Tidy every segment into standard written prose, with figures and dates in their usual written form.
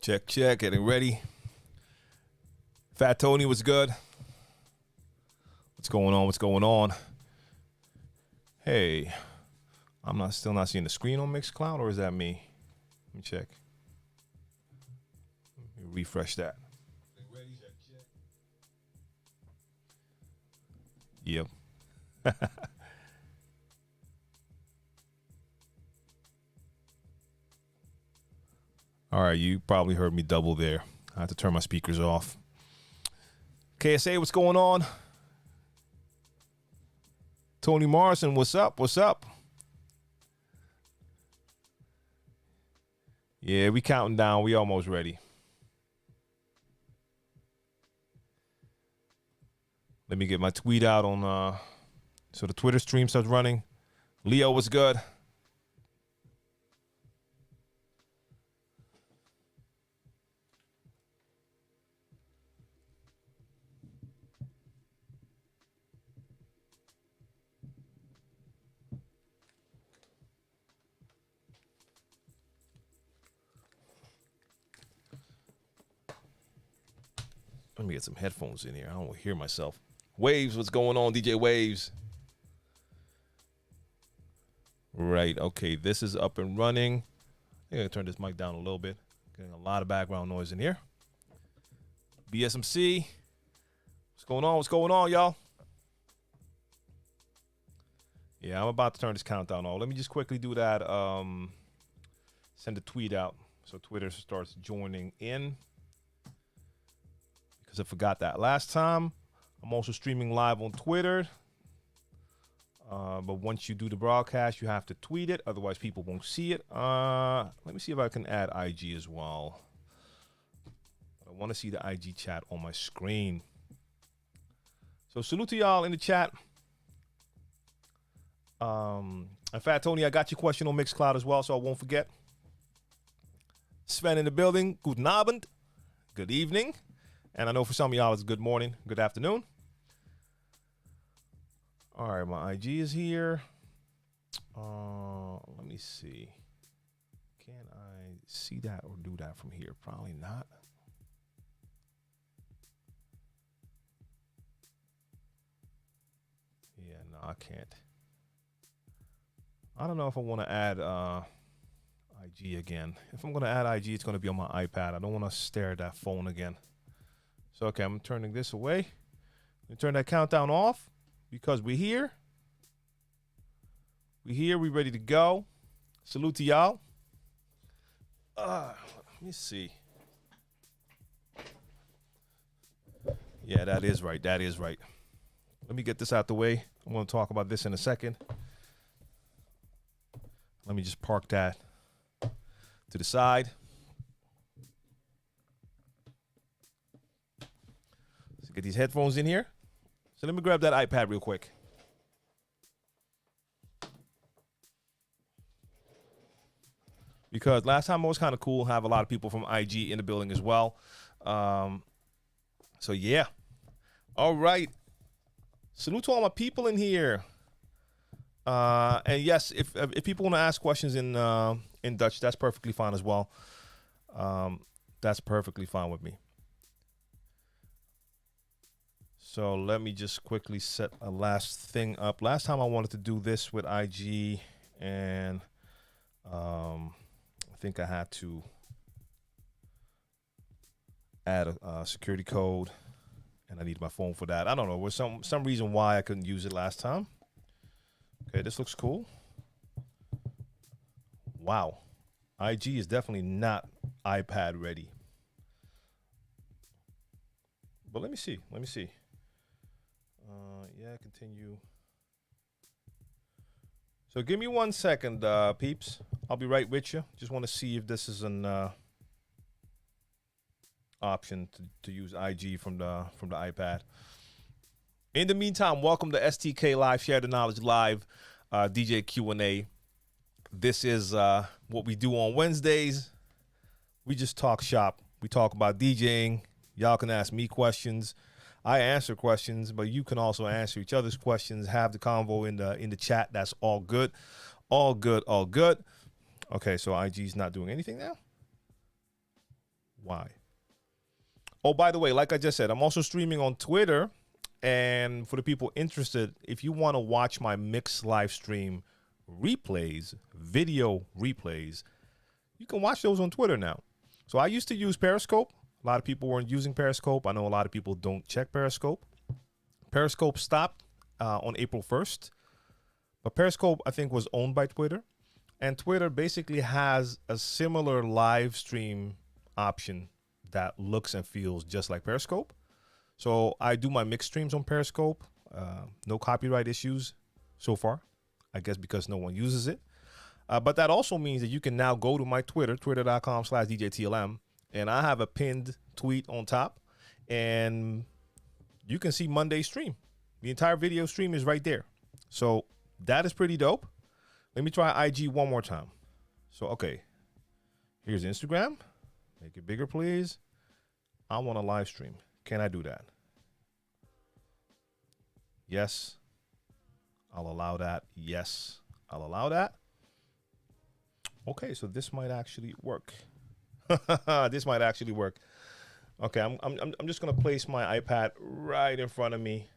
Check, check, getting ready. Fat Tony, what's good? What's going on? What's going on? Hey, I'm still not seeing the screen on Mixcloud, or is that me? Let me check. Let me refresh that. Yep. All right, you probably heard me double there. I have to turn my speakers off. KSA, what's going on? Tony Morrison, what's up? What's up? Yeah, we counting down. We almost ready. Let me get my tweet out on so the Twitter stream starts running. Leo, what's good? Let me get some headphones in here. I don't hear myself. Waves, what's going on, DJ Waves? Right, okay, this is up and running. I'm going to turn this mic down a little bit. Getting a lot of background noise in here. BSMC, what's going on? What's going on, y'all? Yeah, I'm about to turn this countdown on. Let me just quickly do that. Send a tweet out so Twitter starts joining in. Because I forgot that last time. I'm also streaming live on Twitter. But once you do the broadcast, you have to tweet it. Otherwise, people won't see it. Let me see if I can add IG as well. I want to see the IG chat on my screen. So salute to y'all in the chat. And Fat Tony, I got your question on Mixcloud as well, so I won't forget. Sven in the building. Guten Abend. Good evening. And I know for some of y'all it's good morning, good afternoon. All right, my IG is here. Let me see. Can I see that or do that from here? Probably not. Yeah, no, I can't. I don't know if I want to add IG again. If I'm going to add IG, it's going to be on my iPad. I don't want to stare at that phone again. So, okay, I'm turning this away. I'm going to turn that countdown off because we're here. We're here. We're ready to go. Salute to y'all. Let me see. Yeah, that is right. That is right. Let me get this out the way. I'm going to talk about this in a second. Let me just park that to the side. Let's get these headphones in here. So let me grab that iPad real quick. Because last time it was kind of cool. Have a lot of people from IG in the building as well. So yeah. All right. Salute to all my people in here. And yes, if people want to ask questions in Dutch, that's perfectly fine as well. That's perfectly fine with me. So let me just quickly set a last thing up. Last time I wanted to do this with IG, and I think I had to add a security code, and I need my phone for that. I don't know. There was some reason why I couldn't use it last time. Okay, this looks cool. Wow. IG is definitely not iPad ready. But let me see. Let me see. Yeah, continue. So give me 1 second, peeps. I'll be right with you. Just want to see if this is an option to use IG from the iPad. In the meantime, welcome to STK Live, Share the Knowledge Live, DJ Q&A. This is what we do on Wednesdays. We just talk shop. We talk about DJing. Y'all can ask me questions. I answer questions, but you can also answer each other's questions. Have the convo in the chat. That's all good. All good, all good. Okay, so IG's not doing anything now? Why? Oh, by the way, like I just said, I'm also streaming on Twitter. And for the people interested, if you want to watch my mixed live stream replays, video replays, you can watch those on Twitter now. So I used to use Periscope. A lot of people weren't using Periscope. I know a lot of people don't check Periscope. Periscope stopped on April 1st. But Periscope, I think, was owned by Twitter. And Twitter basically has a similar live stream option that looks and feels just like Periscope. So I do my mixed streams on Periscope. No copyright issues so far, I guess because no one uses it. But that also means that you can now go to my Twitter, twitter.com/DJ TLM, and I have a pinned tweet on top, and you can see Monday's stream. The entire video stream is right there. So that is pretty dope. Let me try IG one more time. So, okay, here's Instagram. Make it bigger, please. I want a live stream. Can I do that? Yes. I'll allow that. Yes. I'll allow that. Okay, so this might actually work. This might actually work. Okay, I'm just gonna place my iPad right in front of me,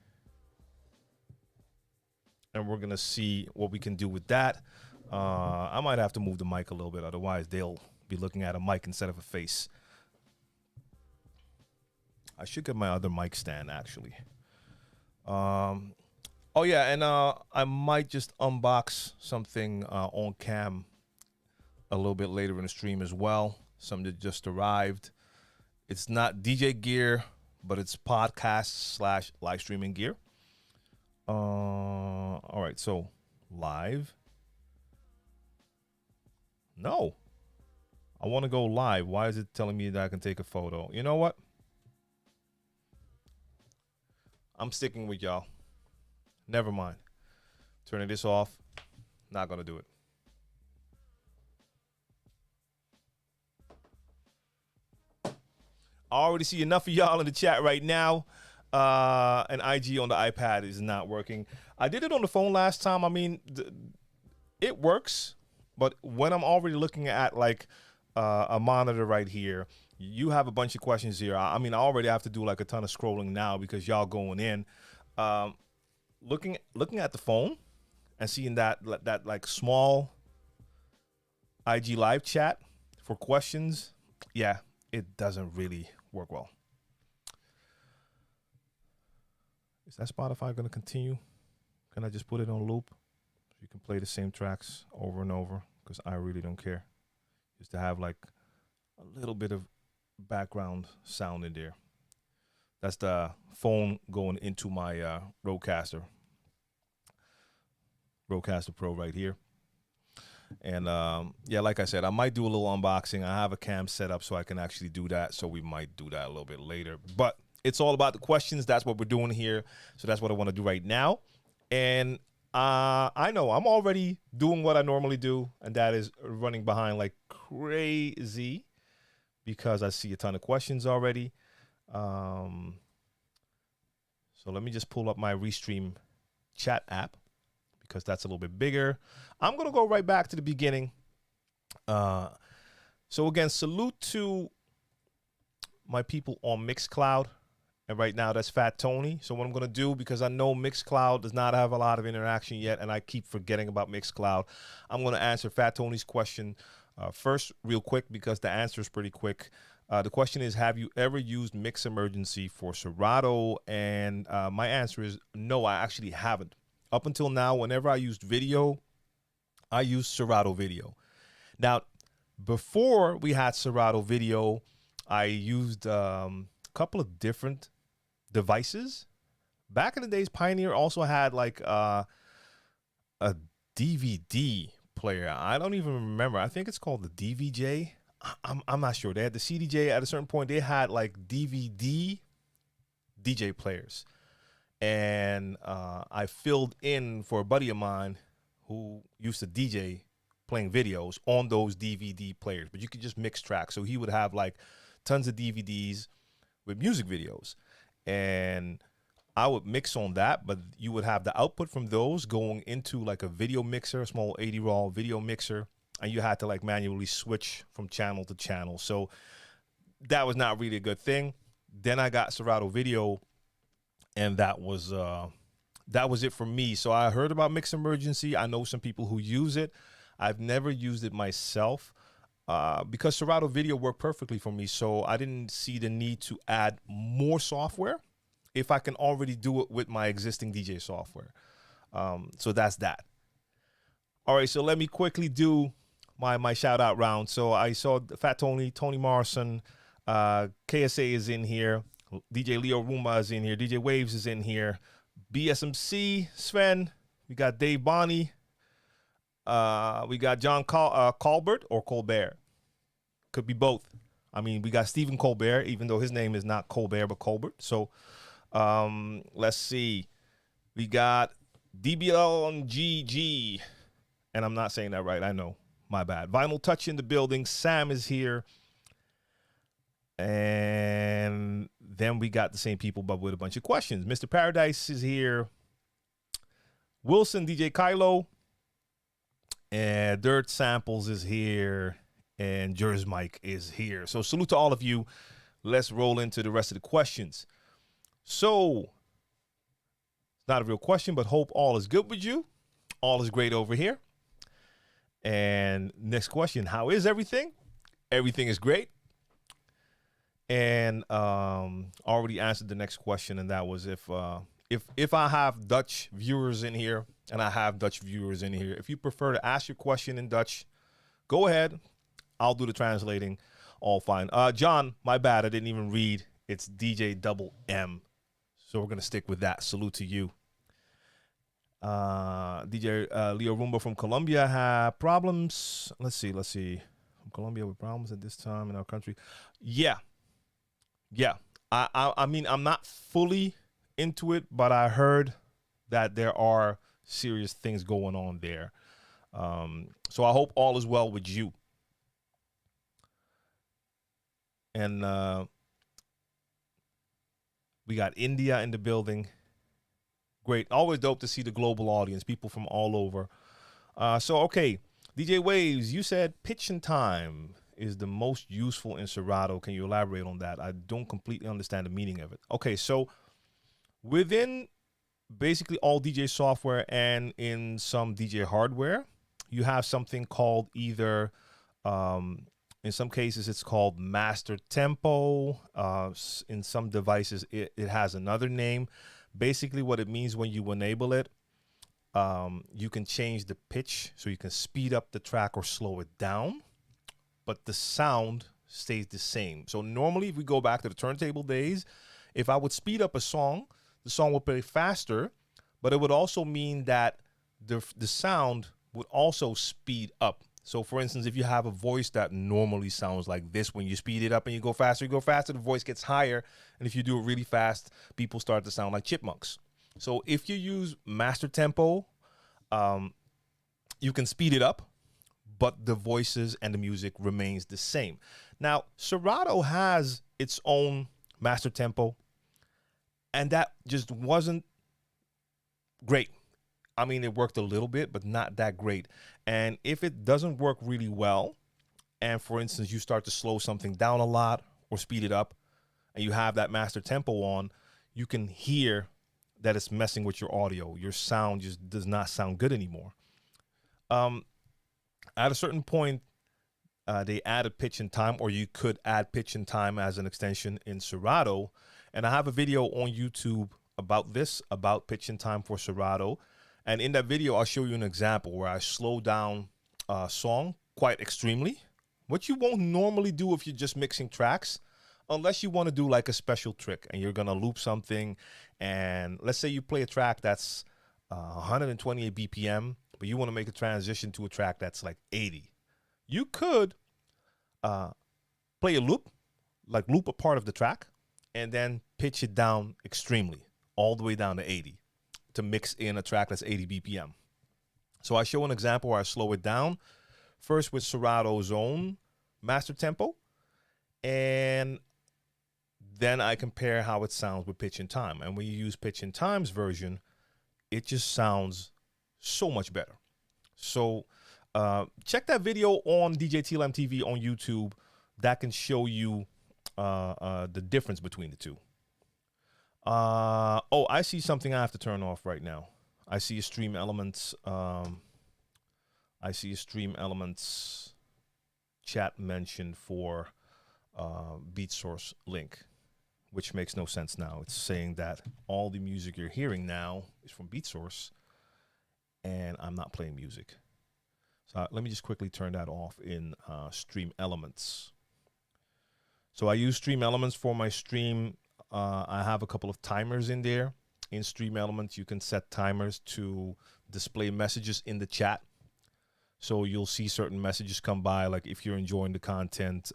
and we're gonna see what we can do with that. I might have to move the mic a little bit, otherwise they'll be looking at a mic instead of a face. I should get my other mic stand, actually. Oh, yeah, and I might just unbox something on cam a little bit later in the stream as well. Something that just arrived. It's not DJ gear, but it's podcast / live streaming gear. All right, so live. No. I want to go live. Why is it telling me that I can take a photo? You know what? I'm sticking with y'all. Never mind. Turning this off. Not going to do it. I already see enough of y'all in the chat right now. And IG on the iPad is not working. I did it on the phone last time. I mean, it works. But when I'm already looking at like a monitor right here, you have a bunch of questions here. I mean, I already have to do like a ton of scrolling now because y'all going in. Looking at the phone and seeing that like small IG live chat for questions, yeah, it doesn't really work well. Is that Spotify going to continue? Can I just put it on loop so you can play the same tracks over and over? Because I really don't care. Just to have like a little bit of background sound in there. That's the phone going into my Rodecaster Pro right here. And yeah, like I said, I might do a little unboxing. I have a cam set up so I can actually do that. So we might do that a little bit later. But it's all about the questions. That's what we're doing here. So that's what I want to do right now. And I know I'm already doing what I normally do, and that is running behind like crazy because I see a ton of questions already. So let me just pull up my Restream chat app because that's a little bit bigger. I'm going to go right back to the beginning. So again, salute to my people on Mixcloud. And right now that's Fat Tony. So what I'm going to do, because I know Mixcloud does not have a lot of interaction yet, and I keep forgetting about Mixcloud, I'm going to answer Fat Tony's question first real quick because the answer is pretty quick. The question is, have you ever used Mix Emergency for Serato? And my answer is no, I actually haven't. Up until now, whenever I used video, I used Serato Video. Now, before we had Serato Video, I used a couple of different devices. Back in the days, Pioneer also had like a DVD player. I don't even remember. I think it's called the DVJ. I'm not sure. They had the CDJ. At a certain point, they had like DVD DJ players. And I filled in for a buddy of mine who used to DJ playing videos on those DVD players. But you could just mix tracks. So he would have like tons of DVDs with music videos. And I would mix on that, but you would have the output from those going into like a video mixer, a small 80 raw video mixer. And you had to like manually switch from channel to channel. So that was not really a good thing. Then I got Serato Video, and that was it for me. So I heard about Mix Emergency. I know some people who use it. I've never used it myself because Serato Video worked perfectly for me. So I didn't see the need to add more software if I can already do it with my existing DJ software. So that's that. All right, so let me quickly do my shout out round. So I saw Fat Tony, Tony Morrison, KSA is in here, DJ Leo Ruma is in here, DJ Waves is in here, BSMC, Sven, we got Dave Bonney, we got John Colbert or Colbert. Could be both. I mean, we got Stephen Colbert, even though his name is not Colbert, but Colbert. So let's see. We got DBL and GG. And I'm not saying that right. I know. My bad. Vinyl Touch in the building. Sam is here. And then we got the same people, but with a bunch of questions. Mr. Paradise is here. Wilson, DJ Kylo. And Dirt Samples is here. And Jers Mike is here. So salute to all of you. Let's roll into the rest of the questions. So, it's not a real question, but hope all is good with you. All is great over here. And next question, how is everything? Everything is great. And already answered the next question, and that was if I have Dutch viewers in here, and I have Dutch viewers in here, if you prefer to ask your question in Dutch, go ahead. I'll do the translating. All fine. John, my bad. I didn't even read. It's DJ Double M. So we're going to stick with that. Salute to you. DJ Leo Rumba from Colombia had problems. Let's see. From Colombia with problems at this time in our country. Yeah. I mean, I'm not fully into it, but I heard that there are serious things going on there. So I hope all is well with you. And we got India in the building. Great. Always dope to see the global audience, people from all over. So, okay. DJ Waves, you said pitch and time is the most useful in Serato. Can you elaborate on that? I don't completely understand the meaning of it. Okay, so within basically all DJ software and in some DJ hardware, you have something called either, in some cases, it's called master tempo. In some devices, it has another name. Basically, what it means when you enable it, you can change the pitch, so you can speed up the track or slow it down, but the sound stays the same. So normally, if we go back to the turntable days, if I would speed up a song, the song would play faster, but it would also mean that the sound would also speed up. So, for instance, if you have a voice that normally sounds like this, when you speed it up and you go faster, the voice gets higher. And if you do it really fast, people start to sound like chipmunks. So if you use master tempo, you can speed it up, but the voices and the music remains the same. Now, Serato has its own master tempo, and that just wasn't great. I mean, it worked a little bit, but not that great. And if it doesn't work really well, and for instance, you start to slow something down a lot or speed it up, and you have that master tempo on, you can hear that it's messing with your audio. Your sound just does not sound good anymore. At a certain point, they added pitch and time, or you could add pitch and time as an extension in Serato. And I have a video on YouTube about this, about pitch and time for Serato. And in that video, I'll show you an example where I slow down a song quite extremely, what you won't normally do if you're just mixing tracks, unless you want to do like a special trick and you're going to loop something. And let's say you play a track that's 128 BPM, but you want to make a transition to a track that's like 80. You could play a loop, like loop a part of the track, and then pitch it down extremely, all the way down to 80. To mix in a track that's 80 BPM. So I show an example where I slow it down, first with Serato's own master tempo, and then I compare how it sounds with pitch and time. And when you use pitch and time's version, it just sounds so much better. So check that video on DJ TLM TV on YouTube. That can show you the difference between the two. Oh, I see something I have to turn off right now. I see a Stream Elements. I see a Stream Elements chat mentioned for Beat Source link, which makes no sense now. It's saying that all the music you're hearing now is from Beat Source, and I'm not playing music. So let me just quickly turn that off in Stream Elements. So I use Stream Elements for my stream. I have a couple of timers in there. In Stream Elements, you can set timers to display messages in the chat. So you'll see certain messages come by, like if you're enjoying the content,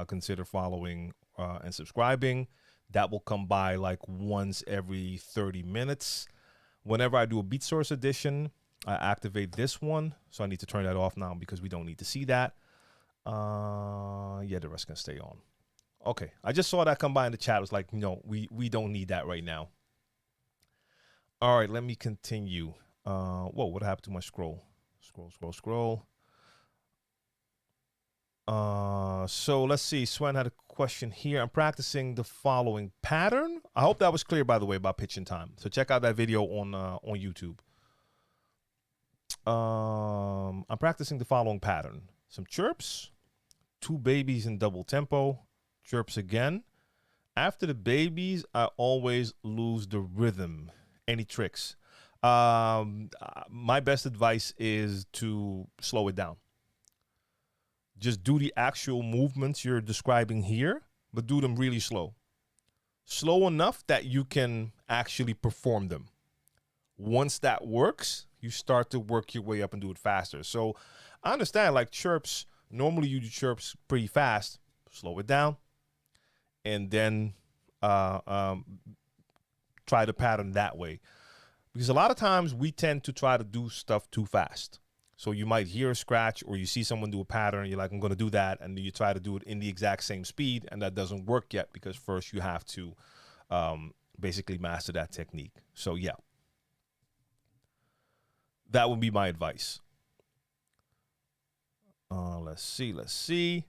consider following and subscribing. That will come by like once every 30 minutes. Whenever I do a Beat Source edition, I activate this one. So I need to turn that off now because we don't need to see that. Yeah, the rest can stay on. Okay, I just saw that come by in the chat. It was like, no, we don't need that right now. All right, let me continue. Whoa, what happened to my scroll? Scroll. So let's see. Sven had a question here. I'm practicing the following pattern. I hope that was clear, by the way, about pitch and time. So check out that video on YouTube. I'm practicing the following pattern. Some chirps, 2 babies in double tempo, chirps again. After the babies, I always lose the rhythm. Any tricks? My best advice is to slow it down. Just do the actual movements you're describing here, but do them really slow. Slow enough that you can actually perform them. Once that works, you start to work your way up and do it faster. So I understand, like chirps, normally you do chirps pretty fast. Slow it down. And then try the pattern that way. Because a lot of times we tend to try to do stuff too fast. So you might hear a scratch or you see someone do a pattern and you're like, I'm going to do that. And then you try to do it in the exact same speed. And that doesn't work yet because first you have to basically master that technique. So yeah, that would be my advice. Let's see.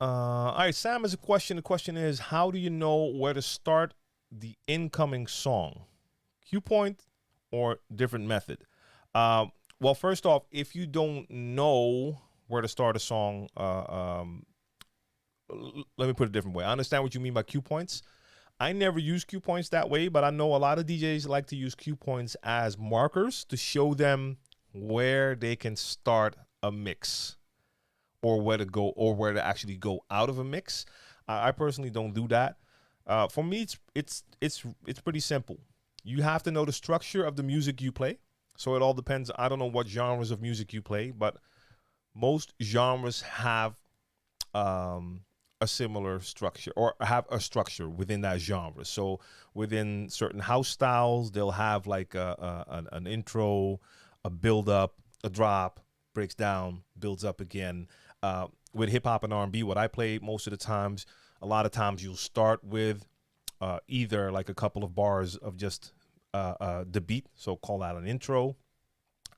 All right, Sam has a question. The question is, how do you know where to start the incoming song? Cue point or different method? Well, first off, if you don't know where to start a song, let me put it a different way. I understand what you mean by cue points. I never use cue points that way, but I know a lot of DJs like to use cue points as markers to show them where they can start a mix or where to go or where to actually go out of a mix. I personally don't do that. For me, it's pretty simple. You have to know the structure of the music you play. So it all depends. I don't know what genres of music you play, but most genres have a similar structure or have a structure within that genre. So within certain house styles, they'll have like an intro, a build up, a drop, breaks down, builds up again. With hip hop and R&B, what I play most of the times, a lot of times you'll start with either like a couple of bars of just the beat, so call that an intro.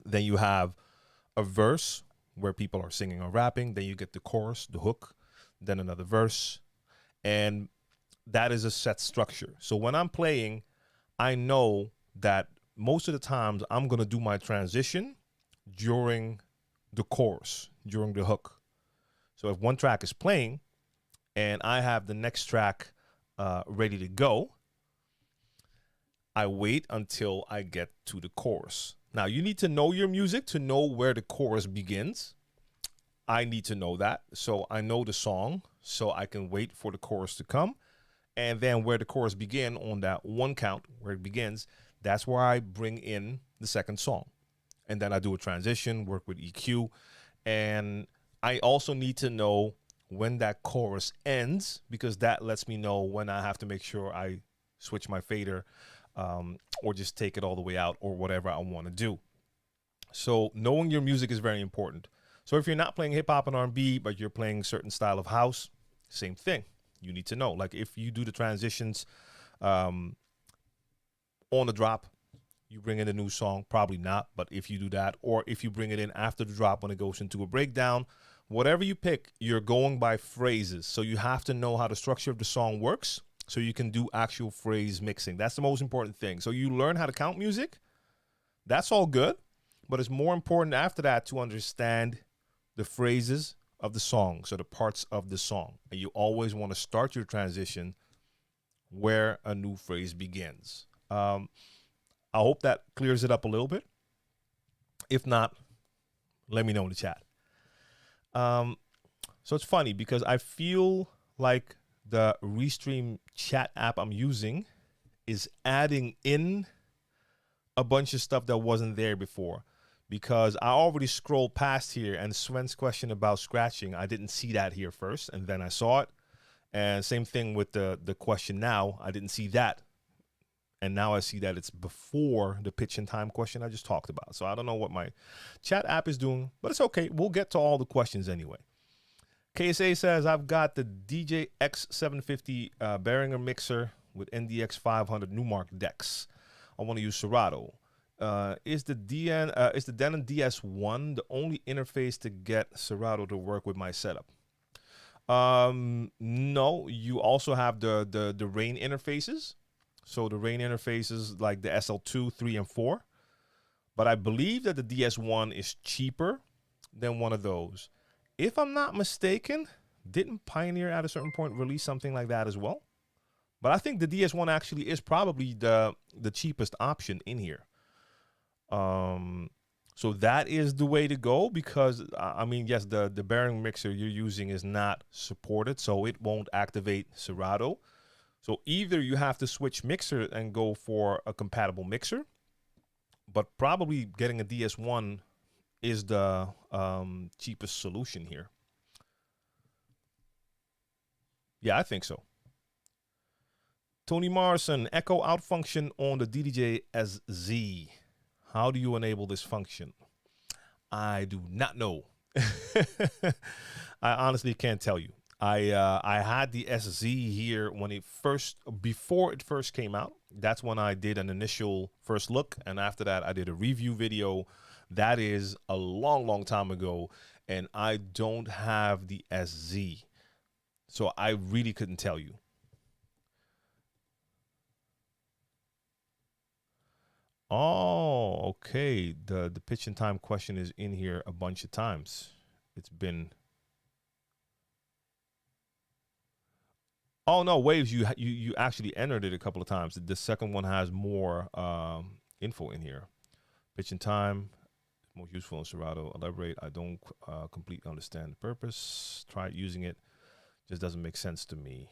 Then you have a verse where people are singing or rapping. Then you get the chorus, the hook, then another verse. And that is a set structure. So when I'm playing, I know that most of the times I'm going to do my transition during the chorus, during the hook. So if one track is playing and I have the next track ready to go, I wait until I get to the chorus. Now, you need to know your music to know where the chorus begins. I need to know that. So I know the song, so I can wait for the chorus to come. And then where the chorus begins on that one count, where it begins, that's where I bring in the second song. And then I do a transition, work with EQ. And I also need to know when that chorus ends, because that lets me know when I have to make sure I switch my fader or just take it all the way out or whatever I want to do. So knowing your music is very important. So if you're not playing hip hop and R&B, but you're playing certain style of house, same thing. You need to know. Like if you do the transitions on the drop, you bring in a new song, probably not. But if you do that, or if you bring it in after the drop when it goes into a breakdown, whatever you pick, you're going by phrases. So you have to know how the structure of the song works so you can do actual phrase mixing. That's the most important thing. So you learn how to count music. That's all good. But it's more important after that to understand the phrases of the song, so the parts of the song. And you always want to start your transition where a new phrase begins. I hope that clears it up a little bit. If not, let me know in the chat. So it's funny because I feel like the Restream chat app I'm using is adding in a bunch of stuff that wasn't there before, because I already scrolled past here, and Sven's question about scratching, I didn't see that here first, and then I saw it. And same thing with the question now, I didn't see that. And now I see that it's before the pitch and time question I just talked about. So I don't know what my chat app is doing, but it's okay. We'll get to all the questions anyway. KSA says, I've got the DJ X750 Behringer mixer with NDX 500 Newmark decks. I want to use Serato. Is the Denon DS1 the only interface to get Serato to work with my setup? No, you also have the RAIN interfaces. So the RAIN interfaces like the SL2, 3, and 4. But I believe that the DS1 is cheaper than one of those. If I'm not mistaken, didn't Pioneer at a certain point release something like that as well? But I think the DS1 actually is probably the cheapest option in here. So that is the way to go, because I mean, yes, the Behringer mixer you're using is not supported, so it won't activate Serato. So either you have to switch mixer and go for a compatible mixer, but probably getting a DS1 is the cheapest solution here. Yeah, I think so. Tony Morrison, echo out function on the DDJ SZ. How do you enable this function? I do not know. I honestly can't tell you. I had the SZ here when before it first came out. That's when I did an initial first look, and after that I did a review video. That is a long time ago, and I don't have the SZ, so I really couldn't tell you. Oh, okay. The pitch and time question is in here a bunch of times. It's been. Oh no, Waves, you actually entered it a couple of times. The second one has more info in here. Pitch and time, most useful in Serato. Elaborate. I don't completely understand the purpose. Try using it. Just doesn't make sense to me.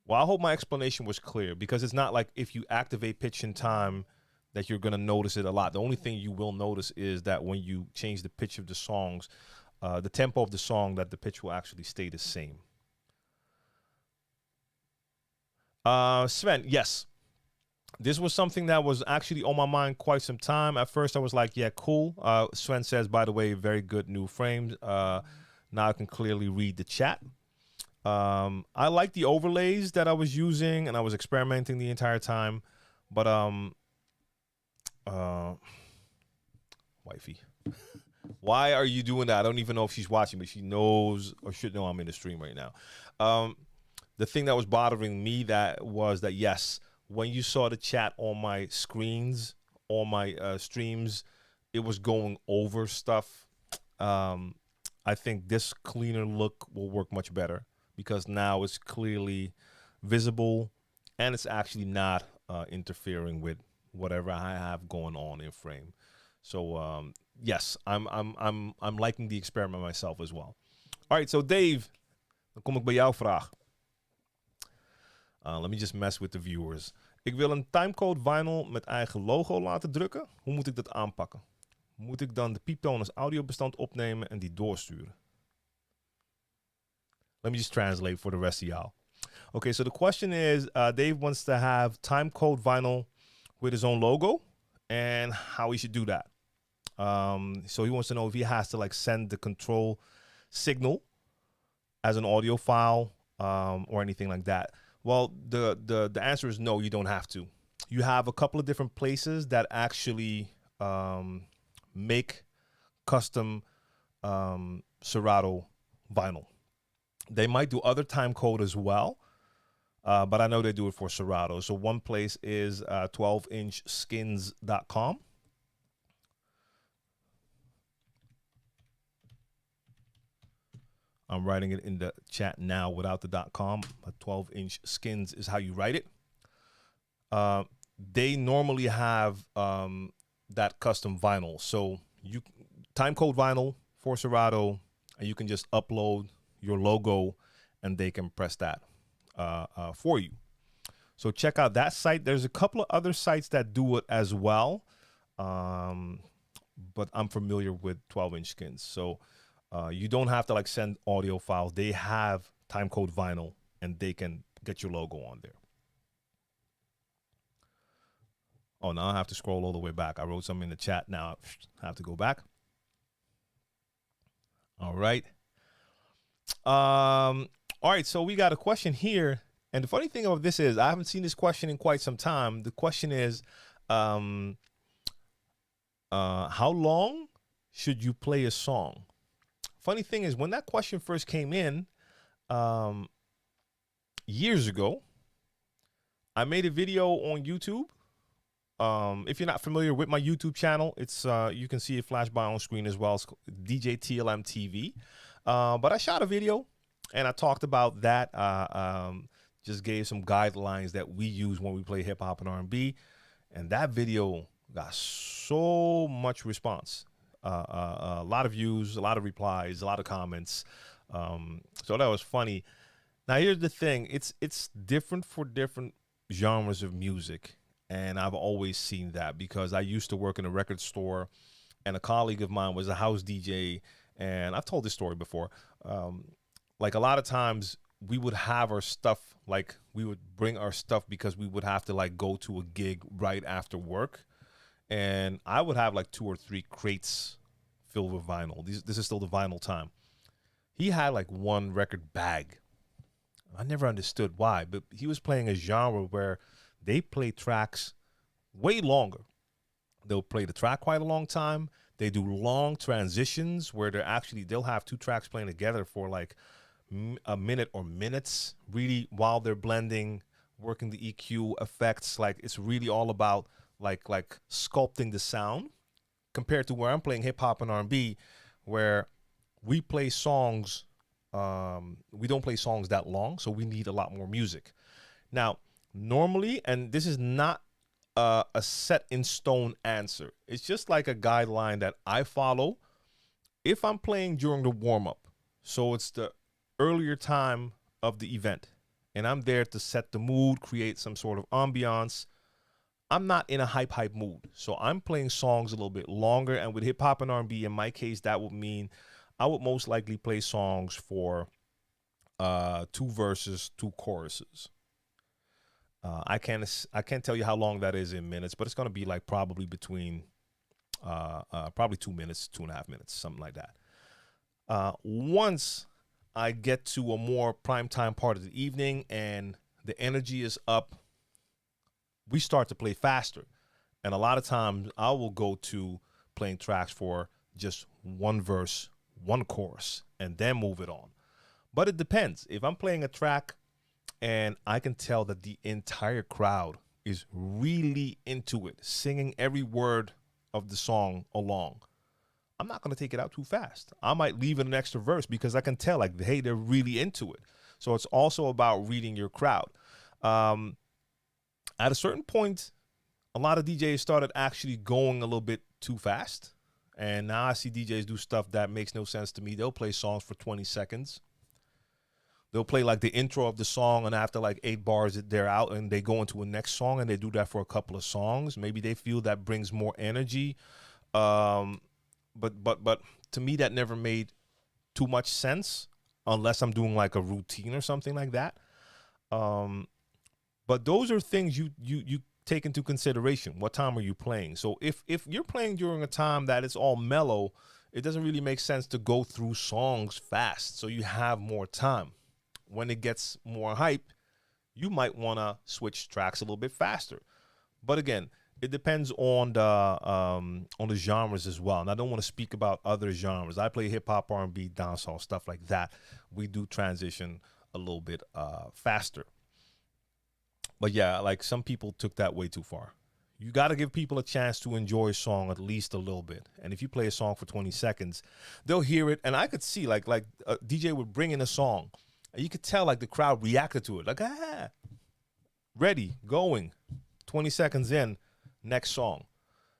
Well, I hope my explanation was clear, because it's not like if you activate pitch and time that you're going to notice it a lot. The only thing you will notice is that when you change the pitch of the songs, the tempo of the song, that the pitch will actually stay the same. Sven, yes. This was something that was actually on my mind quite some time. At first, I was like, yeah, cool. Sven says, by the way, very good new frames. Now I can clearly read the chat. I like the overlays that I was using, and I was experimenting the entire time. But, wifey, why are you doing that? I don't even know if she's watching, but she knows or should know I'm in the stream right now. The thing that was bothering me was that, yes, when you saw the chat on my screens, on my streams, it was going over stuff. I think this cleaner look will work much better, because now it's clearly visible and it's actually not interfering with whatever I have going on in frame. So yes, I'm liking the experiment myself as well. All right, so Dave, dan kom ik bij jouw vraag. Let me just mess with the viewers. Ik wil een timecode vinyl met eigen logo laten drukken. Hoe moet ik dat aanpakken? Moet ik dan de pieptoon als audiobestand opnemen en die doorsturen? Let me just translate for the rest of y'all. Okay, so the question is, Dave wants to have timecode vinyl with his own logo, and how he should do that. So he wants to know if he has to like send the control signal as an audio file or anything like that. Well, the answer is no, you don't have to. You have a couple of different places that actually make custom Serato vinyl. They might do other Timecode as well, but I know they do it for Serato. So one place is 12inchskins.com. I'm writing it in the chat now without the .com. A 12-inch skins is how you write it. They normally have that custom vinyl. So you Timecode vinyl for Serato, and you can just upload your logo, and they can press that for you. So check out that site. There's a couple of other sites that do it as well, but I'm familiar with 12-inch skins. So you don't have to like send audio files. They have Timecode vinyl, and they can get your logo on there. Oh, now I have to scroll all the way back. I wrote something in the chat. Now I have to go back. All right. All right. So we got a question here. And the funny thing about this is I haven't seen this question in quite some time. The question is, how long should you play a song? Funny thing is, when that question first came in years ago, I made a video on YouTube. If you're not familiar with my YouTube channel, it's you can see it flash by on screen as well. It's DJ TLM TV. But I shot a video and I talked about that. Just gave some guidelines that we use when we play hip hop and R&B, and that video got so much response. A lot of views, a lot of replies, a lot of comments. So that was funny. Now here's the thing: it's different for different genres of music. And I've always seen that because I used to work in a record store, and a colleague of mine was a house DJ. And I've told this story before. Like a lot of times we would have our stuff, like we would bring our stuff because we would have to like go to a gig right after work. And I would have like 2 or 3 crates filled with vinyl. This is still the vinyl time. He had like 1 record bag. I never understood why, but he was playing a genre where they play tracks way longer. They'll play the track quite a long time. They do long transitions where they'll have 2 tracks playing together for like a minute or minutes, really, while they're blending, working the EQ effects. Like it's really all about like sculpting the sound, compared to where I'm playing hip hop and R&B, where we play songs. We don't play songs that long, so we need a lot more music. Now, normally, and this is not a set in stone answer. It's just like a guideline that I follow if I'm playing during the warm up. So it's the earlier time of the event, and I'm there to set the mood, create some sort of ambiance. I'm not in a hype mood, so I'm playing songs a little bit longer. And with hip hop and R&B, in my case, that would mean I would most likely play songs for 2 verses, 2 choruses. I can't tell you how long that is in minutes, but it's going to be like probably between probably 2 minutes, 2.5 minutes, something like that. Once I get to a more prime time part of the evening and the energy is up, we start to play faster. And a lot of times I will go to playing tracks for just 1 verse, 1 chorus, and then move it on. But it depends. If I'm playing a track and I can tell that the entire crowd is really into it, singing every word of the song along, I'm not going to take it out too fast. I might leave in an extra verse because I can tell, like, hey, they're really into it. So it's also about reading your crowd. At a certain point, a lot of DJs started actually going a little bit too fast. And now I see DJs do stuff that makes no sense to me. They'll play songs for 20 seconds. They'll play like the intro of the song, and after like 8 bars, they're out and they go into a next song, and they do that for a couple of songs. Maybe they feel that brings more energy. But to me, that never made too much sense unless I'm doing like a routine or something like that. But those are things you take into consideration. What time are you playing? So if you're playing during a time that it's all mellow, it doesn't really make sense to go through songs fast, so you have more time. When it gets more hype, you might want to switch tracks a little bit faster. But again, it depends on the genres as well. And I don't want to speak about other genres. I play hip hop, R&B, dancehall, stuff like that. We do transition a little bit faster. But yeah, like some people took that way too far. You got to give people a chance to enjoy a song at least a little bit. And if you play a song for 20 seconds, they'll hear it. And I could see like a DJ would bring in a song, and you could tell like the crowd reacted to it. Like, ready, going, 20 seconds in, next song.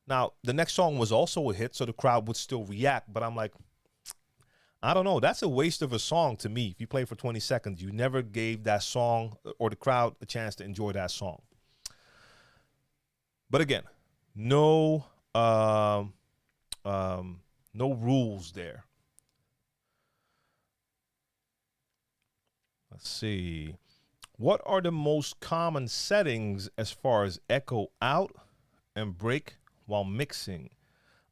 Now, the next song was also a hit, so the crowd would still react. But I'm like, I don't know. That's a waste of a song to me. If you play for 20 seconds, you never gave that song or the crowd a chance to enjoy that song. But again, no rules there. Let's see. What are the most common settings as far as echo out and break while mixing?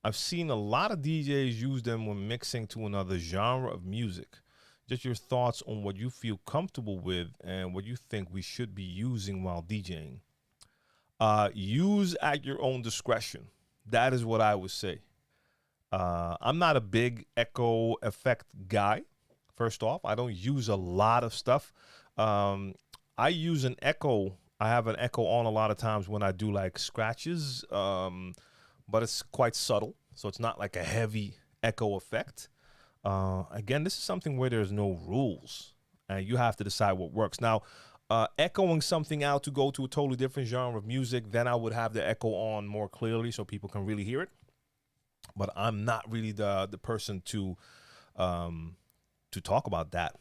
I've seen a lot of DJs use them when mixing to another genre of music. Just your thoughts on what you feel comfortable with and what you think we should be using while DJing. Use at your own discretion. That is what I would say. I'm not a big echo effect guy. First off, I don't use a lot of stuff. I use an echo. I have an echo on a lot of times when I do like scratches, but it's quite subtle. So it's not like a heavy echo effect. Again, this is something where there's no rules and you have to decide what works. Now, echoing something out to go to a totally different genre of music, then I would have the echo on more clearly so people can really hear it. But I'm not really the person to talk about that.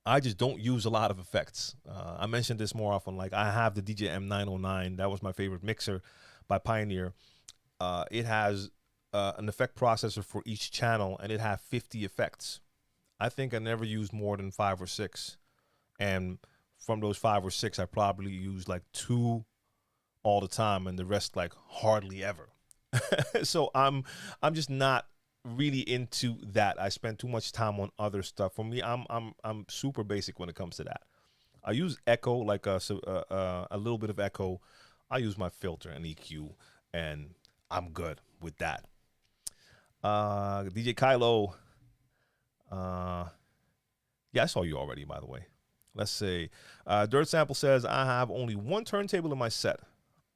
I just don't use a lot of effects. I mentioned this more often. Like I have the DJ M909. That was my favorite mixer by Pioneer. It has an effect processor for each channel, and it had 50 effects. I think I never used more than 5 or 6. And from those 5 or 6, I probably used like 2 all the time, and the rest like hardly ever. So I'm just not really into that. I spend too much time on other stuff. For me, I'm super basic when it comes to that. I use echo, like a little bit of echo. I use my filter and EQ, and I'm good with that. DJ Kylo. Yeah, I saw you already, by the way. Let's see. Dirt Sample says, I have only one turntable in my set.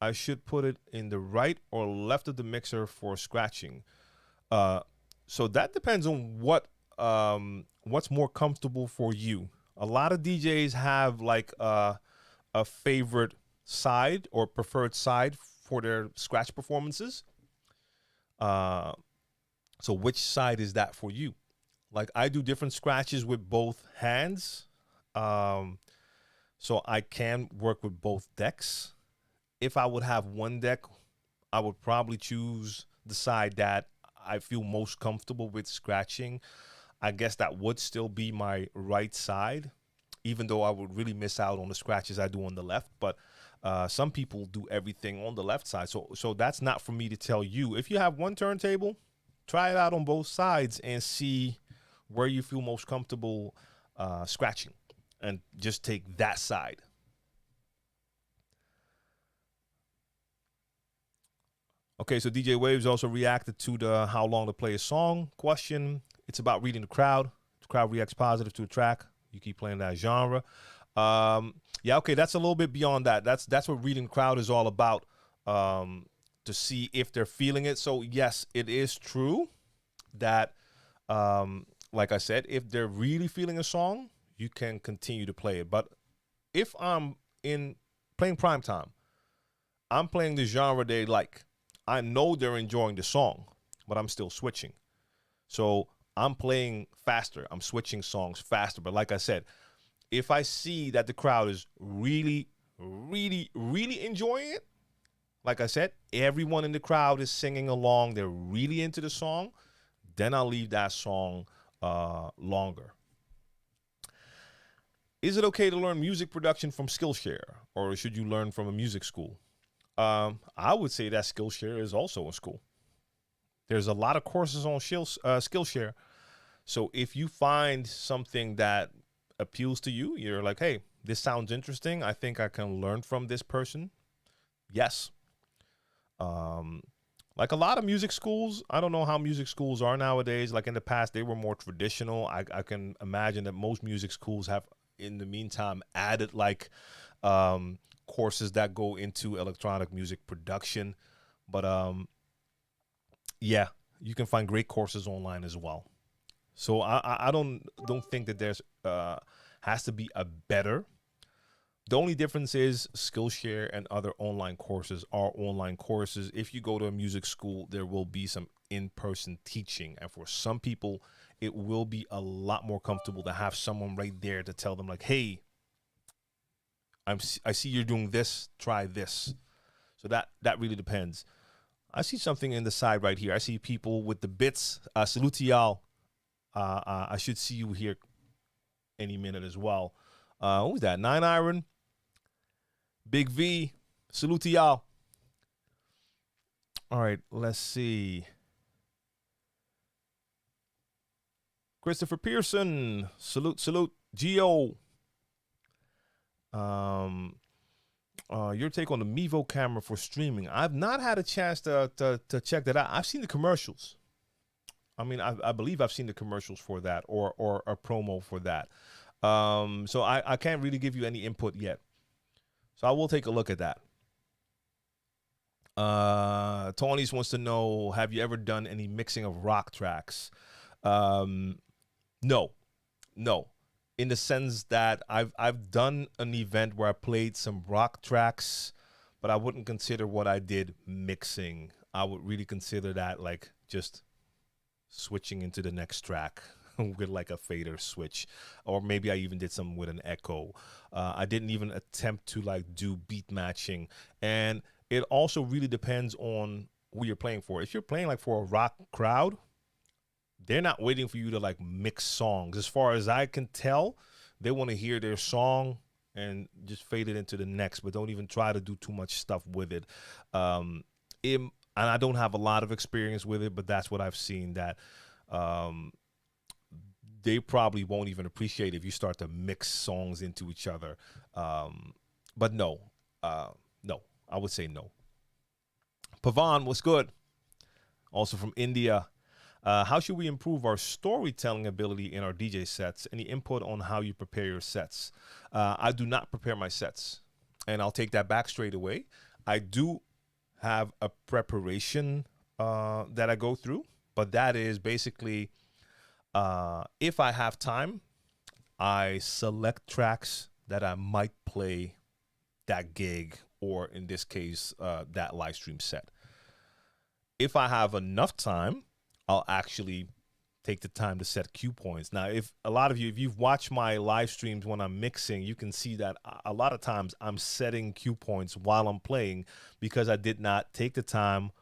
I should put it in the right or left of the mixer for scratching. So that depends on what's more comfortable for you. A lot of DJs have like a favorite side or preferred side for their scratch performances. So which side is that for you? Like I do different scratches with both hands. So I can work with both decks. If I would have one deck, I would probably choose the side that I feel most comfortable with scratching. I guess that would still be my right side, even though I would really miss out on the scratches I do on the left. But some people do everything on the left side. So that's not for me to tell you. If you have one turntable, try it out on both sides and see where you feel most comfortable scratching, and just take that side. Okay, so DJ Waves also reacted to the how long to play a song question. It's about reading the crowd. The crowd reacts positive to a track. You keep playing that genre. Yeah, okay, that's a little bit beyond that. That's what reading the crowd is all about, to see if they're feeling it. So yes, it is true that, like I said, if they're really feeling a song, you can continue to play it. But if I'm playing prime time, I'm playing the genre they like. I know they're enjoying the song, but I'm still switching. So I'm playing faster. I'm switching songs faster. But like I said, if I see that the crowd is really, really, really enjoying it, like I said, everyone in the crowd is singing along, they're really into the song, then I'll leave that song longer. Is it okay to learn music production from Skillshare, or should you learn from a music school? I would say that Skillshare is also a school. There's a lot of courses on Skillshare. So if you find something that appeals to you, you're like, hey, this sounds interesting. I think I can learn from this person. Yes. Like a lot of music schools, I don't know how music schools are nowadays. Like in the past, they were more traditional. I can imagine that most music schools have, in the meantime, added like courses that go into electronic music production. But yeah, you can find great courses online as well. So I don't think that there's has to be a better. The only difference is Skillshare and other online courses are online courses. If you go to a music school, there will be some in-person teaching. And for some people, it will be a lot more comfortable to have someone right there to tell them like, hey, I see you're doing this, try this. So that really depends. I see something in the side right here. I see people with the bits. Salute to y'all. I should see you here any minute as well. Who's that? 9iron. Big V, salute to y'all. All right, let's see. Christopher Pearson, salute. Geo. Your take on the Mevo camera for streaming. I've not had a chance to check that out. I've seen the commercials. I mean, I believe I've seen the commercials for that or a promo for that. So I can't really give you any input yet. So I will take a look at that. Tony's wants to know, have you ever done any mixing of rock tracks? No. In the sense that I've done an event where I played some rock tracks, but I wouldn't consider what I did mixing. I would really consider that like just switching into the next track with like a fader switch, or maybe I even did something with an echo. I didn't even attempt to like do beat matching, and it also really depends on who you're playing for. If you're playing like for a rock crowd, they're not waiting for you to like mix songs. As far as I can tell, they want to hear their song and just fade it into the next, but don't even try to do too much stuff with it. And I don't have a lot of experience with it, but that's what I've seen, that they probably won't even appreciate if you start to mix songs into each other. But no, I would say no. Pavan, what's good? Also from India. How should we improve our storytelling ability in our DJ sets? Any input on how you prepare your sets? I do not prepare my sets, and I'll take that back straight away. I do have a preparation that I go through, but that is basically if I have time, I select tracks that I might play that gig, or in this case, that live stream set. If I have enough time, I'll actually take the time to set cue points. Now, if you've watched my live streams when I'm mixing, you can see that a lot of times I'm setting cue points while I'm playing because I did not take the time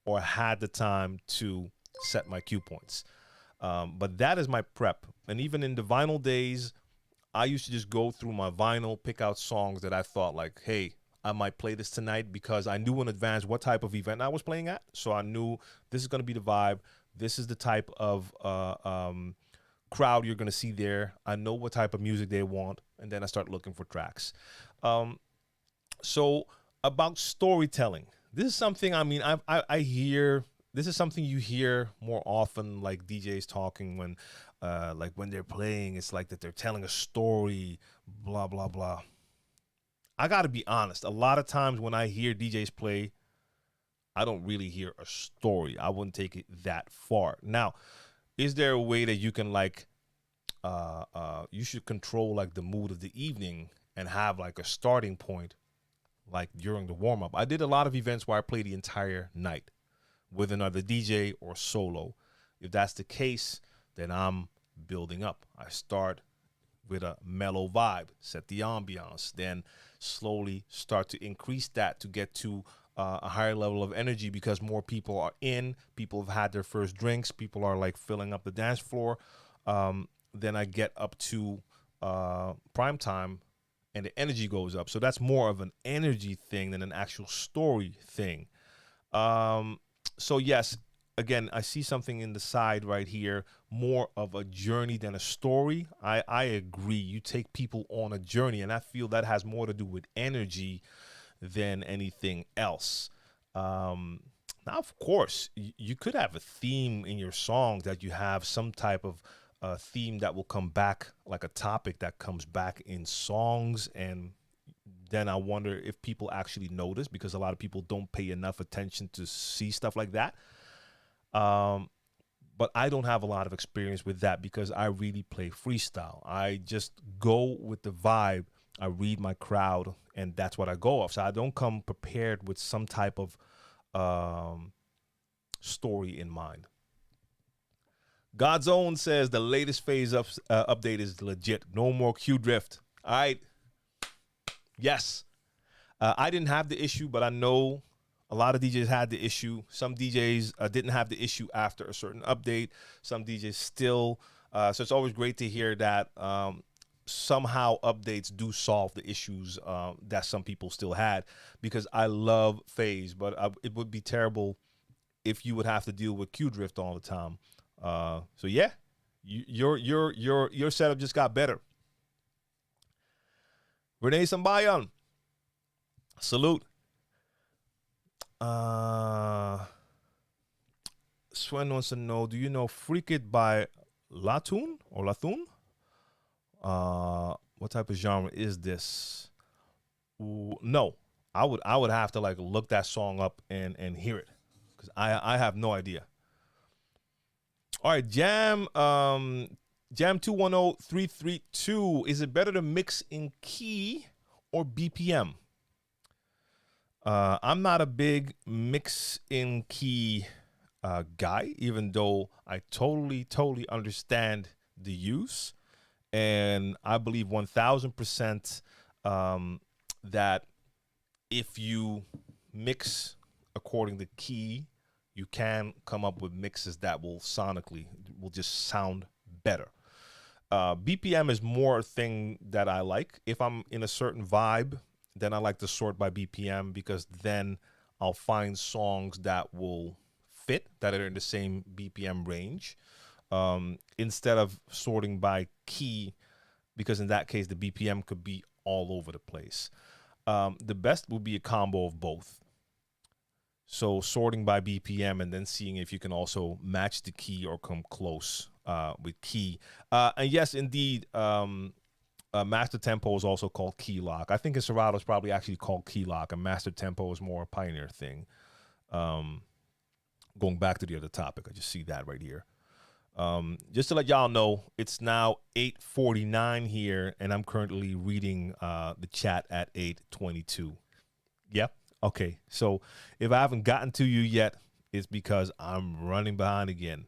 or had the time to set my cue points. But that is my prep. And even in the vinyl days, I used to just go through my vinyl, pick out songs that I thought like, hey, I might play this tonight, because I knew in advance what type of event I was playing at. So I knew this is going to be the vibe. This is the type of crowd you're going to see there. I know what type of music they want. And then I start looking for tracks. So about storytelling, this is something, I mean, I hear, this is something you hear more often, like DJs talking when they're playing, it's like that they're telling a story, blah, blah, blah. I got to be honest. A lot of times when I hear DJs play, I don't really hear a story. I wouldn't take it that far. Now, is there a way that you can like, you should control like the mood of the evening and have like a starting point, like during the warm up? I did a lot of events where I played the entire night with another DJ or solo. If that's the case, then I'm building up. I start with a mellow vibe, set the ambiance, then slowly start to increase that to get to a higher level of energy, because more people are in, people have had their first drinks, people are like filling up the dance floor. Then I get up to prime time and the energy goes up. So that's more of an energy thing than an actual story thing. So yes, again, I see something in the side right here, more of a journey than a story. I agree. You take people on a journey, and I feel that has more to do with energy than anything else. Now, of course, you could have a theme in your song, that you have some type of theme that will come back, like a topic that comes back in songs. And then I wonder if people actually notice, because a lot of people don't pay enough attention to see stuff like that. But I don't have a lot of experience with that, because I really play freestyle. I just go with the vibe. I read my crowd, and that's what I go off. So I don't come prepared with some type of story in mind. God's Own says the latest phase update is legit. No more Q drift. All right. Yes. I didn't have the issue, but I know a lot of DJs had the issue. Some DJs didn't have the issue after a certain update. Some DJs still. So it's always great to hear that somehow updates do solve the issues that some people still had, because I love phase, but it would be terrible if you would have to deal with Q drift all the time. So yeah, your setup just got better. Renee Sambayan, salute. Swen wants to know, do you know Freak It by Latun or Lathun? What type of genre is this? Ooh, no, I would have to like look that song up and hear it, because I have no idea. All right, Jam 210332. Is it better to mix in key or BPM? I'm not a big mix in key guy, even though I totally understand the use. And I believe 1000% that if you mix according to key, you can come up with mixes that will just sound better. BPM is more a thing that I like. If I'm in a certain vibe, then I like to sort by BPM, because then I'll find songs that will fit, that are in the same BPM range, instead of sorting by key, because in that case, the BPM could be all over the place. The best would be a combo of both. So sorting by BPM and then seeing if you can also match the key or come close with key. And yes, indeed, master tempo is also called key lock. I think in Serato is probably actually called key lock, and master tempo is more a pioneer thing. Going back to the other topic, I just see that right here. Just to let y'all know, it's now 8:49 here, and I'm currently reading the chat at 8:22. Yep. Okay, so if I haven't gotten to you yet, it's because I'm running behind again.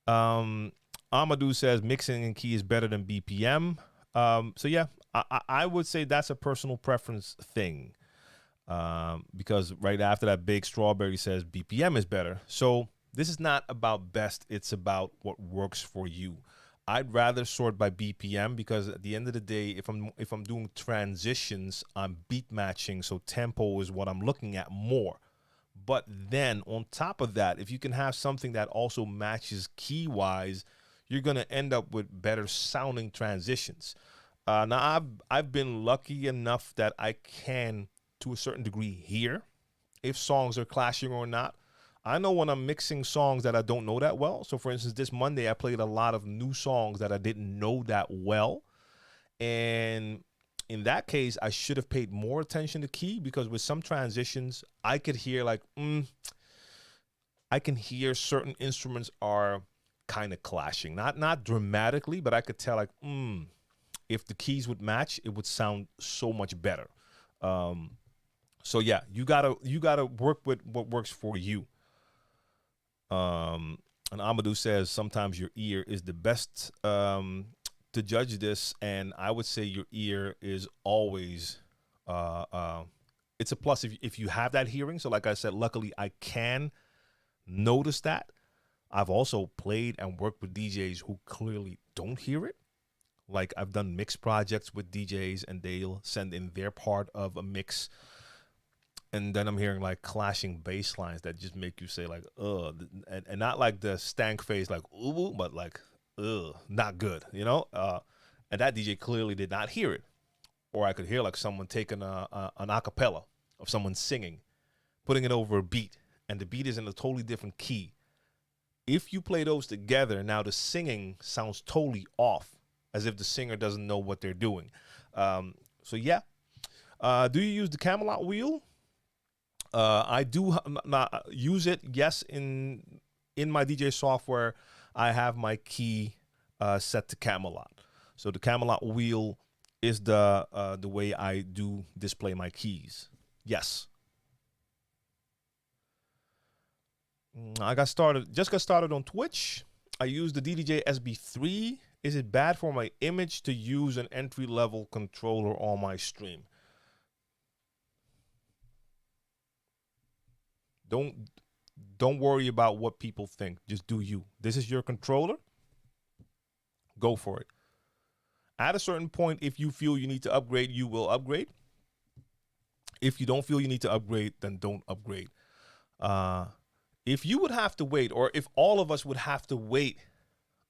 Amadou says mixing in key is better than BPM. So yeah, I would say that's a personal preference thing, because right after that, Big Strawberry says BPM is better. So this is not about best, it's about what works for you. I'd rather sort by BPM, because at the end of the day, if I'm doing transitions, I'm beat matching, so tempo is what I'm looking at more. But then on top of that, if you can have something that also matches key wise, you're gonna end up with better sounding transitions. Now I've been lucky enough that I can, to a certain degree, hear if songs are clashing or not. I know when I'm mixing songs that I don't know that well. So for instance, this Monday, I played a lot of new songs that I didn't know that well. And in that case, I should have paid more attention to key, because with some transitions, I could hear like, I can hear certain instruments are kind of clashing. Not dramatically, but I could tell like, if the keys would match, it would sound so much better. So yeah, you gotta work with what works for you. And Amadou says sometimes your ear is the best to judge this, and I would say your ear is always it's a plus if you have that hearing. So like I said, luckily I can notice that. I've also played and worked with DJs who clearly don't hear it. Like I've done mix projects with DJs, and they'll send in their part of a mix, and then I'm hearing like clashing bass lines that just make you say like, ugh, and not like the stank face like, ooh, but like, ugh, not good, you know? And that DJ clearly did not hear it. Or I could hear like someone taking an acapella of someone singing. putting it over a beat, and the beat is in a totally different key. If you play those together, now the singing sounds totally off, as if the singer doesn't know what they're doing. So yeah. Do you use the Camelot wheel? I do not use it. Yes, in my DJ software, I have my key set to Camelot. So the Camelot wheel is the way I do display my keys. Yes. Just got started on Twitch. I use the DJ SB3. Is it bad for my image to use an entry-level controller on my stream? Don't worry about what people think. Just do you. This is your controller. Go for it. At a certain point, if you feel you need to upgrade, you will upgrade. If you don't feel you need to upgrade, then don't upgrade. If you would have to wait, or if all of us would have to wait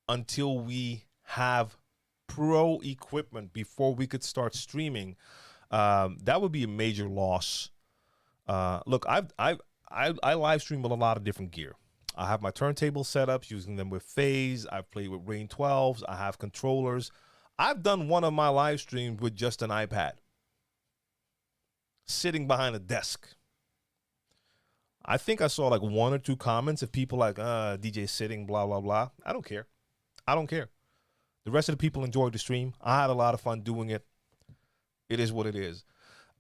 until we have pro equipment before we could start streaming, that would be a major loss. Look, I live stream with a lot of different gear. I have my turntable setups, using them with Phase. I've played with Rain 12s. I have controllers. I've done one of my live streams with just an iPad, sitting behind a desk. I think I saw like 1 or 2 comments of people like, DJ sitting, blah, blah, blah. I don't care. I don't care. The rest of the people enjoyed the stream. I had a lot of fun doing it. It is what it is.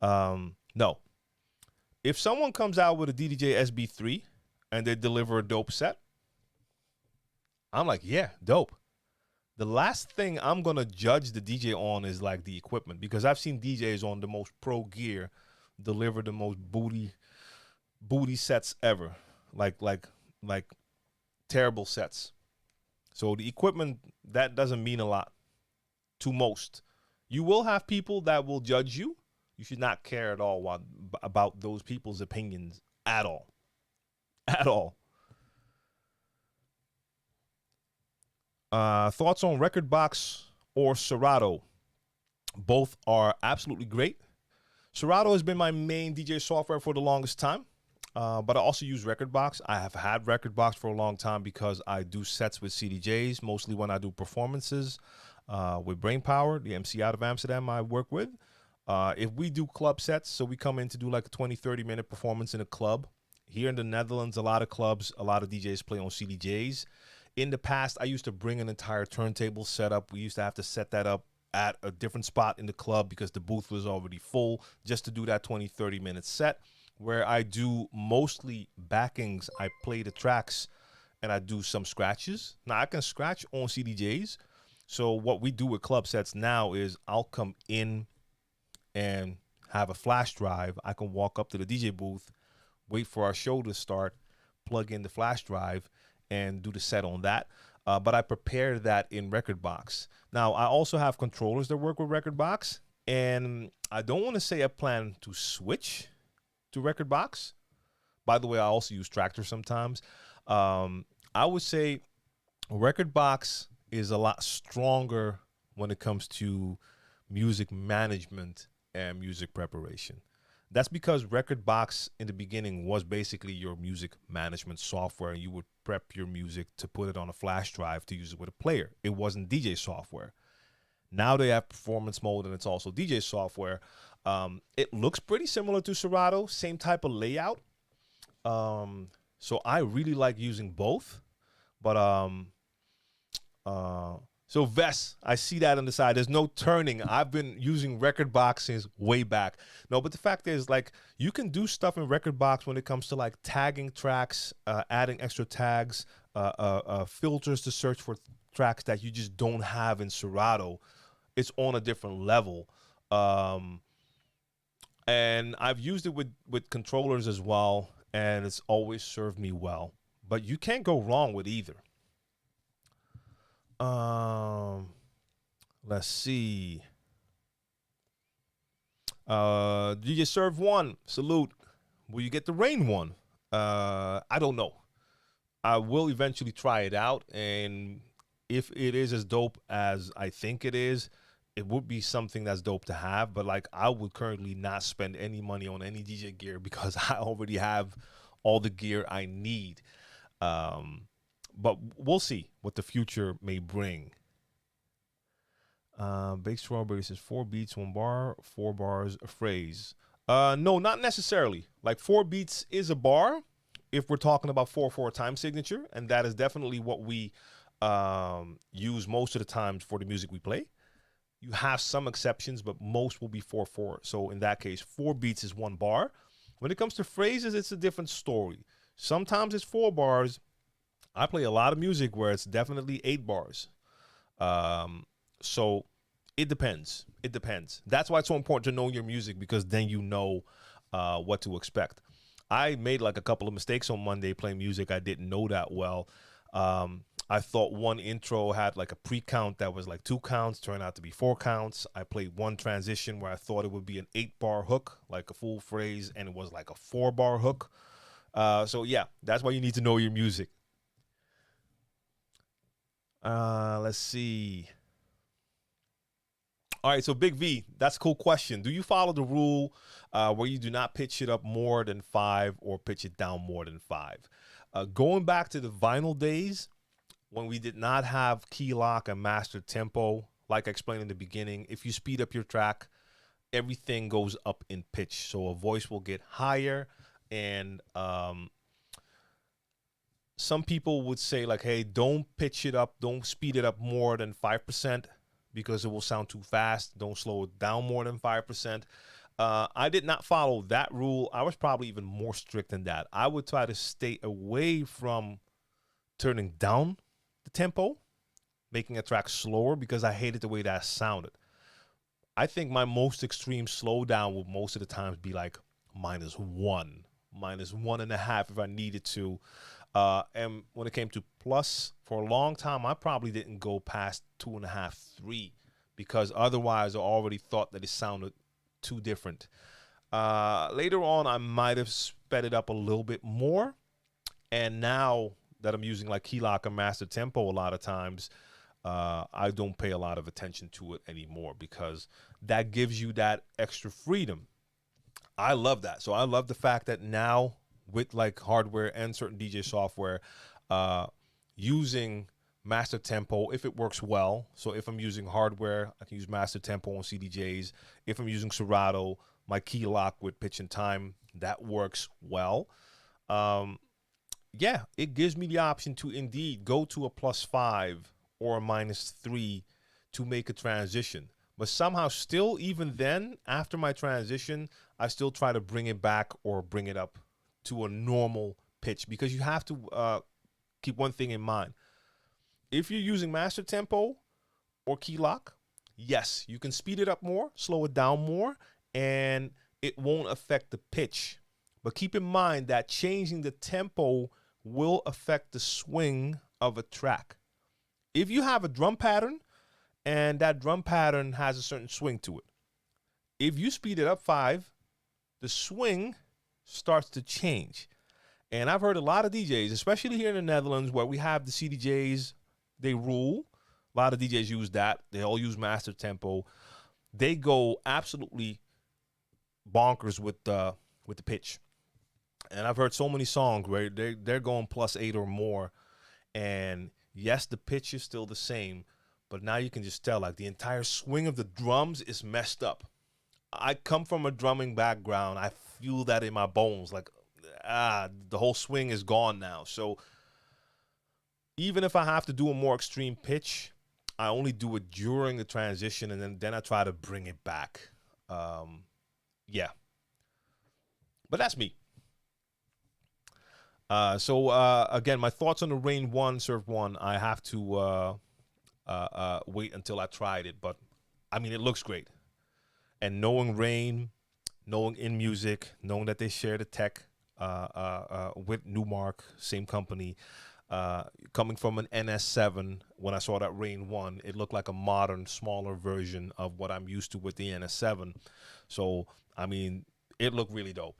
No. If someone comes out with a DJ SB3 and they deliver a dope set, I'm like, yeah, dope. The last thing I'm going to judge the DJ on is like the equipment, because I've seen DJs on the most pro gear deliver the most booty sets ever. Like terrible sets. So the equipment, that doesn't mean a lot to most. You will have people that will judge you. You should not care at all about those people's opinions at all. At all. Thoughts on Rekordbox or Serato? Both are absolutely great. Serato has been my main DJ software for the longest time, but I also use Rekordbox. I have had Rekordbox for a long time because I do sets with CDJs, mostly when I do performances with Brainpower, the MC out of Amsterdam I work with. If we do club sets, so we come in to do like a 20-30 minute performance in a club. Here in the Netherlands, a lot of clubs, a lot of DJs play on CDJs. In the past, I used to bring an entire turntable setup. We used to have to set that up at a different spot in the club because the booth was already full, just to do that 20-30 minute set, where I do mostly backings. I play the tracks and I do some scratches. Now, I can scratch on CDJs. So what we do with club sets now is I'll come in and have a flash drive. I can walk up to the DJ booth, wait for our show to start, plug in the flash drive, and do the set on that. But I prepare that in Rekordbox. Now, I also have controllers that work with Rekordbox, and I don't want to say I plan to switch to Rekordbox. By the way, I also use Tractor sometimes. I would say Rekordbox is a lot stronger when it comes to music management and music preparation. That's because Rekordbox in the beginning was basically your music management software, and you would prep your music to put it on a flash drive to use it with a player. It wasn't DJ software. Now they have performance mode, and it's also DJ software. It looks pretty similar to Serato, same type of layout. So I really like using both. But so Vest, I see that on the side. There's no turning. I've been using Rekordbox since way back. No, but the fact is, like, you can do stuff in Rekordbox when it comes to like tagging tracks, adding extra tags, filters to search for tracks that you just don't have in Serato. It's on a different level. And I've used it with controllers as well, and it's always served me well. But you can't go wrong with either. Let's see. DJ Serve 1, salute. Will you get the Rain one? I don't know. I will eventually try it out, and if it is as dope as I think it is, it would be something that's dope to have, but like I would currently not spend any money on any DJ gear because I already have all the gear I need. But we'll see what the future may bring. Baked Strawberry says 4 beats, 1 bar, 4 bars, a phrase. No, not necessarily. Like 4 beats is a bar if we're talking about 4/4 time signature, and that is definitely what we use most of the times for the music we play. You have some exceptions, but most will be 4/4. So in that case, 4 beats is 1 bar. When it comes to phrases, it's a different story. Sometimes it's 4 bars. I play a lot of music where it's definitely 8 bars. So it depends. It depends. That's why it's so important to know your music, because then you know what to expect. I made like a couple of mistakes on Monday playing music I didn't know that well. I thought one intro had like a pre-count that was like 2 counts, turned out to be 4 counts. I played one transition where I thought it would be an 8-bar hook, like a full phrase, and it was like a 4-bar hook. So yeah, that's why you need to know your music. Let's see. All right, so Big V, that's a cool question. Do you follow the rule where you do not pitch it up more than 5 or pitch it down more than 5? Going back to the vinyl days, when we did not have key lock and master tempo, like I explained in the beginning, if you speed up your track, everything goes up in pitch. So a voice will get higher, and some people would say like, hey, don't pitch it up, don't speed it up more than 5%. Because it will sound too fast. Don't slow it down more than 5%. I did not follow that rule. I was probably even more strict than that. I would try to stay away from turning down the tempo, making a track slower, because I hated the way that sounded. I think my most extreme slowdown would most of the times be like -1, -1.5 if I needed to. And when it came to plus, for a long time, I probably didn't go past 2.5, 3, because otherwise I already thought that it sounded too different. Later on, I might have sped it up a little bit more. And now that I'm using like key lock and master tempo a lot of times, I don't pay a lot of attention to it anymore, because that gives you that extra freedom. I love that. So I love the fact that now, with like hardware and certain DJ software, using master tempo, if it works well. So if I'm using hardware, I can use master tempo on CDJs. If I'm using Serato, my key lock with pitch and time, that works well. Yeah, it gives me the option to indeed go to a +5 or a -3 to make a transition. But somehow still, even then, after my transition, I still try to bring it back or bring it up to a normal pitch, because you have to keep one thing in mind. If you're using master tempo or key lock, yes, you can speed it up more, slow it down more, and it won't affect the pitch. But keep in mind that changing the tempo will affect the swing of a track. If you have a drum pattern and that drum pattern has a certain swing to it, if you speed it up 5, the swing starts to change. And I've heard a lot of DJs, especially here in the Netherlands, where we have the CDJs, they rule. A lot of DJs use that. They all use master tempo. They go absolutely bonkers with the pitch. And I've heard so many songs where they're going +8 or more. And yes, the pitch is still the same, but now you can just tell like the entire swing of the drums is messed up. I come from a drumming background. I feel that in my bones. Like, the whole swing is gone now. So even if I have to do a more extreme pitch, I only do it during the transition, and then I try to bring it back. Yeah. But that's me. So again, my thoughts on the Rain 1, Surf 1, I have to wait until I tried it. But, I mean, it looks great. And knowing Rain, knowing In Music, knowing that they share the tech with Newmark, same company, coming from an NS7, when I saw that Rain 1, it looked like a modern, smaller version of what I'm used to with the NS7. So, I mean, it looked really dope.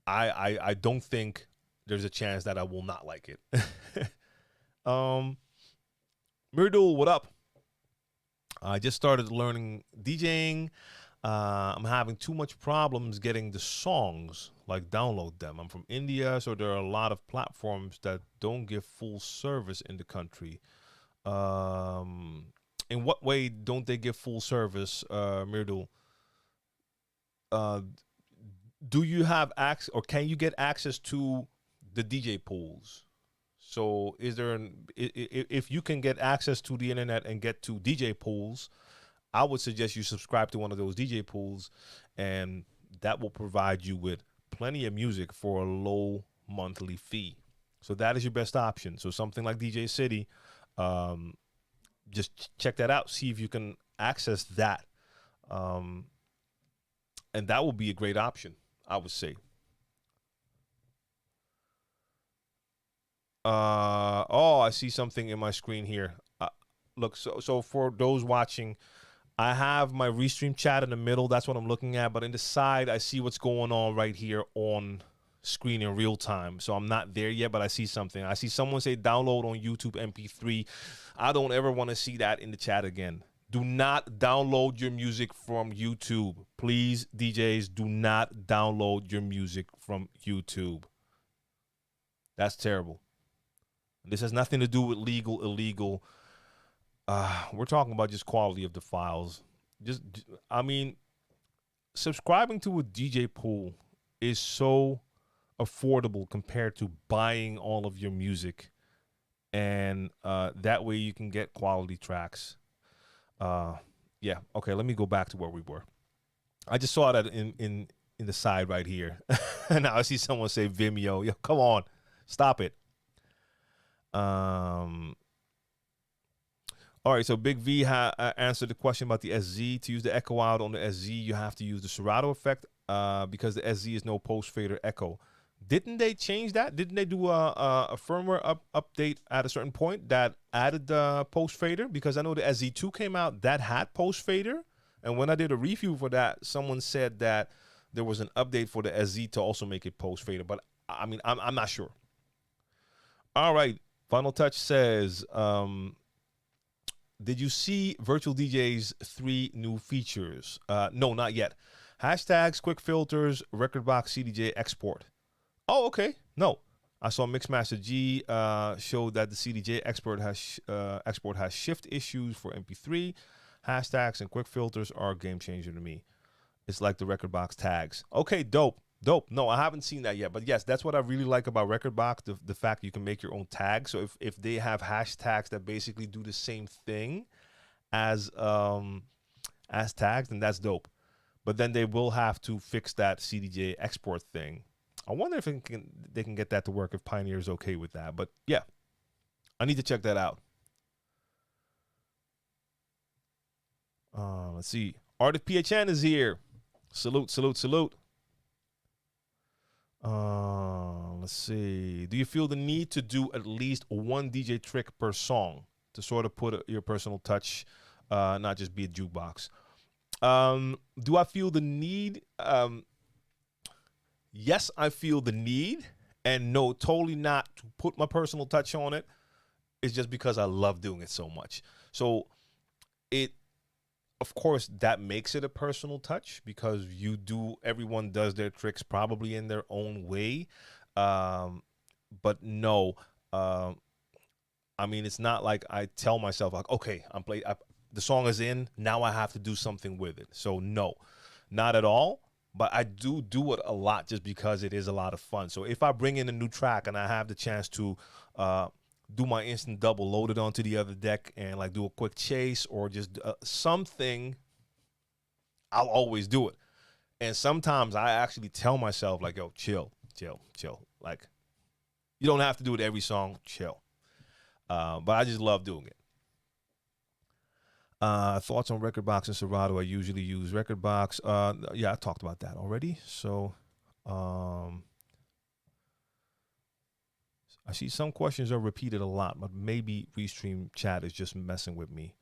I don't think there's a chance that I will not like it. Myrdul, what up? I just started learning DJing. I'm having too much problems getting the songs, like download them. I'm from India, so there are a lot of platforms that don't give full service in the country. In what way don't they give full service, Mirdul? Uh, do you have access, or can you get access to the DJ pools? So is there if you can get access to the internet and get to DJ pools, I would suggest you subscribe to one of those DJ pools, and that will provide you with plenty of music for a low monthly fee. So that is your best option. So something like DJ City, just check that out. See if you can access that. And that will be a great option, I would say. Oh, I see something in my screen here. Look, so for those watching, I have my restream chat in the middle. That's what I'm looking at. But in the side, I see what's going on right here on screen in real time. So I'm not there yet, but I see something. I see someone say download on YouTube MP3. I don't ever want to see that in the chat again. Do not download your music from YouTube. Please, DJs, do not download your music from YouTube. That's terrible. This has nothing to do with legal, illegal. We're talking about just quality of the files. I mean, subscribing to a DJ pool is so affordable compared to buying all of your music, and that way you can get quality tracks. Yeah. Okay. Let me go back to where we were. I just saw that in the side right here. Now I see someone say Vimeo. Yo, come on, stop it. All right, so Big V answered the question about the SZ. To use the echo out on the SZ, you have to use the Serato effect because the SZ is no post fader echo. Didn't they change that? Didn't they do a firmware update at a certain point that added the post fader? Because I know the SZ2 came out that had post fader, and when I did a review for that, someone said that there was an update for the SZ to also make it post fader. But I mean, I'm not sure. All right, Final Touch says. Did you see Virtual DJ's 3 new features? No, not yet. Hashtags, quick filters, Rekordbox CDJ export. Oh, okay. No, I saw Mixmaster G showed that the CDJ export has shift issues for MP3. Hashtags and quick filters are a game changer to me. It's like the Rekordbox tags. Okay, dope. No, I haven't seen that yet, but yes, that's what I really like about Rekordbox, the fact you can make your own tags. So if they have hashtags that basically do the same thing as tags, then that's dope. But then they will have to fix that CDJ export thing. I wonder if they can get that to work, if Pioneer is okay with that. But yeah, I need to check that out. Let's see. Art of PHN is here. Salute. Let's see. Do you feel the need to do at least one DJ trick per song to sort of put your personal touch, not just be a jukebox? Do I feel the need? Yes, I feel the need, and no, totally not to put my personal touch on it. It's just because I love doing it so much. So of course, that makes it a personal touch because everyone does their tricks probably in their own way. But no, I mean, it's not like I tell myself, like, okay, the song is in, now I have to do something with it. So no, not at all. But I do it a lot just because it is a lot of fun. So if I bring in a new track and I have the chance to do my instant double, load it onto the other deck and like do a quick chase or just something, I'll always do it. And sometimes I actually tell myself like, yo, chill. Like, you don't have to do it every song, chill. But I just love doing it. Thoughts on Rekordbox and Serato? I usually use Rekordbox. Yeah, I talked about that already. So I see some questions are repeated a lot, but maybe Restream chat is just messing with me.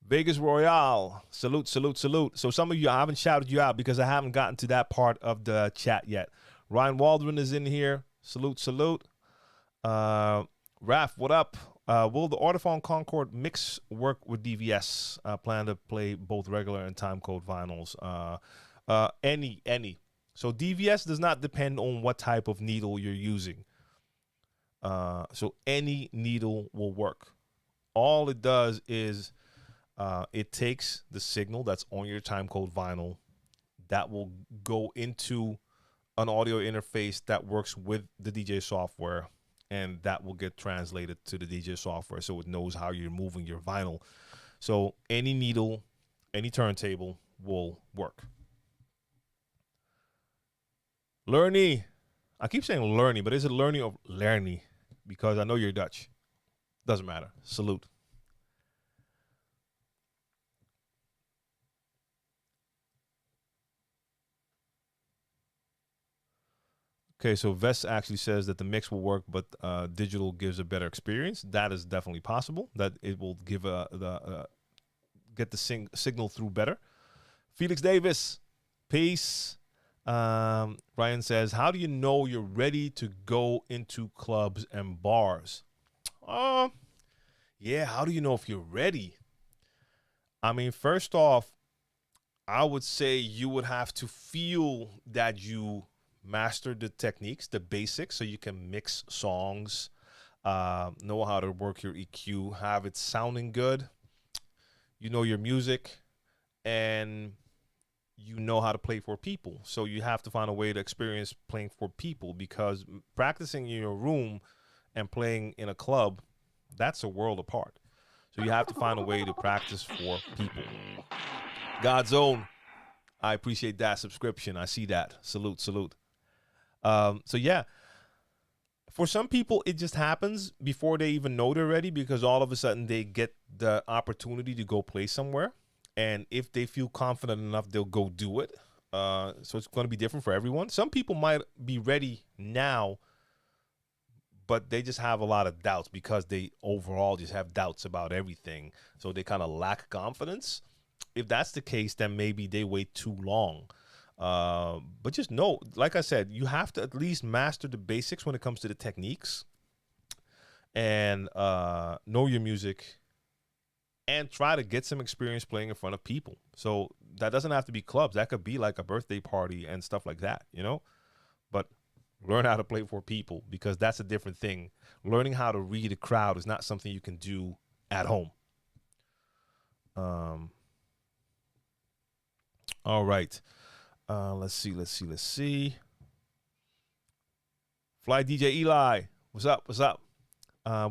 Vegas Royale, salute. So some of you, I haven't shouted you out because I haven't gotten to that part of the chat yet. Ryan Waldron is in here. Salute. Raph, what up? Will the Audiophone Concord mix work with DVS? Plan to play both regular and timecode vinyls. Any. So DVS does not depend on what type of needle you're using. So any needle will work. All it does is it takes the signal that's on your timecode vinyl that will go into an audio interface that works with the DJ software, and that will get translated to the DJ software so it knows how you're moving your vinyl. So any needle, any turntable will work. Lerny. I keep saying Lerny, but is it Lerny or Lerny? Because I know you're Dutch. Doesn't matter. Salute. Okay, so Vess actually says that the mix will work, but digital gives a better experience. That is definitely possible. That it will give get the signal through better. Felix Davis, peace. Ryan says, how do you know you're ready to go into clubs and bars? Yeah, how do you know if you're ready? I mean, first off, I would say you would have to feel that you master the techniques, the basics, so you can mix songs, know how to work your EQ, have it sounding good, you know your music, and you know how to play for people. So you have to find a way to experience playing for people, because practicing in your room and playing in a club, that's a world apart. So you have to find a way to practice for people. God's Own, I appreciate that subscription. I see that. Salute. So yeah, for some people, it just happens before they even know they're ready, because all of a sudden they get the opportunity to go play somewhere. And if they feel confident enough, they'll go do it. So it's going to be different for everyone. Some people might be ready now, but they just have a lot of doubts because they overall just have doubts about everything. So they kind of lack confidence. If that's the case, then maybe they wait too long. But just know, like I said, you have to at least master the basics when it comes to the techniques, and know your music, and try to get some experience playing in front of people. So that doesn't have to be clubs. That could be like a birthday party and stuff like that, you know? But learn how to play for people, because that's a different thing. Learning how to read a crowd is not something you can do at home. All right. Let's see. Fly DJ Eli, what's up?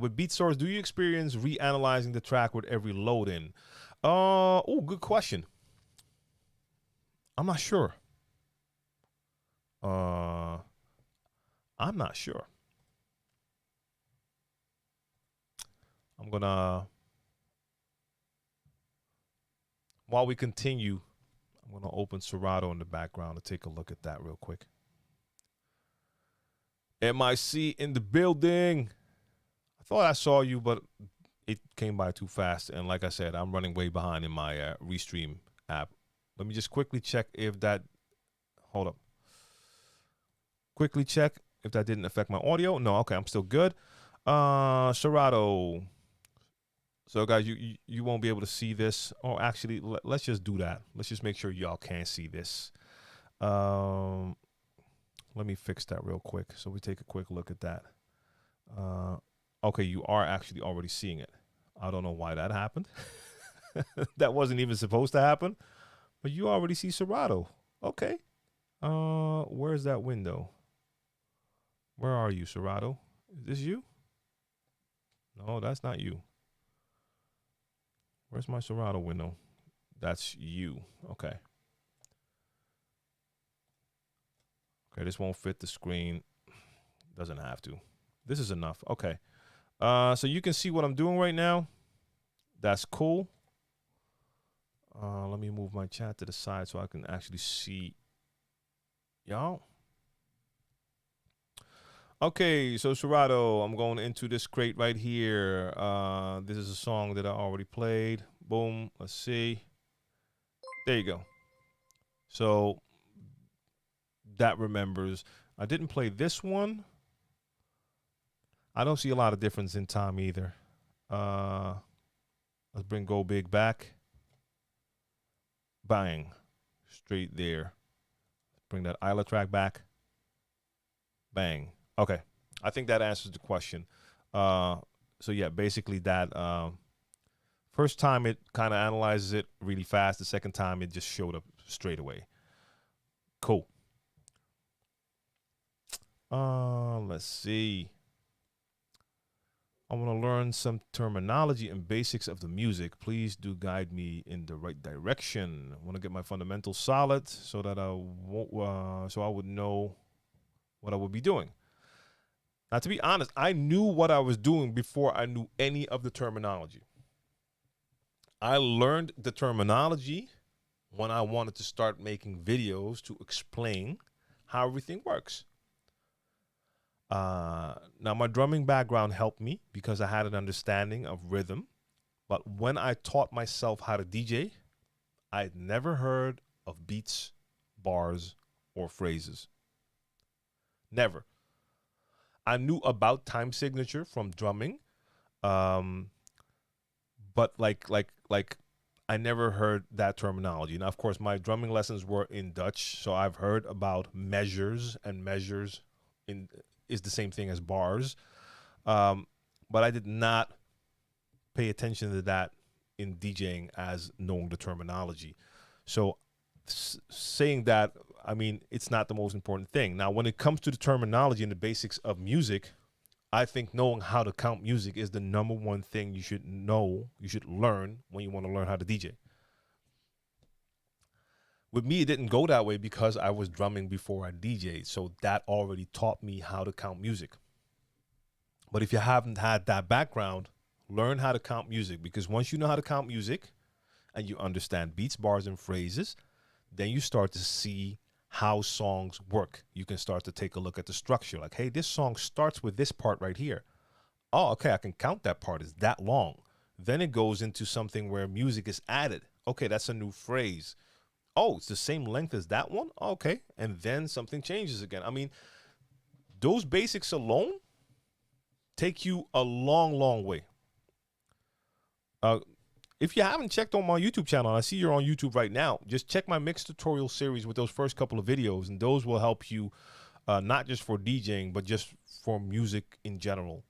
With Beat Source, do you experience reanalyzing the track with every load in? Oh, good question. I'm not sure. I'm not sure. I'm gonna, while we continue, I'm gonna open Serato in the background to take a look at that real quick. MIC in the building. I thought I saw you, but it came by too fast. And like I said, I'm running way behind in my Restream app. Let me just quickly check if that, hold up. Quickly check if that didn't affect my audio. No, okay, I'm still good. Serato. So guys, you won't be able to see this. Oh, actually, let's just do that. Let's just make sure y'all can see this. Let me fix that real quick. So we take a quick look at that. Okay, you are actually already seeing it. I don't know why that happened. That wasn't even supposed to happen. But you already see Serato. Okay. Where's that window? Where are you, Serato? Is this you? No, that's not you. Where's my Serato window? That's you. Okay. Okay, this won't fit the screen. Doesn't have to. This is enough. Okay. So you can see what I'm doing right now. That's cool. Let me move my chat to the side so I can actually see y'all. Okay, so Serato, I'm going into this crate right here. This is a song that I already played. Boom. Let's see. There you go. So that remembers. I didn't play this one. I don't see a lot of difference in time either. Let's bring Go Big back. Bang. Straight there. Bring that Isla track back. Bang. Okay. I think that answers the question. So yeah, basically that first time it kind of analyzes it really fast. The second time it just showed up straight away. Cool. Let's see. I want to learn some terminology and basics of the music. Please do guide me in the right direction. I want to get my fundamentals solid so that I won't, so I would know what I would be doing. Now, to be honest, I knew what I was doing before I knew any of the terminology. I learned the terminology when I wanted to start making videos to explain how everything works. Now, my drumming background helped me because I had an understanding of rhythm. But when I taught myself how to DJ, I had never heard of beats, bars, or phrases. Never. I knew about time signature from drumming, but like I never heard that terminology. Now, of course, my drumming lessons were in Dutch, so I've heard about measures, and measures is the same thing as bars, but I did not pay attention to that in DJing as knowing the terminology. So saying that, I mean, it's not the most important thing. Now, when it comes to the terminology and the basics of music, I think knowing how to count music is the number one thing you should know, you should learn when you want to learn how to DJ. With me, it didn't go that way because I was drumming before I DJed. So that already taught me how to count music. But if you haven't had that background, learn how to count music, because once you know how to count music and you understand beats, bars, and phrases, then you start to see how songs work. You can start to take a look at the structure. Like, hey, this song starts with this part right here. Oh, okay, I can count that part. It's that long. Then it goes into something where music is added. Okay, that's a new phrase. Oh, it's the same length as that one? Okay. And then something changes again. I mean, those basics alone take you a long, long way. If you haven't checked on my YouTube channel, I see you're on YouTube right now, just check my mix tutorial series with those first couple of videos, and those will help you not just for DJing, but just for music in general.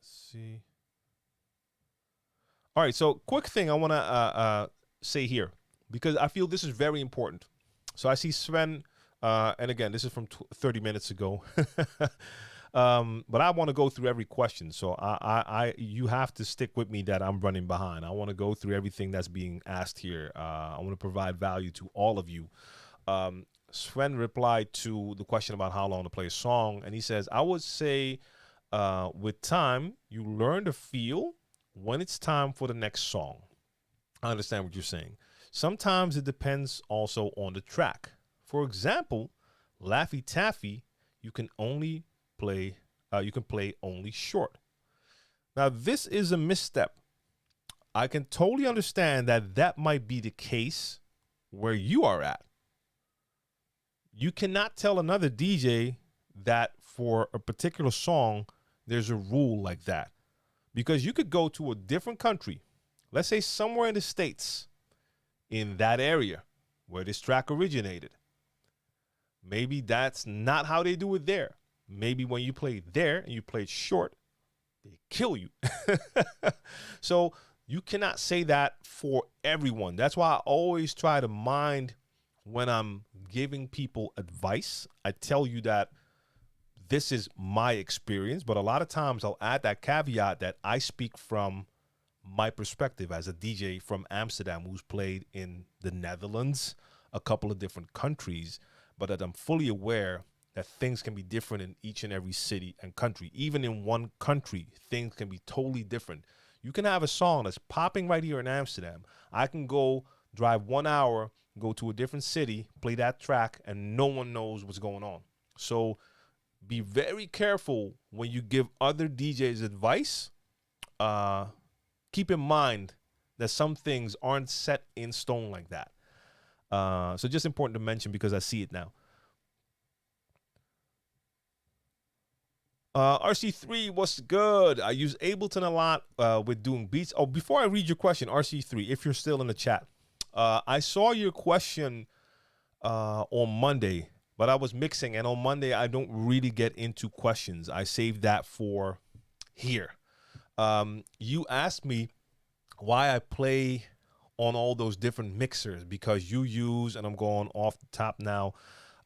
See. All right, so quick thing I want to say here, because I feel this is very important. So I see Sven, and again, this is from 30 minutes ago, but I want to go through every question. So you have to stick with me that I'm running behind. I want to go through everything that's being asked here. I want to provide value to all of you. Sven replied to the question about how long to play a song, and he says, I would say, with time, you learn to feel when it's time for the next song. I understand what you're saying. Sometimes it depends also on the track. For example, Laffy Taffy, you can play only short. Now, this is a misstep. I can totally understand that might be the case where you are at. You cannot tell another DJ that for a particular song, there's a rule like that, because you could go to a different country, let's say somewhere in the States, in that area where this track originated. Maybe that's not how they do it there. Maybe when you play there and you play it short, they kill you. So you cannot say that for everyone. That's why I always try to mind when I'm giving people advice. I tell you that this is my experience, but a lot of times I'll add that caveat that I speak from my perspective as a DJ from Amsterdam who's played in the Netherlands, a couple of different countries, but that I'm fully aware that things can be different in each and every city and country. Even in one country, things can be totally different. You can have a song that's popping right here in Amsterdam. I can go drive 1 hour, go to a different city, play that track, and no one knows what's going on. So be very careful when you give other DJs advice. Keep in mind that some things aren't set in stone like that. So just important to mention because I see it now. RC3, what's good? I use Ableton a lot with doing beats. Oh, before I read your question, RC3, if you're still in the chat, I saw your question on Monday, but I was mixing, and on Monday I don't really get into questions. I saved that for here. You asked me why I play on all those different mixers, because you use, and I'm going off the top now,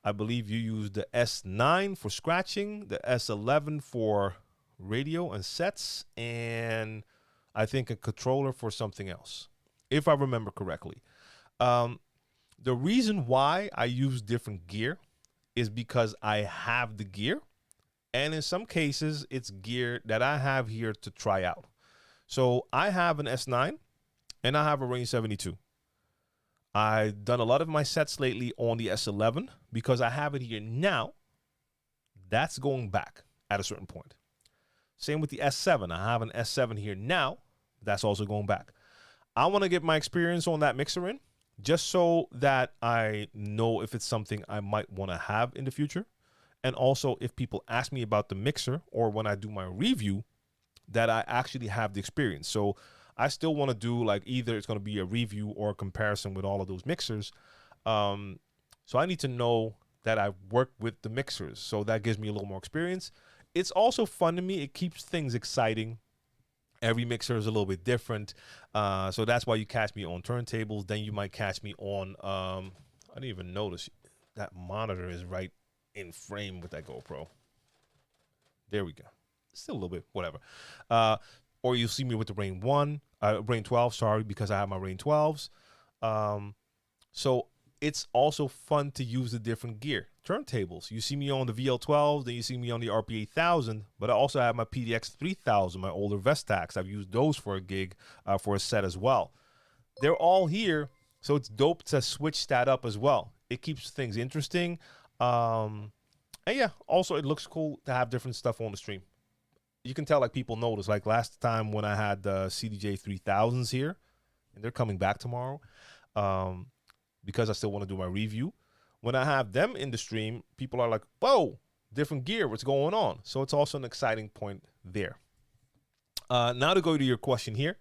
I believe you use the S9 for scratching, the S11 for radio and sets, and I think a controller for something else, if I remember correctly. The reason why I use different gear is because I have the gear, and in some cases, it's gear that I have here to try out. So I have an S9, and I have a Range 72. I've done a lot of my sets lately on the S11 because I have it here now. That's going back at a certain point. Same with the S7. I have an S7 here now. That's also going back. I want to get my experience on that mixer in, just so that I know if it's something I might want to have in the future. And also if people ask me about the mixer, or when I do my review, that I actually have the experience. So I still want to do, like, either it's going to be a review or a comparison with all of those mixers. So I need to know that I've worked with the mixers. So that gives me a little more experience. It's also fun to me. It keeps things exciting. Every mixer is a little bit different. So that's why you catch me on turntables. Then you might catch me on, I didn't even notice that monitor is right in frame with that GoPro. There we go. Still a little bit, whatever. Or you'll see me with the Rain 12, sorry, because I have my Rain 12s. So it's also fun to use the different gear. Turntables, you see me on the VL12, then you see me on the RP8000, but I also have my PDX 3000, my older Vestax. I've used those for a gig, for a set as well. They're all here, so it's dope to switch that up as well. It keeps things interesting. And yeah, also it looks cool to have different stuff on the stream. You can tell, like, people notice, like last time when I had the CDJ 3000s here, and they're coming back tomorrow, because I still want to do my review. When I have them in the stream, people are like, whoa, different gear, what's going on? So it's also an exciting point there. Now to go to your question here.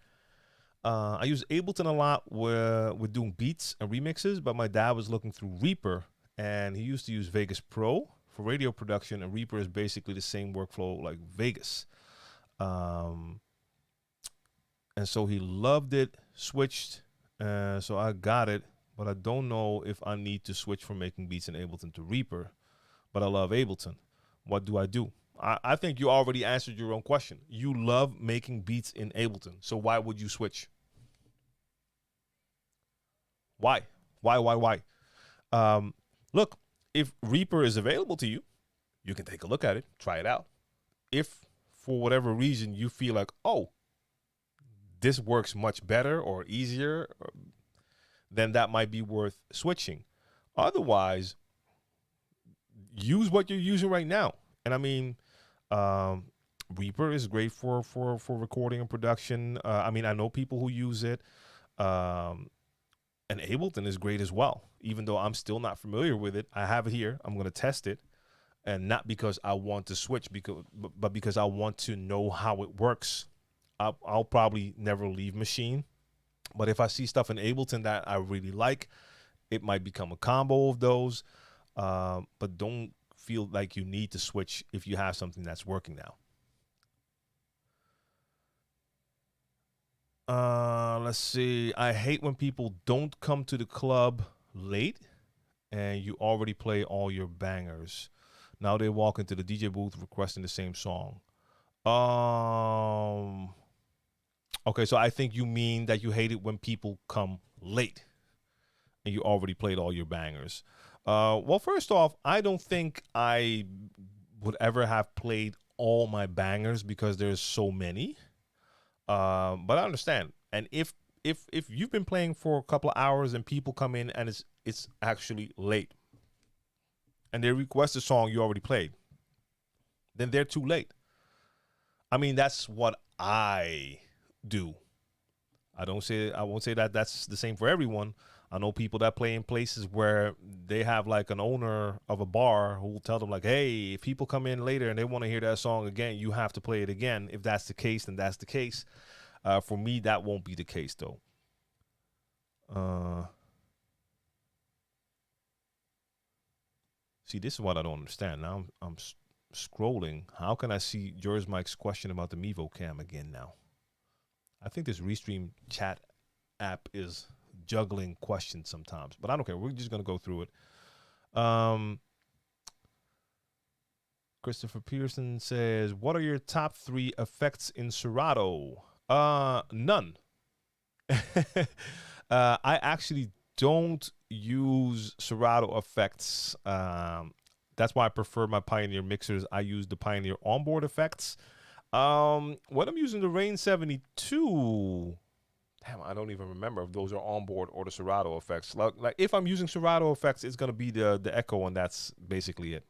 I use Ableton a lot with doing beats and remixes, but my dad was looking through Reaper, and he used to use Vegas Pro for radio production, and Reaper is basically the same workflow like Vegas. And so he loved it, switched, so I got it, but I don't know if I need to switch from making beats in Ableton to Reaper, but I love Ableton. What do I do? I think you already answered your own question. You love making beats in Ableton, so why would you switch? Why? Why? Look, if Reaper is available to you, you can take a look at it, try it out. If for whatever reason you feel like, oh, this works much better or easier, then that might be worth switching. Otherwise, use what you're using right now. And I mean, Reaper is great for recording and production. I mean, I know people who use it. And Ableton is great as well. Even though I'm still not familiar with it, I have it here. I'm going to test it. And not because I want to switch, but because I want to know how it works. I'll probably never leave Machine. But if I see stuff in Ableton that I really like, it might become a combo of those. But don't feel like you need to switch if you have something that's working now. Let's see. I hate when people don't come to the club late and you already play all your bangers. Now they walk into the DJ booth requesting the same song. Okay, so I think you mean that you hate it when people come late and you already played all your bangers. Well, first off, I don't think I would ever have played all my bangers because there's so many. But I understand. And if you've been playing for a couple of hours and people come in and it's actually late and they request a song you already played, then they're too late. I mean, that's what I do. I won't say that that's the same for everyone. I know people that play in places where they have like an owner of a bar who will tell them like, hey, if people come in later and they want to hear that song again, you have to play it again. If that's the case, then that's the case. For me, that won't be the case though. See, this is what I don't understand. Now I'm scrolling. How can I see George Mike's question about the Mevo Cam again now? I think this Restream chat app is juggling questions sometimes, but I don't care. We're just going to go through it. Christopher Pearson says, what are your top 3 effects in Serato? None. I actually don't use Serato effects. That's why I prefer my Pioneer mixers. I use the Pioneer onboard effects. When I'm using the Rain 72, damn, I don't even remember if those are onboard or the Serato effects. Like if I'm using Serato effects, it's gonna be the echo, and that's basically it.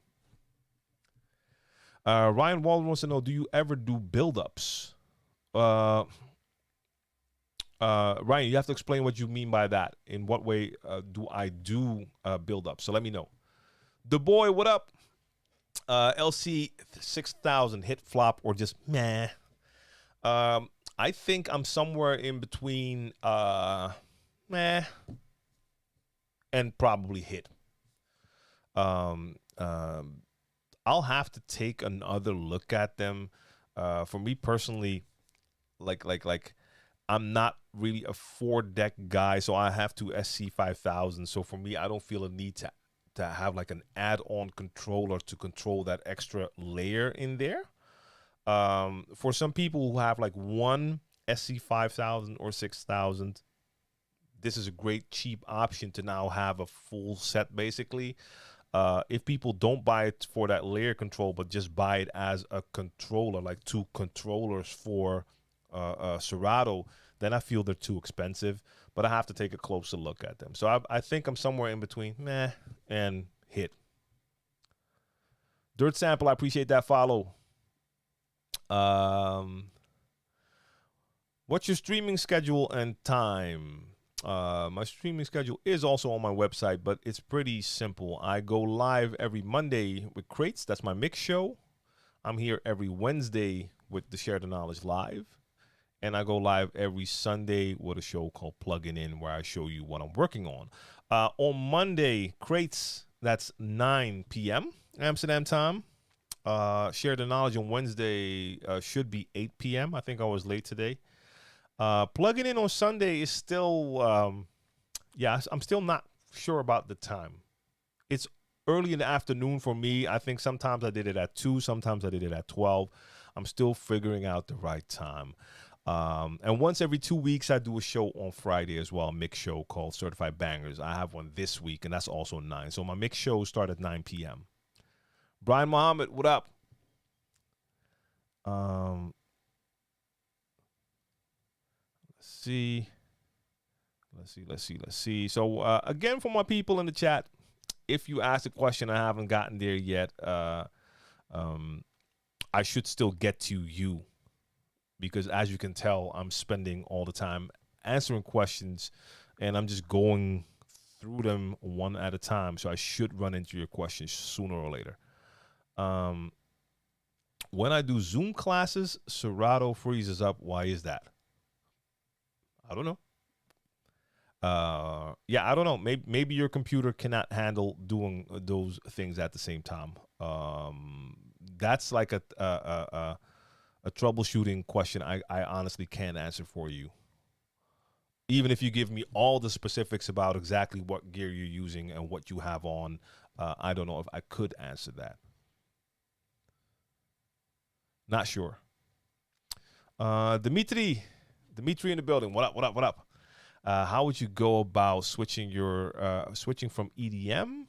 Ryan Wald wants to know, do you ever do build-ups? Ryan, you have to explain what you mean by that. In what way do I do build-ups? So let me know. The boy, what up? LC 6000, hit, flop, or just meh. I think I'm somewhere in between meh and probably hit. I'll have to take another look at them. For me personally, like I'm not really a 4-deck guy, so I have to SC 5000. So for me, I don't feel a need to have like an add-on controller to control that extra layer in there. For some people who have like one SC 5000 or 6000, this is a great cheap option to now have a full set basically. If people don't buy it for that layer control, but just buy it as a controller, like 2 controllers for Serato, then I feel they're too expensive. But I have to take a closer look at them. So I think I'm somewhere in between meh and hit. Dirt Sample, I appreciate that follow. What's your streaming schedule and time? My streaming schedule is also on my website, but it's pretty simple. I go live every Monday with Crates. That's my mix show. I'm here every Wednesday with the Share the Knowledge Live. And I go live every Sunday with a show called Plugging In, where I show you what I'm working on. On Monday, Crates, that's 9 p.m. Amsterdam time. Share the Knowledge on Wednesday should be 8 p.m. I think I was late today. Plugging In on Sunday is still, I'm still not sure about the time. It's early in the afternoon for me. I think sometimes I did it at 2, sometimes I did it at 12. I'm still figuring out the right time. And once every 2 weeks, I do a show on Friday as well, a mix show called Certified Bangers. I have one this week, and that's also 9. So my mix shows start at 9 p.m. Brian Muhammad, what up? Let's see. So again, for my people in the chat, if you ask a question, I haven't gotten there yet. I should still get to you, because as you can tell, I'm spending all the time answering questions, and I'm just going through them one at a time. So I should run into your questions sooner or later. When I do Zoom classes, Serato freezes up. Why is that? I don't know. I don't know. Maybe your computer cannot handle doing those things at the same time. That's like a troubleshooting question I honestly can't answer for you. Even if you give me all the specifics about exactly what gear you're using and what you have on, I don't know if I could answer that. Not sure. Dimitri in the building. What up? How would you go about switching from EDM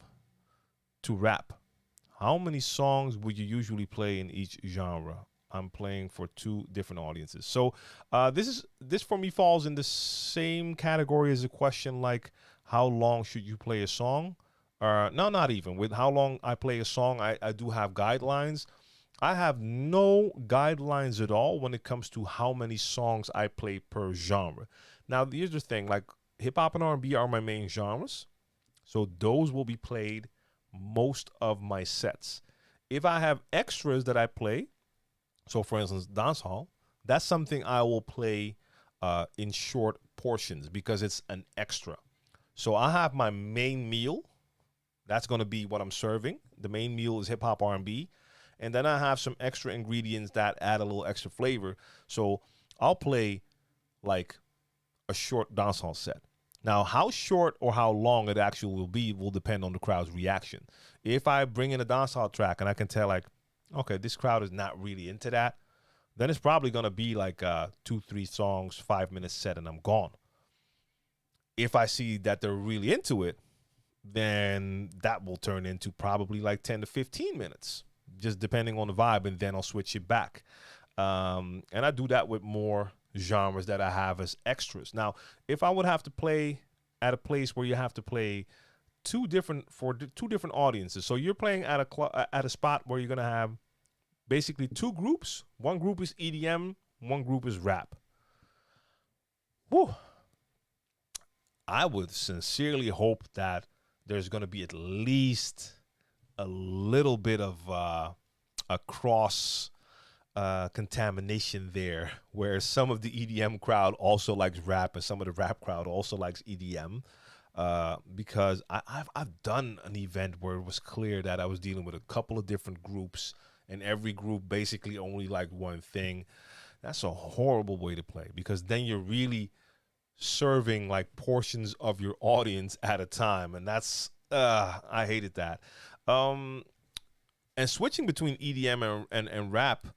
to rap? How many songs would you usually play in each genre? I'm playing for 2 different audiences. So this for me falls in the same category as a question like, how long should you play a song? No, not even. With how long I play a song, I do have guidelines. I have no guidelines at all when it comes to how many songs I play per genre. Now, here's the thing, like hip hop and R&B are my main genres. So those will be played most of my sets. If I have extras that I play, so for instance, dancehall, that's something I will play in short portions because it's an extra. So I have my main meal. That's going to be what I'm serving. The main meal is hip hop R&B. And then I have some extra ingredients that add a little extra flavor. So I'll play like a short dancehall set. Now, how short or how long it actually will be will depend on the crowd's reaction. If I bring in a dancehall track and I can tell like, okay, this crowd is not really into that, then it's probably going to be like 2-3 songs, 5 minutes set, and I'm gone. If I see that they're really into it, then that will turn into probably like 10 to 15 minutes, just depending on the vibe, and then I'll switch it back. And I do that with more genres that I have as extras. Now, if I would have to play at a place where you have to play two different audiences, so you're playing at a spot where you're gonna have basically two groups. One group is EDM, one group is rap. Whew. I would sincerely hope that there's gonna be at least a little bit of a cross contamination there, where some of the EDM crowd also likes rap and some of the rap crowd also likes EDM, because I've done an event where it was clear that I was dealing with a couple of different groups and every group basically only liked one thing. That's a horrible way to play, because then you're really serving like portions of your audience at a time, and that's I hated that. And switching between EDM and rap,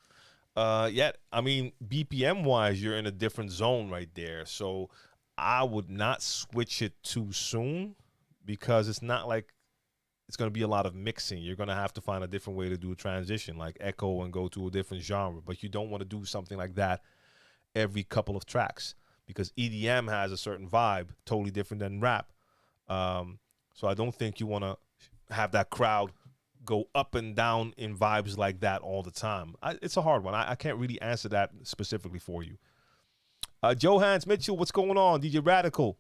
yeah, I mean, BPM wise, you're in a different zone right there. So I would not switch it too soon, because it's not like it's going to be a lot of mixing. You're going to have to find a different way to do a transition, like echo and go to a different genre. But you don't want to do something like that every couple of tracks, because EDM has a certain vibe, totally different than rap. So I don't think you want to have that crowd go up and down in vibes like that all the time. It's a hard one. I can't really answer that specifically for you. Johans Mitchell, what's going on? DJ Radical,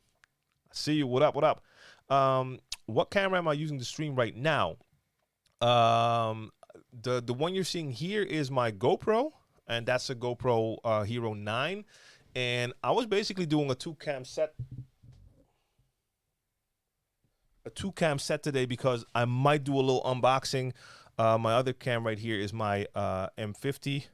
I see you. What up? What up? What camera am I using to stream right now? The one you're seeing here is my GoPro, and that's a GoPro Hero 9. And I was basically doing a two-cam set. Today because I might do a little unboxing. My other cam right here is my M50.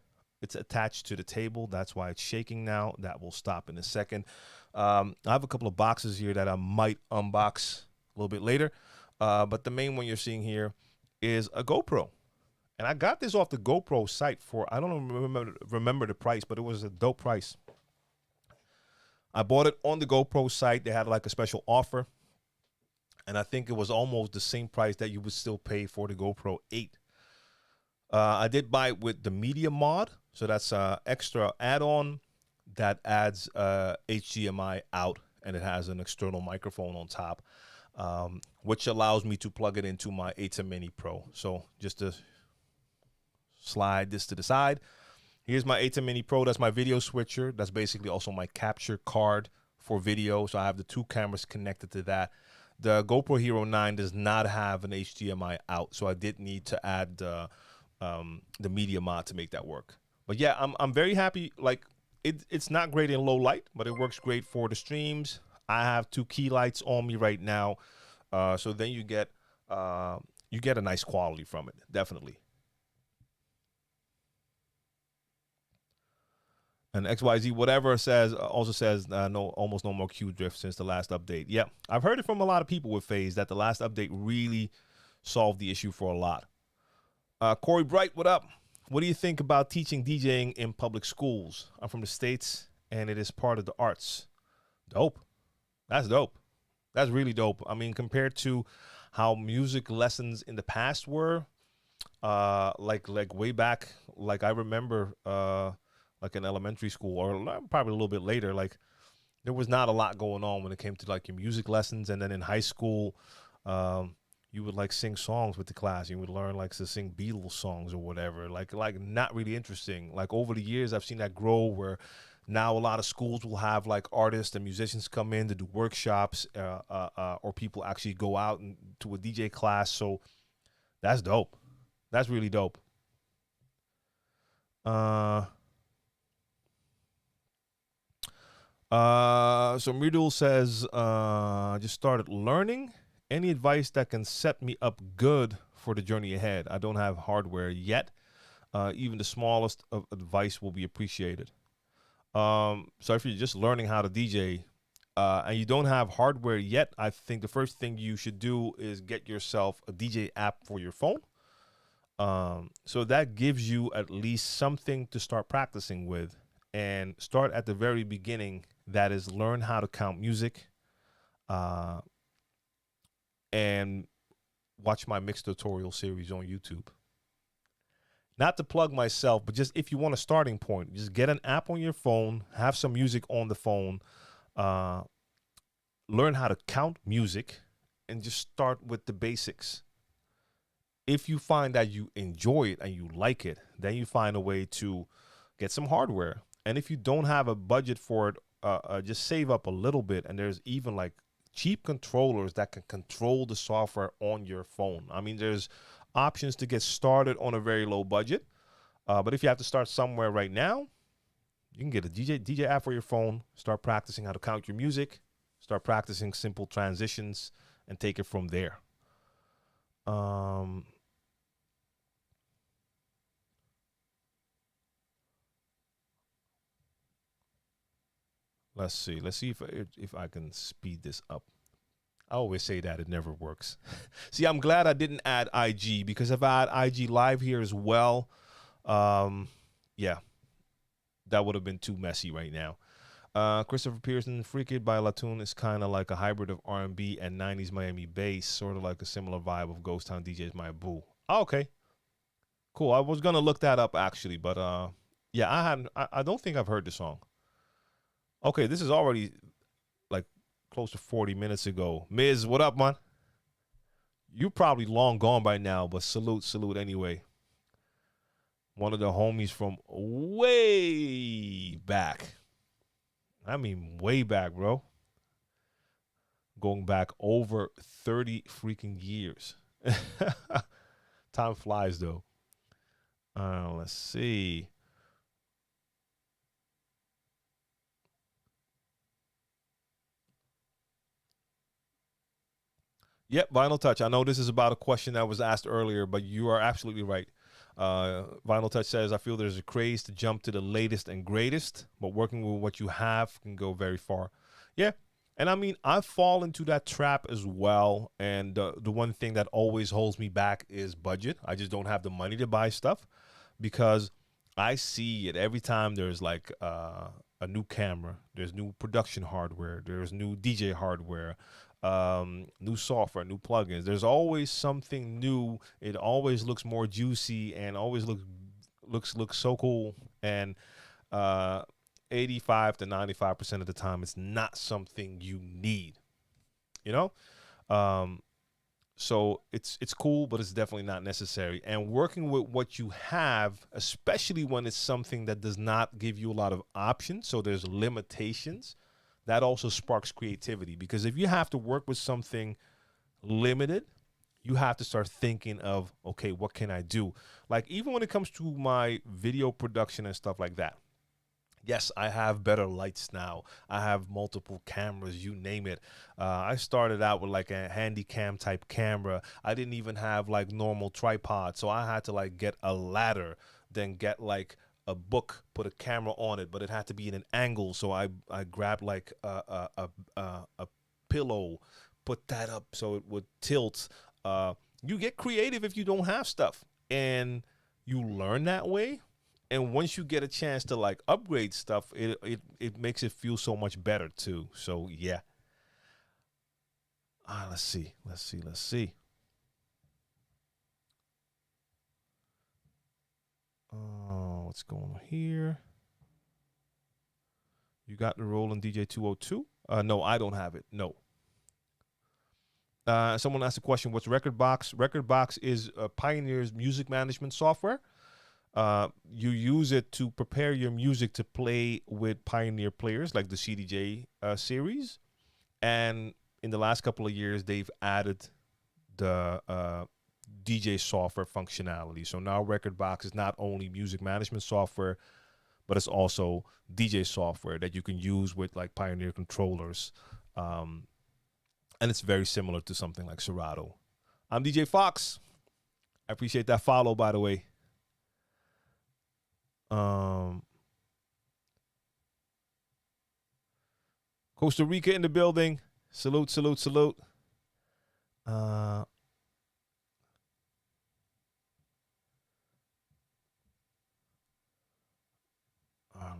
It's attached to the table. That's why it's shaking now. That will stop in a second. I have a couple of boxes here that I might unbox a little bit later. But the main one you're seeing here is a GoPro. And I got this off the GoPro site for, I don't remember the price, but it was a dope price. I bought it on the GoPro site. They had like a special offer. And I think it was almost the same price that you would still pay for the GoPro 8. I did buy it with the media mod. So that's an extra add-on that adds HDMI out, and it has an external microphone on top, which allows me to plug it into my ATEM Mini Pro. So just to slide this to the side. Here's my ATEM Mini Pro. That's my video switcher. That's basically also my capture card for video. So I have the two cameras connected to that. The GoPro Hero 9 does not have an HDMI out, so I did need to add the media mod to make that work. But yeah, I'm very happy. Like it's not great in low light, but it works great for the streams. I have two key lights on me right now, so then you get a nice quality from it, definitely. And XYZ whatever says also says almost no more Q drift since the last update. Yeah, I've heard it from a lot of people with Phase that the last update really solved the issue for a lot. Corey Bright, what up? What do you think about teaching DJing in public schools? I'm from the States, and it is part of the arts. Dope. That's dope. That's really dope. I mean, compared to how music lessons in the past were, like way back, like I remember, like in elementary school or probably a little bit later, like there was not a lot going on when it came to like your music lessons. And then in high school, you would like sing songs with the class. You would learn like to sing Beatles songs or whatever, like not really interesting. Like over the years, I've seen that grow where Now a lot of schools will have like artists and musicians come in to do workshops, or people actually go out and to a DJ class. So that's dope. That's really dope. So Mridul says, just started learning. Any advice that can set me up good for the journey ahead? I don't have hardware yet. Even the smallest of advice will be appreciated. So if you're just learning how to DJ, and you don't have hardware yet, I think the first thing you should do is get yourself a DJ app for your phone. So that gives you at least something to start practicing with, and start at the very beginning. That is, learn how to count music, and watch my mix tutorial series on YouTube. Not to plug myself, but just if you want a starting point, just get an app on your phone, have some music on the phone, learn how to count music, and just start with the basics. If you find that you enjoy it and you like it, then you find a way to get some hardware. And if you don't have a budget for it, just save up a little bit. And there's even like cheap controllers that can control the software on your phone. I mean, there's options to get started on a very low budget. But if you have to start somewhere right now, you can get a DJ app for your phone, start practicing how to count your music, start practicing simple transitions, and take it from there. Let's see if I can speed this up. I always say that it never works. See, I'm glad I didn't add IG, because if I had IG live here as well, yeah, that would have been too messy right now. Christopher Pearson, Freaked by Latoon is kind of like a hybrid of R&B and 90s Miami bass, sort of like a similar vibe of Ghost Town DJ's My Boo. Oh, okay, cool. I was gonna look that up actually, but yeah, I don't think I've heard the song. Okay, this is already like close to 40 minutes ago. Miz, what up, man? You're probably long gone by now, but salute anyway. One of the homies from way back. I mean, way back, bro. Going back over 30 freaking years. Time flies, though. Let's see. Yep, Vinyl Touch. I know this is about a question that was asked earlier, but you are absolutely right. Vinyl Touch says, I feel there's a craze to jump to the latest and greatest, but working with what you have can go very far. Yeah, and I mean, I fall into that trap as well. And the one thing that always holds me back is budget. I just don't have the money to buy stuff, because I see it every time there's like a new camera, there's new production hardware, there's new DJ hardware, new software, new plugins. There's always something new. It always looks more juicy and always looks so cool. And 85 to 95% of the time, it's not something you need, you know? So it's cool, but it's definitely not necessary. And working with what you have, especially when it's something that does not give you a lot of options, so there's limitations, that also sparks creativity. Because if you have to work with something limited, you have to start thinking of, okay, what can I do? Like, even when it comes to my video production and stuff like that, yes, I have better lights now. I have multiple cameras, you name it. I started out with like a handy cam type camera. I didn't even have like normal tripod, so I had to like get a ladder, then get like a book, put a camera on it, but it had to be in an angle. So I grabbed like a pillow, put that up so it would tilt. You get creative if you don't have stuff, and you learn that way. And once you get a chance to like upgrade stuff, it makes it feel so much better too. So yeah. Let's see. What's going on here? You got the Roland DJ 202? No, I don't have it. No. Someone asked a question, what's Rekordbox? Rekordbox is Pioneer's music management software. You use it to prepare your music to play with Pioneer players like the CDJ series. And in the last couple of years, they've added the DJ software functionality. So now Rekordbox is not only music management software, but it's also DJ software that you can use with like Pioneer controllers. And it's very similar to something like Serato. I'm DJ Fox. I appreciate that follow, by the way. Costa Rica in the building. Salute, salute, salute.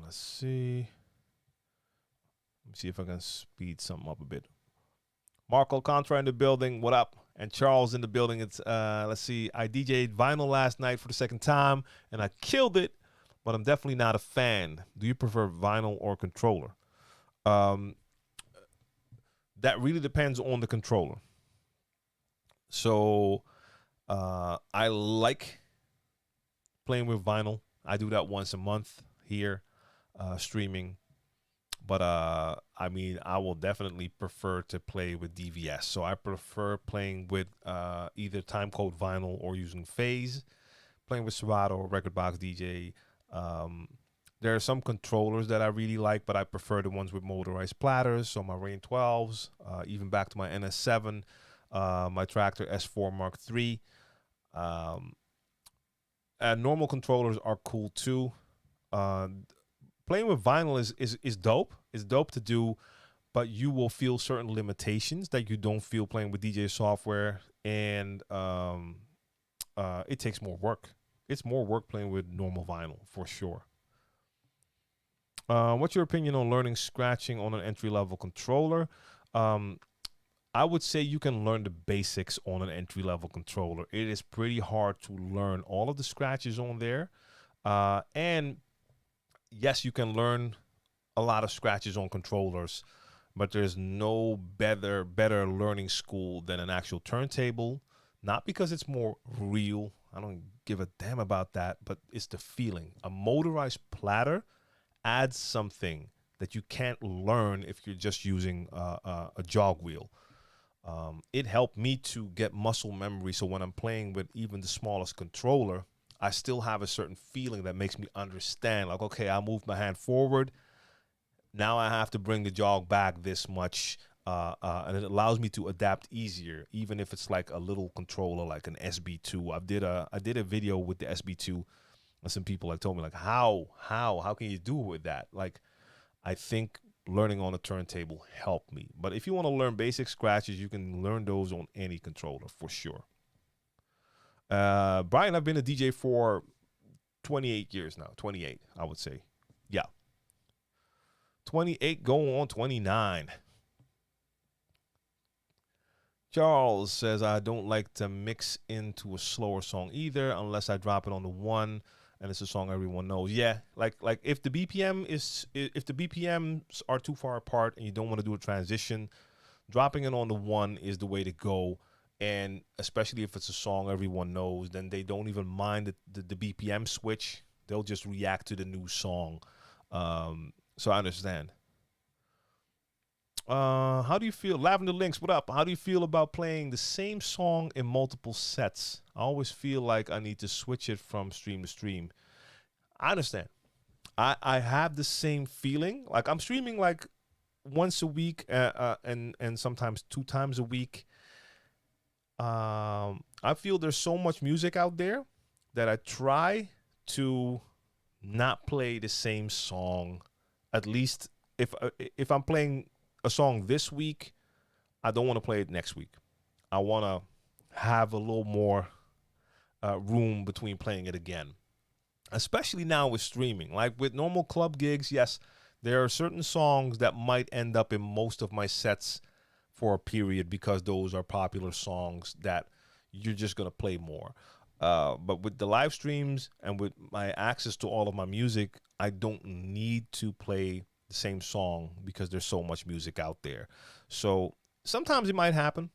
Let's see. Let me see if I can speed something up a bit. Marco Contra in the building. What up? And Charles in the building. It's let's see. I DJ'd vinyl last night for the second time, and I killed it. But I'm definitely not a fan. Do you prefer vinyl or controller? That really depends on the controller. So I like playing with vinyl. I do that once a month here, streaming. But I mean, I will definitely prefer to play with DVS. So I prefer playing with either Timecode vinyl or using phase. Playing with Serato or Rekordbox DJ. There are some controllers that I really like, but I prefer the ones with motorized platters. So my Rain 12s, even back to my NS7, my Tractor S4 Mark III. And normal controllers are cool too. Playing with vinyl is dope. It's dope to do, but you will feel certain limitations that you don't feel playing with DJ software, and it takes more work. It's more work playing with normal vinyl, for sure. What's your opinion on learning scratching on an entry-level controller? I would say you can learn the basics on an entry-level controller. It is pretty hard to learn all of the scratches on there. And yes, you can learn a lot of scratches on controllers, but there's no better learning school than an actual turntable. Not because it's more real. I don't give a damn about that, but it's the feeling. A motorized platter adds something that you can't learn if you're just using a jog wheel. It helped me to get muscle memory, so when I'm playing with even the smallest controller, I still have a certain feeling that makes me understand, like, okay, I moved my hand forward. Now I have to bring the jog back this much, and it allows me to adapt easier, even if it's like a little controller, like an SB2. I did a video with the SB2, and some people like told me like, how can you do it with that? Like, I think learning on a turntable helped me. But if you want to learn basic scratches, you can learn those on any controller for sure. Brian, I've been a DJ for 28 years now. 28, I would say. Yeah. 28 going on 29. Charles says, I don't like to mix into a slower song either unless I drop it on the one and it's a song everyone knows. Yeah, like if the BPMs are too far apart and you don't want to do a transition, dropping it on the one is the way to go. And especially if it's a song everyone knows, then they don't even mind the BPM switch. They'll just react to the new song. So I understand. How do you feel? Lavender Links, what up? How do you feel about playing the same song in multiple sets? I always feel like I need to switch it from stream to stream. I understand. I have the same feeling. Like I'm streaming like once a week and sometimes 2 times a week. I feel there's so much music out there that I try to not play the same song. At least if I'm playing a song this week, I don't want to play it next week. I want to have a little more room between playing it again, especially now with streaming. Like with normal club gigs, yes, there are certain songs that might end up in most of my sets for a period because those are popular songs that you're just going to play more. But with the live streams and with my access to all of my music, I don't need to play the same song because there's so much music out there. So sometimes it might happen.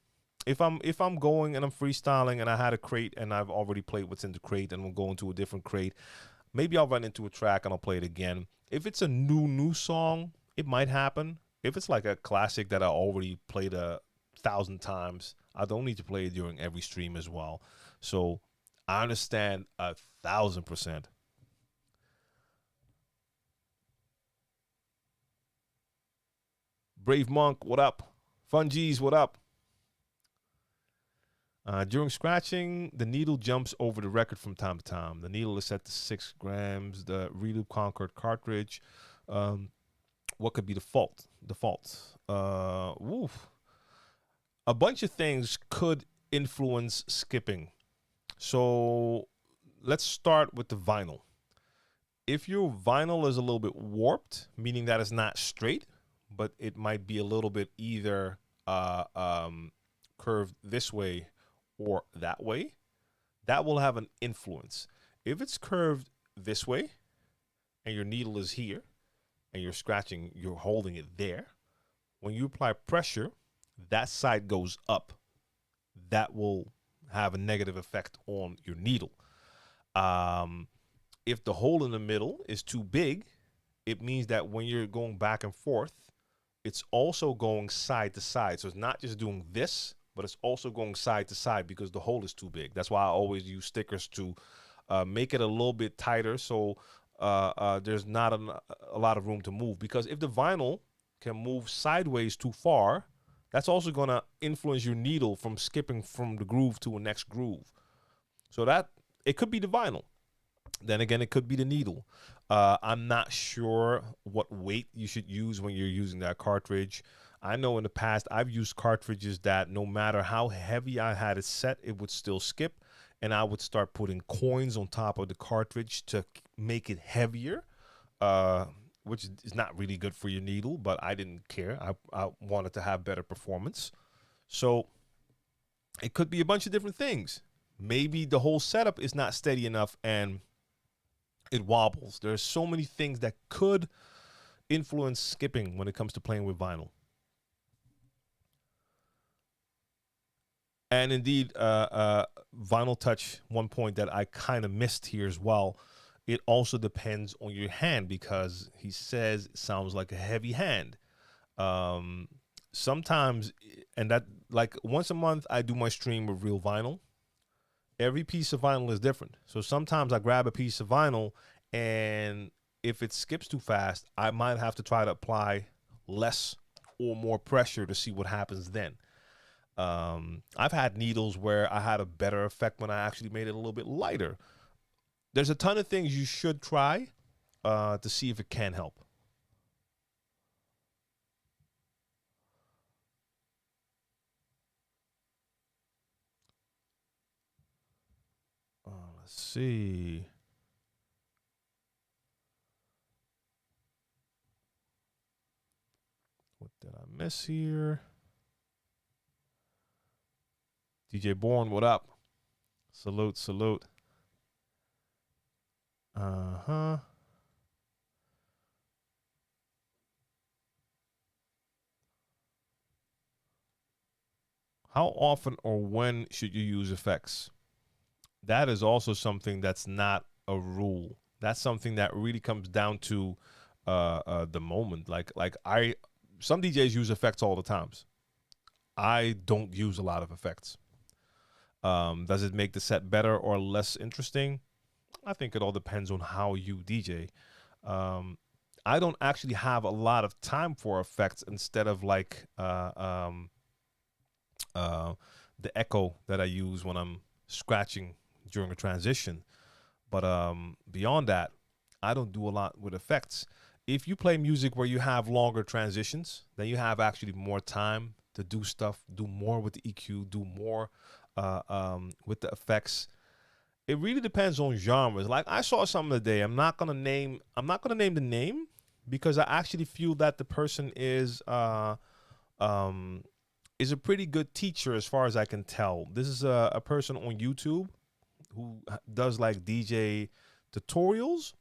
if I'm going and I'm freestyling and I had a crate and I've already played what's in the crate and I'm going to a different crate, maybe I'll run into a track and I'll play it again. If it's a new song, it might happen. If it's like a classic that I already played 1,000 times, I don't need to play it during every stream as well. So I understand 1,000%. Brave Monk, what up? Fun G's, what up? During scratching, the needle jumps over the record from time to time. The needle is set to 6 grams. The Reloop Concord cartridge. What could be the fault? Woof. A bunch of things could influence skipping. So let's start with the vinyl. If your vinyl is a little bit warped, meaning that it's not straight, but it might be a little bit either curved this way or that way, that will have an influence. If it's curved this way and your needle is here and you're scratching, you're holding it there, when you apply pressure, that side goes up. That will have a negative effect on your needle. If the hole in the middle is too big, it means that when you're going back and forth, it's also going side to side. So it's not just doing this, but it's also going side to side because the hole is too big. That's why I always use stickers to make it a little bit tighter so there's not a lot of room to move. Because if the vinyl can move sideways too far, that's also going to influence your needle from skipping from the groove to a next groove. So that it could be the vinyl. Then again, it could be the needle. I'm not sure what weight you should use when you're using that cartridge. I know in the past I've used cartridges that no matter how heavy I had it set, it would still skip. And I would start putting coins on top of the cartridge to make it heavier, which is not really good for your needle, but I didn't care. I wanted to have better performance. So it could be a bunch of different things. Maybe the whole setup is not steady enough and it wobbles. There's so many things that could influence skipping when it comes to playing with vinyl. And indeed, vinyl touch, one point that I kind of missed here as well, it also depends on your hand because he says it sounds like a heavy hand. Sometimes, and that like once a month, I do my stream with real vinyl. Every piece of vinyl is different. So sometimes I grab a piece of vinyl and if it skips too fast, I might have to try to apply less or more pressure to see what happens then. I've had needles where I had a better effect when I actually made it a little bit lighter. There's a ton of things you should try to see if it can help. Let's see. What did I miss here? DJ Born, what up? Salute, salute. Uh-huh. How often or when should you use effects? That is also something that's not a rule. That's something that really comes down to the moment. Some DJs use effects all the times. I don't use a lot of effects. Does it make the set better or less interesting? I think it all depends on how you DJ. I don't actually have a lot of time for effects instead of like the echo that I use when I'm scratching during a transition. But beyond that, I don't do a lot with effects. If you play music where you have longer transitions, then you have actually more time to do stuff, do more with the EQ, do more with the effects. It really depends on genres. Like I saw something today. I'm not gonna name the name because I actually feel that the person is a pretty good teacher as far as I can tell. This is a person on YouTube who does like DJ tutorials,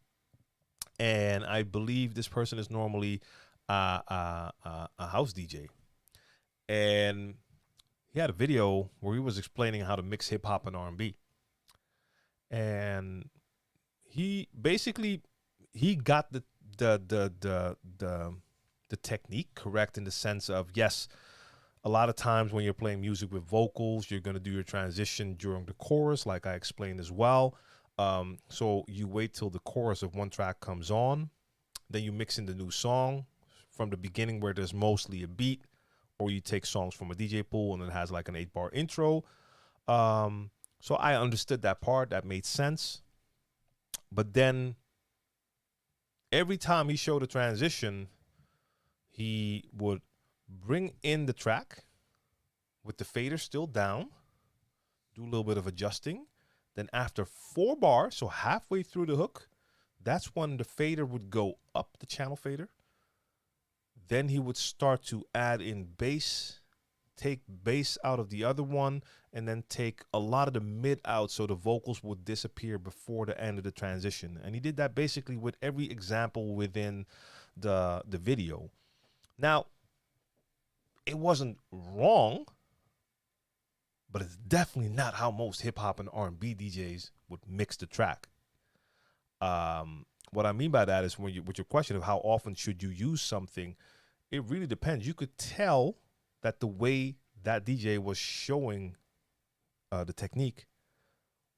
and I believe this person is normally a house DJ, and he had a video where he was explaining how to mix hip hop and R&B, and he basically he got the technique correct in the sense of, yes, a lot of times when you're playing music with vocals, you're going to do your transition during the chorus, like I explained as well. So you wait till the chorus of one track comes on, then you mix in the new song from the beginning where there's mostly a beat, or you take songs from a DJ pool and it has like an 8-bar intro. So I understood that part. That made sense. But then every time he showed a transition, he would bring in the track with the fader still down, do a little bit of adjusting. Then after 4 bars, so halfway through the hook, that's when the fader would go up, the channel fader. Then he would start to add in bass, take bass out of the other one, and then take a lot of the mid out so the vocals would disappear before the end of the transition. And he did that basically with every example within the video. Now, it wasn't wrong, but it's definitely not how most hip hop and R&B DJs would mix the track. What I mean by that is with your question of how often should you use something, it really depends. You could tell that the way that DJ was showing the technique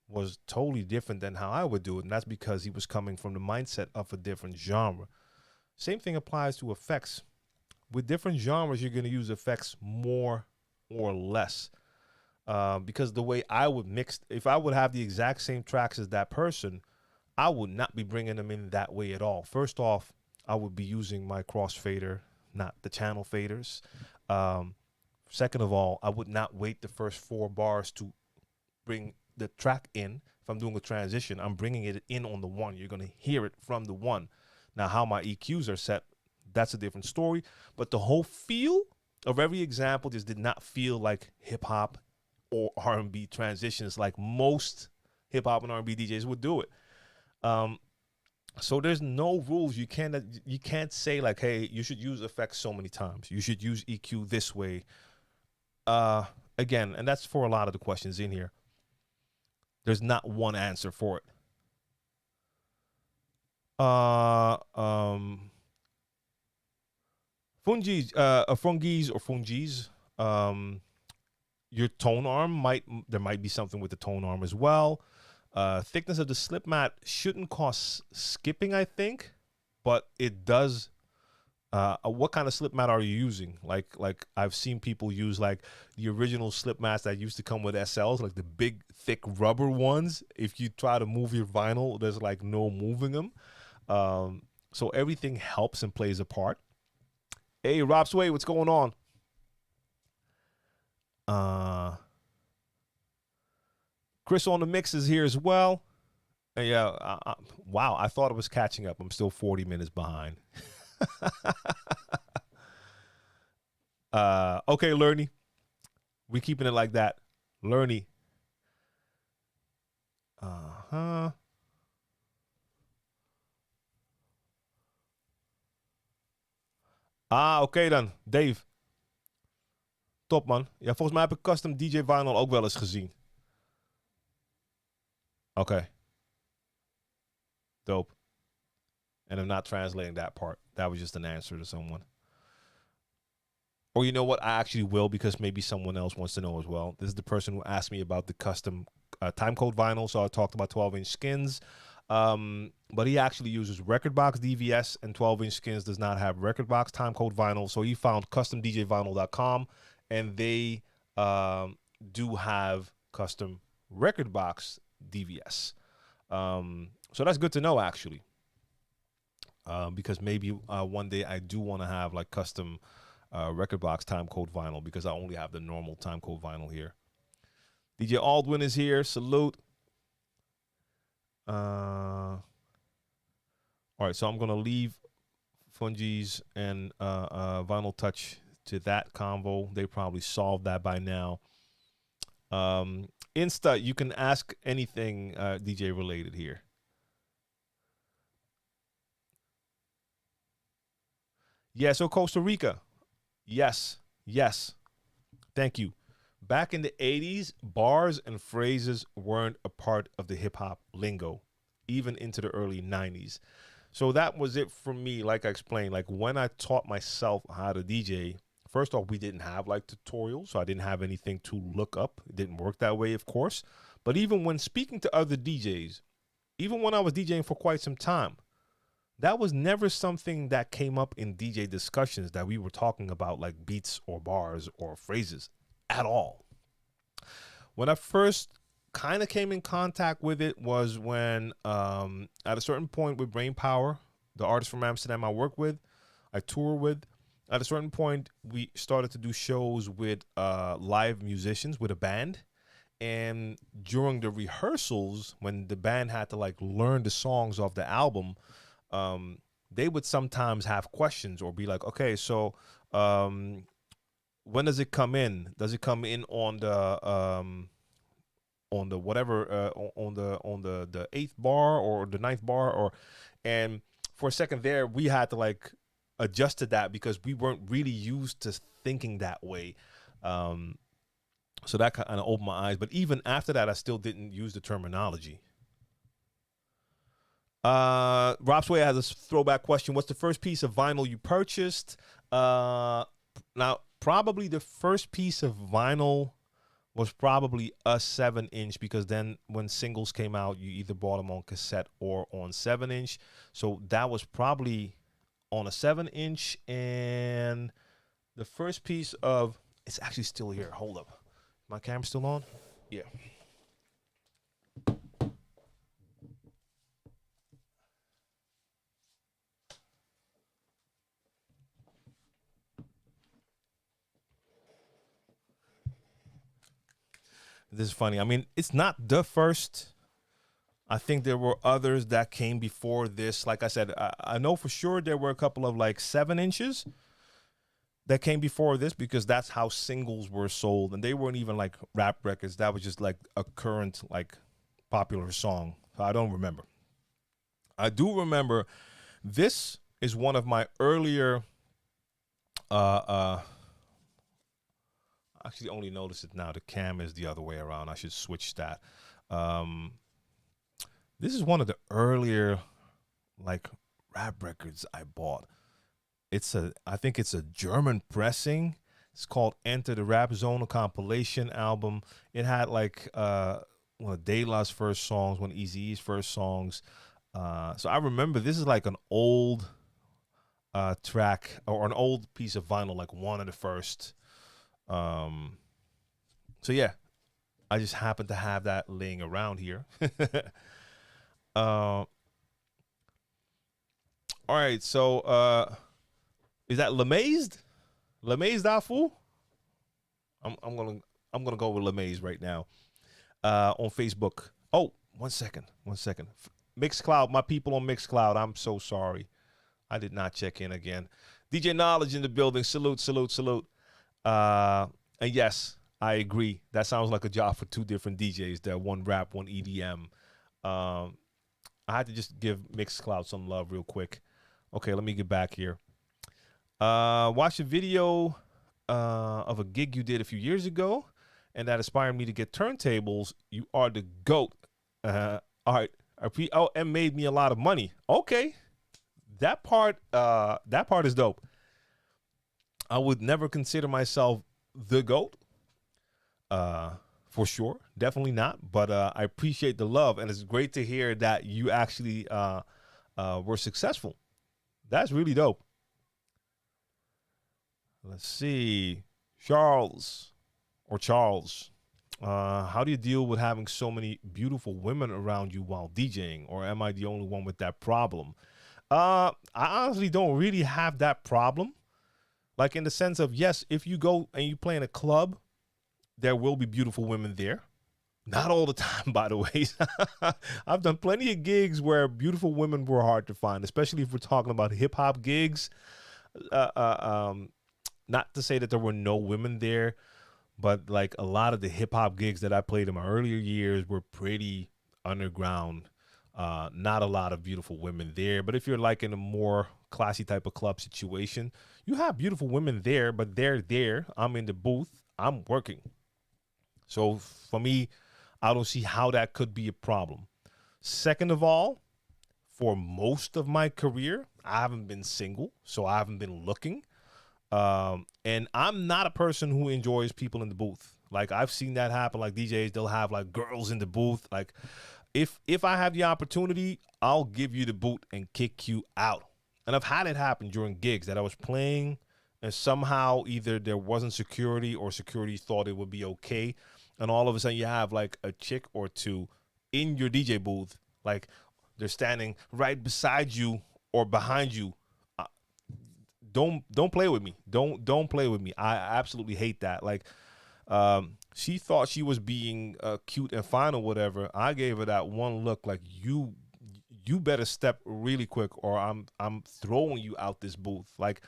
was totally different than how I would do it, and that's because he was coming from the mindset of a different genre. Same thing applies to effects. With different genres, you're going to use effects more or less. Because the way I would mix, if I would have the exact same tracks as that person, I would not be bringing them in that way at all. First off, I would be using my crossfader, not the channel faders. Second of all, I would not wait the first 4 bars to bring the track in. If I'm doing a transition, I'm bringing it in on the one. You're going to hear it from the one. Now, how my EQs are set, that's a different story. But the whole feel of every example just did not feel like hip-hop or R&B transitions like most hip-hop and R&B DJs would do it. So there's no rules. You can't say like, hey, you should use effects so many times. You should use EQ this way. Again, and that's for a lot of the questions in here. There's not one answer for it. Fungis or fungis. Your tone arm there might be something with the tone arm as well. Thickness of the slip mat shouldn't cause skipping, I think, but it does. What kind of slip mat are you using? Like I've seen people use like the original slip mats that used to come with SLs, like the big thick rubber ones. If you try to move your vinyl, there's like no moving them. So everything helps and plays a part. Hey, Rob Sway, what's going on? Chris on the mix is here as well. Yeah, wow, I thought it was catching up. I'm still 40 minutes behind. Okay, Lerny. We keeping it like that. Lerny. Oké dan. Dave. Top, man. Ja, volgens mij heb ik custom DJ vinyl ook wel eens gezien. Okay. Dope. And I'm not translating that part. That was just an answer to someone. Or you know what? I actually will, because maybe someone else wants to know as well. This is the person who asked me about the custom timecode vinyl. So I talked about 12-inch skins. But he actually uses Rekordbox DVS, and 12-inch skins does not have Rekordbox timecode vinyl. So he found customdjvinyl.com, and they do have custom Rekordbox DVS. So that's good to know, actually. Because maybe one day I do want to have like custom Rekordbox timecode vinyl, because I only have the normal timecode vinyl here. DJ Aldwin is here. Salute. All right, so I'm gonna leave Fungis and Vinyl Touch to that convo. They probably solved that by now. Insta, you can ask anything DJ related here. Yeah, so Costa Rica. Yes. Thank you. Back in the 80s, bars and phrases weren't a part of the hip hop lingo, even into the early 90s. So that was it for me. Like I explained, like when I taught myself how to DJ, first off, we didn't have like tutorials, so I didn't have anything to look up. It didn't work that way, of course. But even when speaking to other DJs, even when I was DJing for quite some time, that was never something that came up in DJ discussions that we were talking about like beats or bars or phrases at all. When I first kind of came in contact with it was when at a certain point with Brainpower, the artist from Amsterdam I work with, I tour with, at a certain point we started to do shows with live musicians with a band. And during the rehearsals, when the band had to like learn the songs of the album, they would sometimes have questions or be like, okay, so when does it come in? Does it come in on the whatever on the eighth bar or the ninth bar? Or and for a second there, we had to like adjust to that because we weren't really used to thinking that way. So that kind of opened my eyes. But even after that, I still didn't use the terminology. Rob Sway has a throwback question. What's the first piece of vinyl you purchased? Now, probably the first piece of vinyl was probably a 7-inch, because then when singles came out, you either bought them on cassette or on 7-inch. So that was probably on a 7-inch. And the first piece of, it's actually still here. Hold up. My camera still on? Yeah. This is funny. I mean, it's not the first. I think there were others that came before this. Like I said, I know for sure there were a couple of like 7 inches that came before this, because that's how singles were sold. And they weren't even like rap records. That was just like a current, like popular song. So I don't remember. I do remember this is one of my earlier, actually only noticed it now. The cam is the other way around. I should switch that. This is one of the earlier like rap records I bought. I think it's a German pressing. It's called Enter the Rap Zone, a compilation album. It had like one of De La's first songs, one of Eazy-E's first songs. So I remember this is like an old track or an old piece of vinyl, like one of the first. So yeah, I just happen to have that laying around here. All right, so is that Lemazed? Lemazed Afu? I'm gonna go with Lemazed right now. On Facebook. Oh, one second. Mixcloud, my people on Mixcloud, I'm so sorry. I did not check in again. DJ Knowledge in the building. Salute. And yes, I agree. That sounds like a job for two different DJs there. One rap, one EDM. I had to just give Mixcloud some love real quick. Okay, let me get back here. Watch a video of a gig you did a few years ago, and that inspired me to get turntables. You are the GOAT. All right. And made me a lot of money. Okay. That part is dope. I would never consider myself the GOAT. For sure. Definitely not. But I appreciate the love, and it's great to hear that you actually were successful. That's really dope. Let's see. Charles. How do you deal with having so many beautiful women around you while DJing? Or am I the only one with that problem? I honestly don't really have that problem. Like, in the sense of, yes, if you go and you play in a club, there will be beautiful women there. Not all the time, by the way. I've done plenty of gigs where beautiful women were hard to find, especially if we're talking about hip-hop gigs. Not to say that there were no women there, but like a lot of the hip-hop gigs that I played in my earlier years were pretty underground. Not a lot of beautiful women there. But if you're like in a more classy type of club situation, you have beautiful women there, but they're there. I'm in the booth. I'm working. So for me, I don't see how that could be a problem. Second of all, for most of my career, I haven't been single, so I haven't been looking. And I'm not a person who enjoys people in the booth. Like, I've seen that happen. Like, DJs, they'll have like girls in the booth. Like, if I have the opportunity, I'll give you the boot and kick you out. And I've had it happen during gigs that I was playing, and somehow either there wasn't security or security thought it would be okay, and all of a sudden you have like a chick or two in your DJ booth, like they're standing right beside you or behind you. Uh, don't play with me. Don't play with me. I absolutely hate that. Like, she thought she was being cute and fine or whatever. I gave her that one look, like, you better step really quick, or I'm throwing you out this booth. Like,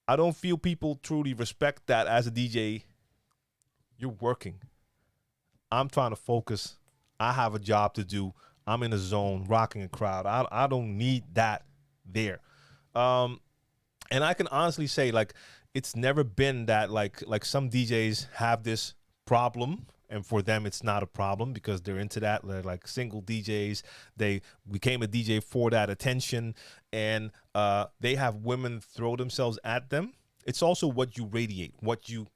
I don't feel people truly respect that. As a DJ, you're working. I'm trying to focus. I have a job to do. I'm in a zone, rocking a crowd. I don't need that there. And I can honestly say, like, it's never been that, like some DJs have this problem, and for them it's not a problem because they're into that. They're like single DJs. They became a DJ for that attention, and they have women throw themselves at them. It's also what you radiate, what you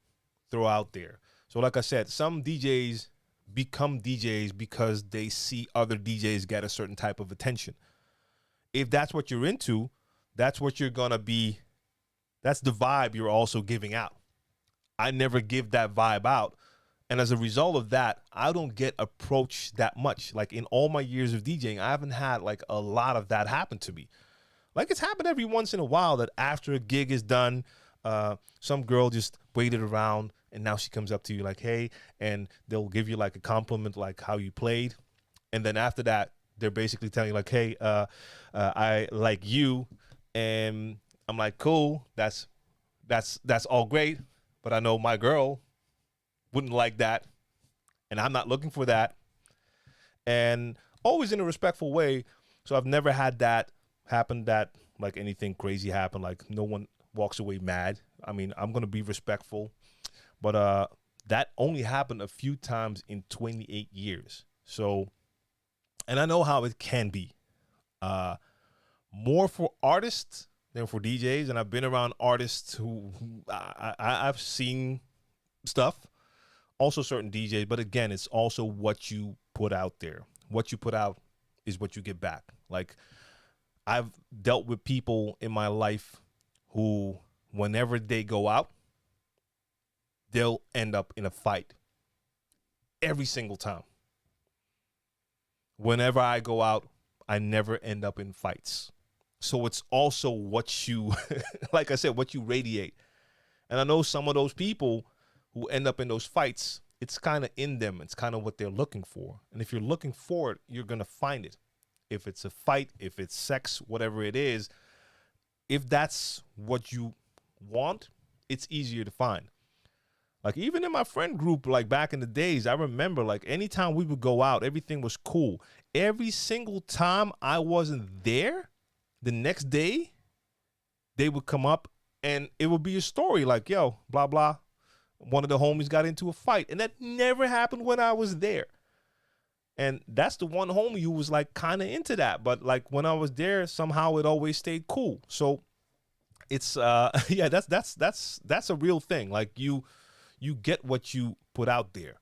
throw out there. So like I said, some DJs become DJs because they see other DJs get a certain type of attention. If that's what you're into, that's what you're going to be. That's the vibe you're also giving out. I never give that vibe out. And as a result of that, I don't get approached that much. Like, in all my years of DJing, I haven't had like a lot of that happen to me. Like, it's happened every once in a while that after a gig is done, some girl just waited around and now she comes up to you like, hey, and they'll give you like a compliment, like how you played. And then after that, they're basically telling you like, hey, I like you. And I'm like, cool, that's all great, but I know my girl wouldn't like that, and I'm not looking for that, and always in a respectful way. So I've never had that happen, that like anything crazy happen, like no one walks away mad. I mean, I'm gonna be respectful, but that only happened a few times in 28 years. So, and I know how it can be, more for artists than for DJs. And I've been around artists who I've seen stuff, also certain DJs. But again, it's also what you put out there. What you put out is what you get back. Like, I've dealt with people in my life who, whenever they go out, they'll end up in a fight every single time. Whenever I go out, I never end up in fights. So it's also what you, like I said, what you radiate. And I know some of those people who end up in those fights, it's kind of in them. It's kind of what they're looking for. And if you're looking for it, you're going to find it. If it's a fight, if it's sex, whatever it is, if that's what you want, it's easier to find. Like, even in my friend group, like back in the days, I remember like anytime we would go out, everything was cool. Every single time I wasn't there, the next day, they would come up and it would be a story like, yo, blah, blah. One of the homies got into a fight. And that never happened when I was there. And that's the one homie who was like kind of into that. But like when I was there, somehow it always stayed cool. So it's, yeah, that's a real thing. Like, you get what you put out there.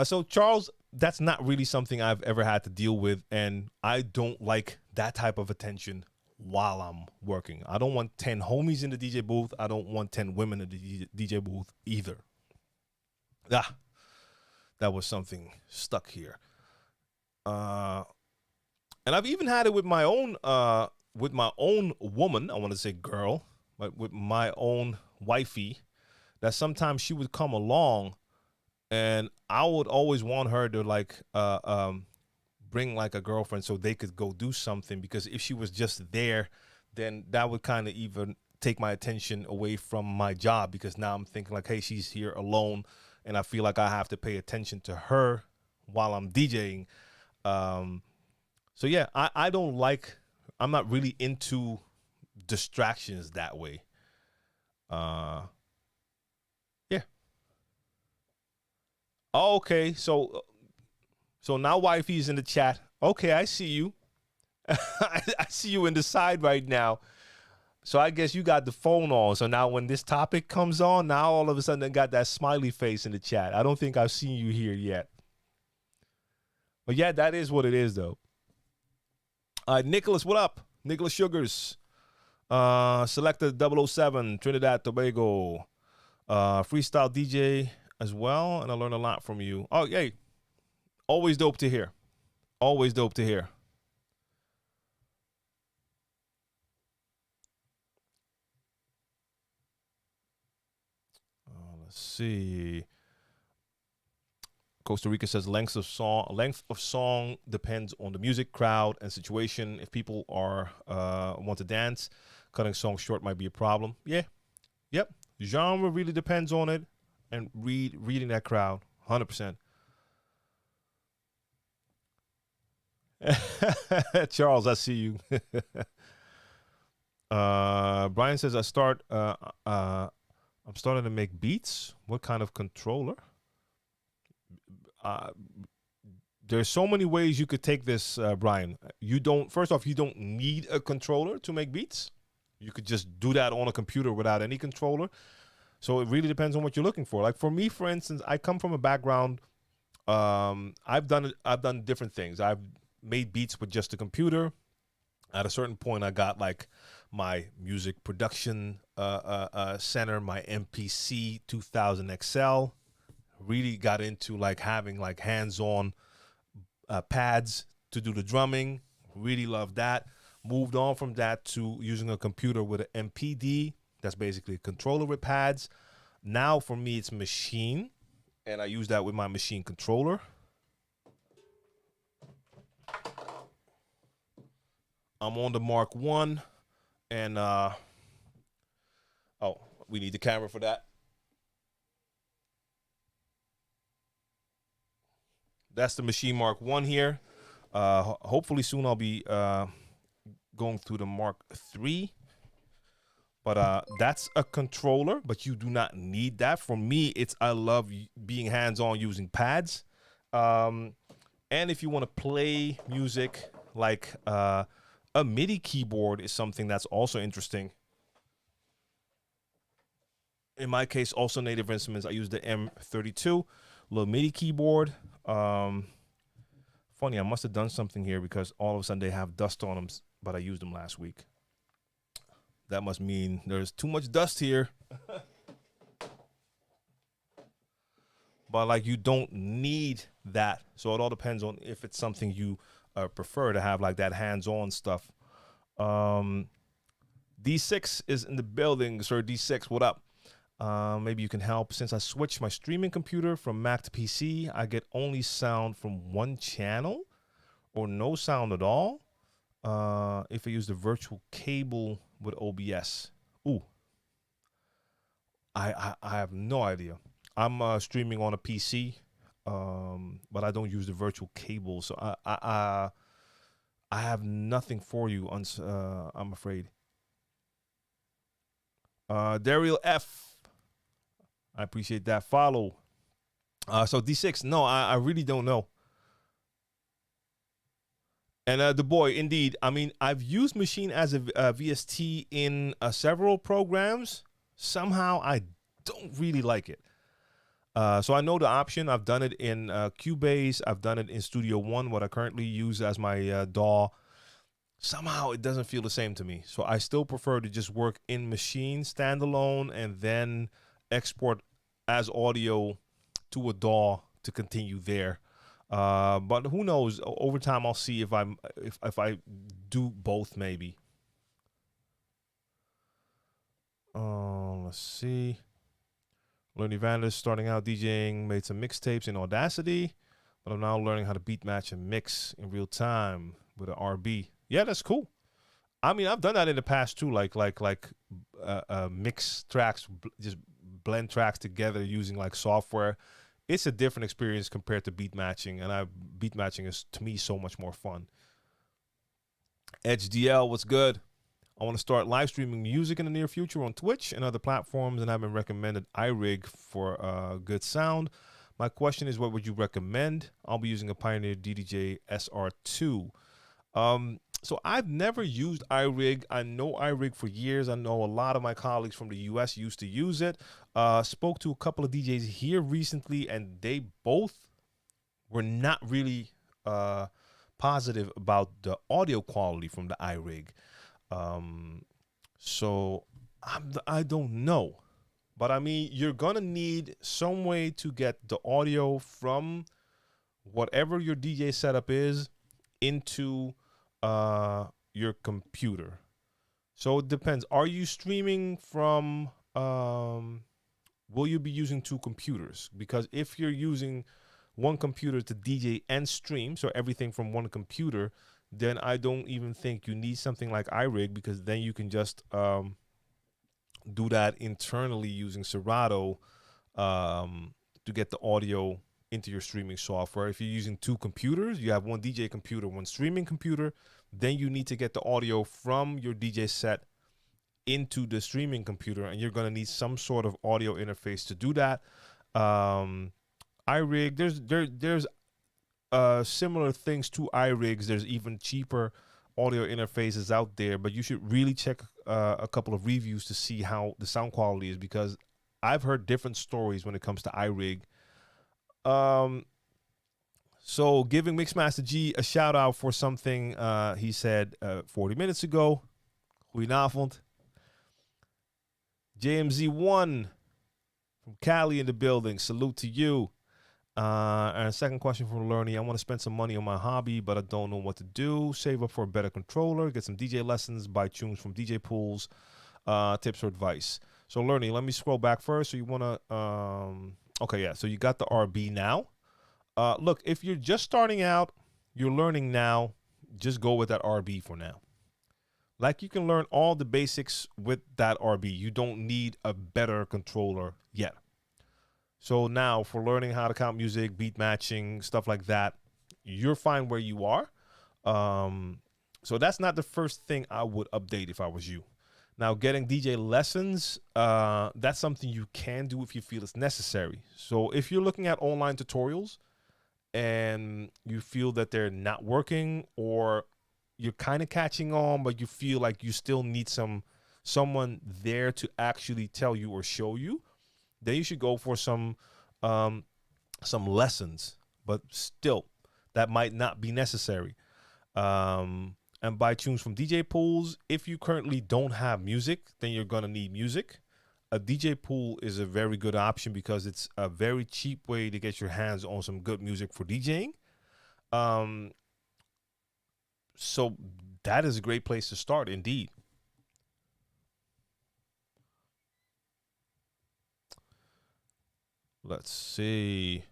So Charles, that's not really something I've ever had to deal with, and I don't like that type of attention while I'm working. I don't want 10 homies in the DJ booth. I don't want 10 women in the DJ booth either. Ah, that was something stuck here. And I've even had it with my own woman. I want to say girl, but with my own wifey, that sometimes she would come along. And I would always want her to like bring like a girlfriend so they could go do something, because if she was just there, then that would kind of even take my attention away from my job, because now I'm thinking like, hey, she's here alone and I feel like I have to pay attention to her while I'm DJing. So yeah, I'm not really into distractions that way. Yeah. Oh, okay. So now wifey's in the chat. Okay, I see you. I see you in the side right now. So I guess you got the phone on. So now when this topic comes on, now all of a sudden I got that smiley face in the chat. I don't think I've seen you here yet. But yeah, that is what it is, though. Nicholas, what up? Nicholas Sugars. Selector 007, Trinidad, Tobago. Freestyle DJ as well. And I learned a lot from you. Oh, yay. Always dope to hear. Always dope to hear. Let's see. Costa Rica says length of song depends on the music, crowd, and situation. If people are want to dance, cutting songs short might be a problem. Yeah, yep. Genre really depends on it, and reading that crowd, 100%. Charles, I see you. Brian says I'm starting to make beats. What kind of controller? There's so many ways you could take this, Brian. First off, you don't need a controller to make beats. You could just do that on a computer without any controller. So it really depends on what you're looking for. Like for me, for instance, I come from a background. I've done different things. I've made beats with just a computer. At a certain point, I got like my music production center, my MPC 2000 XL. Really got into like having like hands-on pads to do the drumming. Really loved that. Moved on from that to using a computer with an MPD. That's basically a controller with pads. Now for me, it's machine, and I use that with my machine controller. I'm on the Mark 1, and we need the camera for that. That's the Machine Mark 1 here. Hopefully soon I'll be going through the Mark 3. But that's a controller, but you do not need that. For me, I love being hands-on using pads. And if you want to play music, like a MIDI keyboard is something that's also interesting. In my case, also Native Instruments, I use the M32, little MIDI keyboard. Funny, I must have done something here because all of a sudden they have dust on them, but I used them last week. That must mean there's too much dust here. But like you don't need that. So it all depends on if it's something you prefer to have, like that hands-on stuff. D6 is in the building. Sir D6, what up? Maybe you can help. Since I switched my streaming computer from Mac to PC, I get only sound from one channel or no sound at all. If I use the virtual cable with OBS. Ooh. I have no idea. I'm streaming on a PC, but I don't use the virtual cable, so I have nothing for you. I'm afraid. Daryl F. I appreciate that follow. So D6, no, I really don't know. And the boy, indeed. I mean, I've used Machine as a VST in several programs. Somehow, I don't really like it. So I know the option. I've done it in Cubase. I've done it in Studio One, what I currently use as my DAW. Somehow, it doesn't feel the same to me. So I still prefer to just work in Machine standalone and then export as audio to a DAW to continue there. But who knows? Over time, I'll see if I do both. Maybe. Let's see. Learning Vandus, starting out DJing, made some mixtapes in Audacity, but I'm now learning how to beat match and mix in real time with an RB. Yeah, that's cool. I mean, I've done that in the past too, like mix tracks, just blend tracks together using like software. It's a different experience compared to beat matching, and beat matching is, to me, so much more fun. Edge DL, what's good? I want to start live streaming music in the near future on Twitch and other platforms, and I've been recommended iRig for good sound. My question is, what would you recommend? I'll be using a Pioneer DDJ SR2. So I've never used iRig. I know iRig for years. I know a lot of my colleagues from the US used to use it. Spoke to a couple of DJs here recently, and they both were not really positive about the audio quality from the iRig. So I don't know. But I mean, you're going to need some way to get the audio from whatever your DJ setup is into your computer. So it depends. Are you streaming from, will you be using two computers? Because if you're using one computer to DJ and stream, so everything from one computer, then I don't even think you need something like iRig, because then you can just do that internally using Serato to get the audio into your streaming software. If you're using two computers, you have one DJ computer, one streaming computer, then you need to get the audio from your DJ set into the streaming computer, and you're going to need some sort of audio interface to do that. iRig, there's similar things to iRigs. There's even cheaper audio interfaces out there, but you should really check a couple of reviews to see how the sound quality is, because I've heard different stories when it comes to iRig. So giving Mixmaster G a shout out for something he said 40 minutes ago. Goedenavond. JMZ1 from Cali in the building. Salute to you. And second question from Lerny. I want to spend some money on my hobby, but I don't know what to do. Save up for a better controller, get some DJ lessons, buy tunes from DJ pools, tips or advice. So Lerny, let me scroll back first. So you want to, okay, yeah. So you got the RB now. Look, if you're just starting out, you're learning now, just go with that RB for now. Like, you can learn all the basics with that RB. You don't need a better controller yet. So now for learning how to count music, beat matching, stuff like that, you're fine where you are. So that's not the first thing I would update if I was you. Now, getting DJ lessons, that's something you can do if you feel it's necessary. So if you're looking at online tutorials and you feel that they're not working, or you're kind of catching on, but you feel like you still need someone there to actually tell you or show you, then you should go for some lessons. But still, that might not be necessary. And buy tunes from DJ pools. If you currently don't have music, then you're gonna need music. A DJ pool is a very good option because it's a very cheap way to get your hands on some good music for DJing. So that is a great place to start, indeed. Let's see.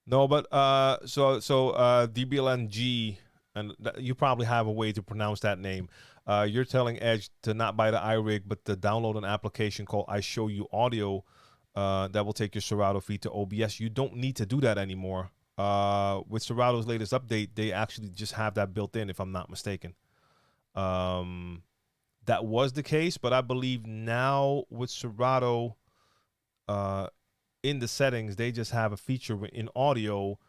No, but so DBLNG, and you probably have a way to pronounce that name. You're telling Edge to not buy the iRig, but to download an application called I Show You Audio that will take your Serato feed to OBS. You don't need to do that anymore. With Serato's latest update, they actually just have that built in, if I'm not mistaken. That was the case, but I believe now with Serato, in the settings, they just have a feature in audio,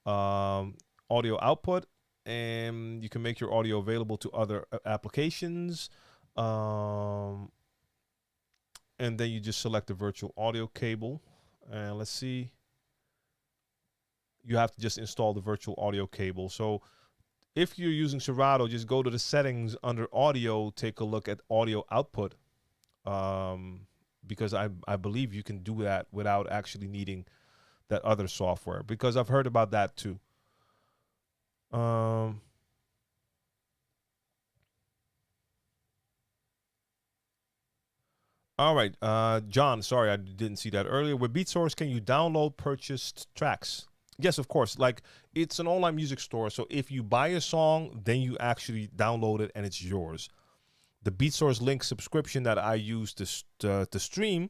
audio output, and you can make your audio available to other applications. And then you just select the virtual audio cable. And let's see. You have to just install the virtual audio cable. So if you're using Serato, just go to the settings under audio, take a look at audio output. Because I believe you can do that without actually needing that other software, because I've heard about that too. All right, John, sorry I didn't see that earlier. With BeatSource, can you download purchased tracks? Yes, of course. Like, it's an online music store, so if you buy a song, then you actually download it and it's yours. The BeatSource Link subscription that I use to stream,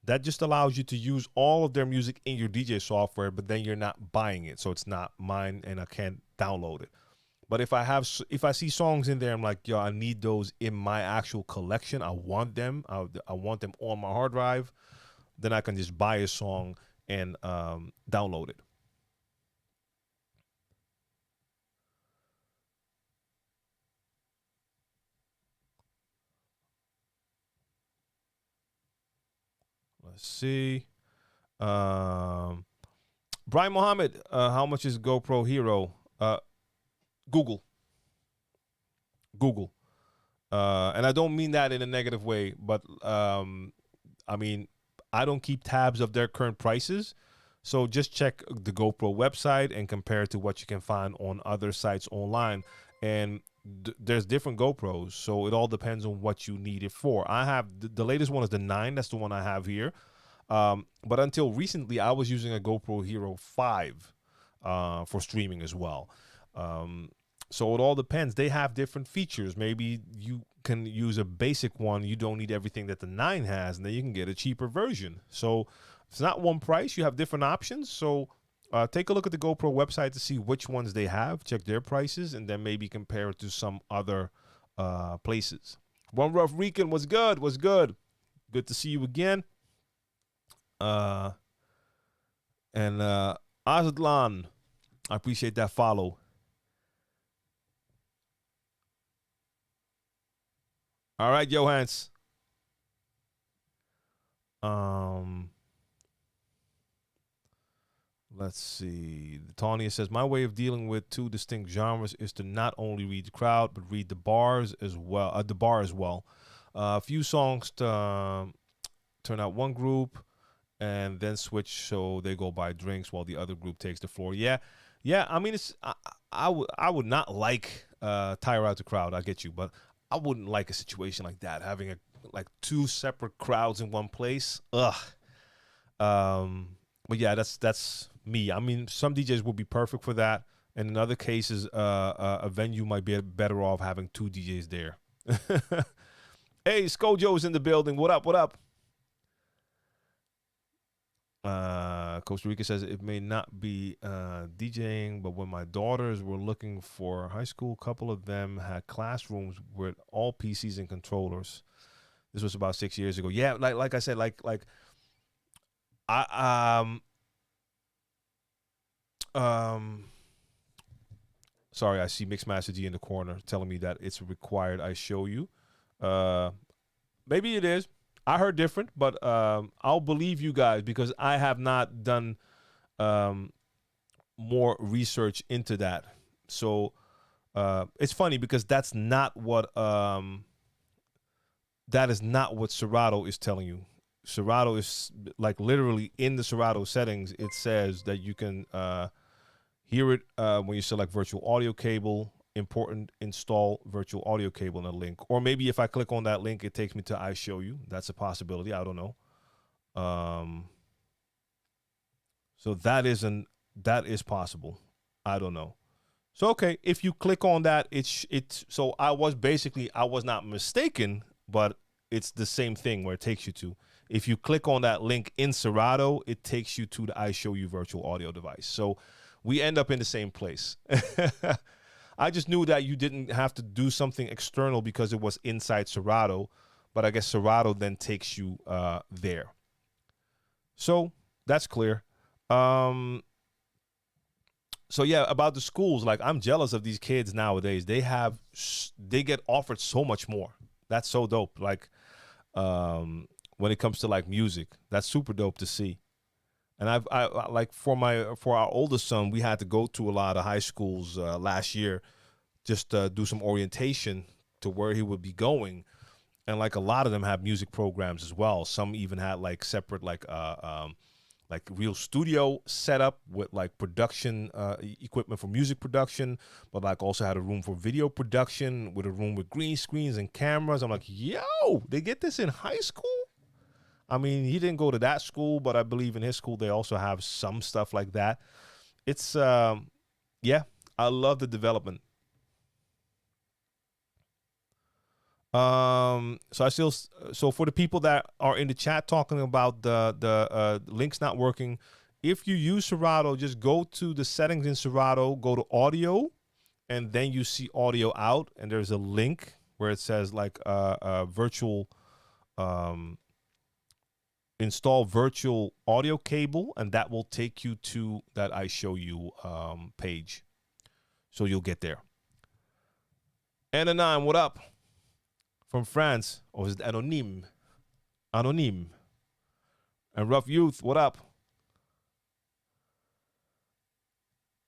that just allows you to use all of their music in your DJ software, but then you're not buying it, so it's not mine and I can't download it. But if I see songs in there, I'm like, yo, I need those in my actual collection. I want them. I want them on my hard drive. Then I can just buy a song and download it. Let's see. Brian Mohammed, how much is GoPro Hero? Google. And I don't mean that in a negative way, but I mean, I don't keep tabs of their current prices. So just check the GoPro website and compare it to what you can find on other sites online. And there's different GoPros, so it all depends on what you need it for. I have the latest one is the 9. That's the one I have here. But until recently, I was using a GoPro Hero 5 for streaming as well. So it all depends. They have different features. Maybe you can use a basic one. You don't need everything that the 9 has, and then you can get a cheaper version. So it's not one price. You have different options. So take a look at the GoPro website to see which ones they have. Check their prices, and then maybe compare it to some other places. One Rough Rican was good. Was good. Good to see you again. And Azadlan, I appreciate that follow. All right, Johans. Let's see. Tanya says, my way of dealing with two distinct genres is to not only read the crowd, but read the bars as well. The bar as well. A few songs to turn out one group, and then switch so they go buy drinks while the other group takes the floor. Yeah. I mean, I would not like tire out the crowd. I get you, but I wouldn't like a situation like that, having like two separate crowds in one place. Ugh. But yeah, that's me. I mean, some DJs will be perfect for that, and in other cases, a venue might be better off having two DJs there. Hey, Skojo's in the building. What up? What up? Costa Rica says it may not be DJing, but when my daughters were looking for high school, a couple of them had classrooms with all PCs and controllers. This was about 6 years ago. Yeah, like I said, like sorry, I see Mixmaster G in the corner telling me that it's required I show you. Maybe it is. I heard different, but I'll believe you guys because I have not done more research into that. So it's funny because that's not what Serato is telling you. Serato is like literally in the Serato settings. It says that you can hear it when you select virtual audio cable. Important install virtual audio cable in a link, or maybe if I click on that link it takes me to I show you. That's a possibility. I don't know. So that is possible. I don't know. So okay, if you click on that, it's so I was not mistaken, but it's the same thing where it takes you to. If you click on that link in Serato, it takes you to the I show you virtual audio device. So we end up in the same place. I just knew that you didn't have to do something external because it was inside Serato, but I guess Serato then takes you there. So that's clear. So yeah, about the schools, like I'm jealous of these kids nowadays. They get offered so much more. That's so dope. Like when it comes to like music, that's super dope to see. And I like for our oldest son, we had to go to a lot of high schools last year, just do some orientation to where he would be going, and like a lot of them have music programs as well. Some even had like separate like real studio setup with like production equipment for music production, but like also had a room for video production with a room with green screens and cameras. I'm like, yo, they get this in high school? I mean, he didn't go to that school, but I believe in his school they also have some stuff like that. It's, yeah, I love the development. So for the people that are in the chat talking about the links not working, if you use Serato, just go to the settings in Serato, go to audio, and then you see audio out, and there's a link where it says like virtual install virtual audio cable, and that will take you to that I show you page. So you'll get there. Anna9, what up? From France. Or is it Anonyme? Anonyme. And Rough Youth, what up?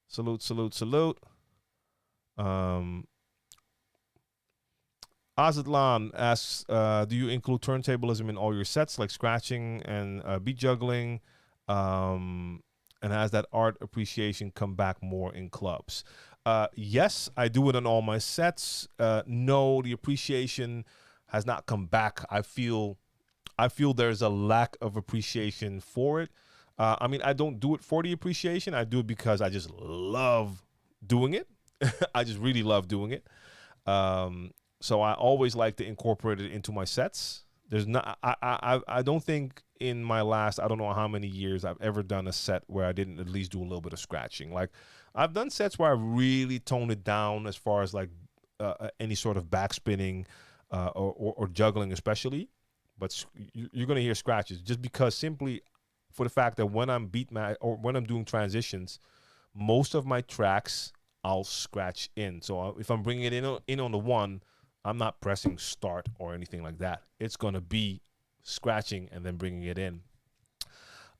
Salute, salute, salute. Azatlan asks, do you include turntablism in all your sets, like scratching and beat juggling? And has that art appreciation come back more in clubs? Yes, I do it on all my sets. No, the appreciation has not come back. I feel there's a lack of appreciation for it. I mean, I don't do it for the appreciation. I do it because I just love doing it. I just really love doing it. So I always like to incorporate it into my sets. There's not, I don't think in my last, I don't know how many years I've ever done a set where I didn't at least do a little bit of scratching. Like I've done sets where I really toned it down as far as like any sort of backspinning or juggling especially. But you're going to hear scratches just because simply for the fact that when I'm or when I'm doing transitions, most of my tracks I'll scratch in. So if I'm bringing it in on the one, I'm not pressing start or anything like that. It's going to be scratching and then bringing it in.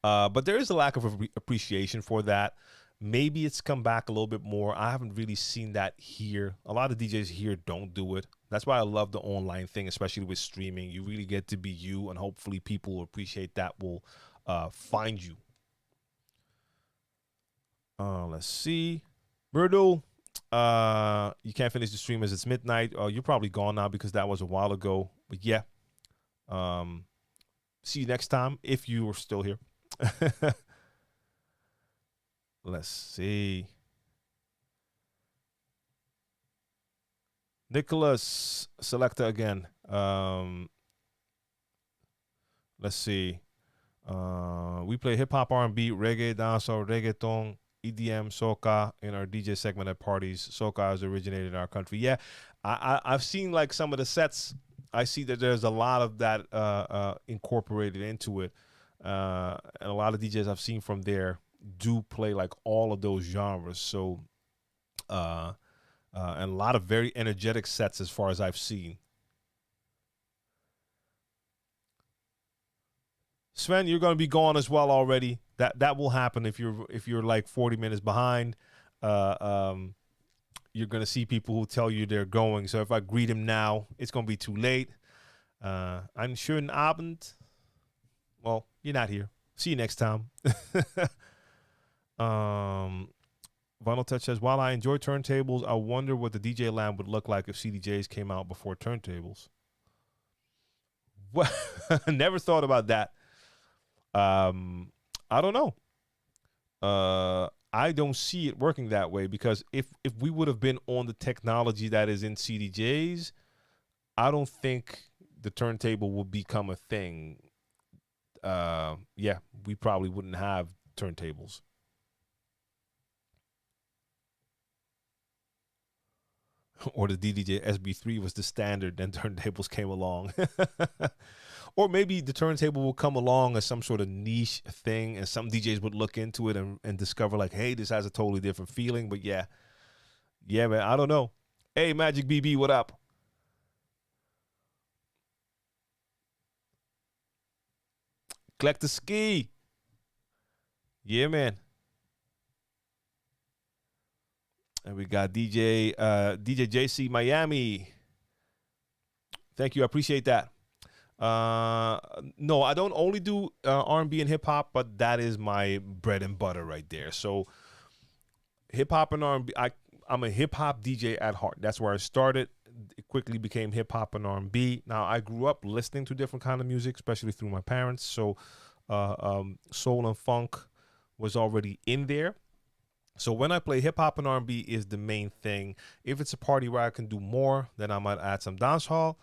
But there is a lack of appreciation for that. Maybe it's come back a little bit more. I haven't really seen that here. A lot of DJs here don't do it. That's why I love the online thing, especially with streaming. You really get to be you, and hopefully people will appreciate that, will find you. Let's see. Myrtle, you can't finish the stream as it's midnight. You're probably gone now because that was a while ago. But yeah, see you next time if you are still here. Let's see. Nicholas Selecta again. Let's see. We play hip hop, R&B, reggae, dancehall, reggaeton, EDM, soca in our DJ segment at parties. Soca has originated in our country. Yeah, I've seen like some of the sets. I see that there's a lot of that incorporated into it. And a lot of DJs I've seen from there do play like all of those genres. So, and a lot of very energetic sets as far as I've seen. Sven, you're going to be gone as well already. That will happen if you're like 40 minutes behind. You're going to see people who tell you they're going. So if I greet him now, it's going to be too late. Einen schönen Abend. Well, you're not here. See you next time. Vinyl Touch says, while I enjoy turntables, I wonder what the DJ land would look like if CDJs came out before turntables. Well, never thought about that. I don't know. I don't see it working that way because if we would have been on the technology that is in CDJs, I don't think the turntable would become a thing. Yeah, we probably wouldn't have turntables. Or the DJ SB3 was the standard, then turntables came along. Or maybe the turntable will come along as some sort of niche thing, and some DJs would look into it and discover like, hey, this has a totally different feeling. But yeah, man, I don't know. Hey, Magic BB, what up? Collect the ski. Yeah, man. And we got DJ JC Miami. Thank you. I appreciate that. No, I don't only do R&B and hip hop, but that is my bread and butter right there. So hip hop and R&B, I'm a hip hop DJ at heart. That's where I started. It quickly became hip hop and R&B. Now I grew up listening to different kind of music, especially through my parents. So soul and funk was already in there. So when I play hip hop and R&B is the main thing. If it's a party where I can do more, then I might add some dancehall,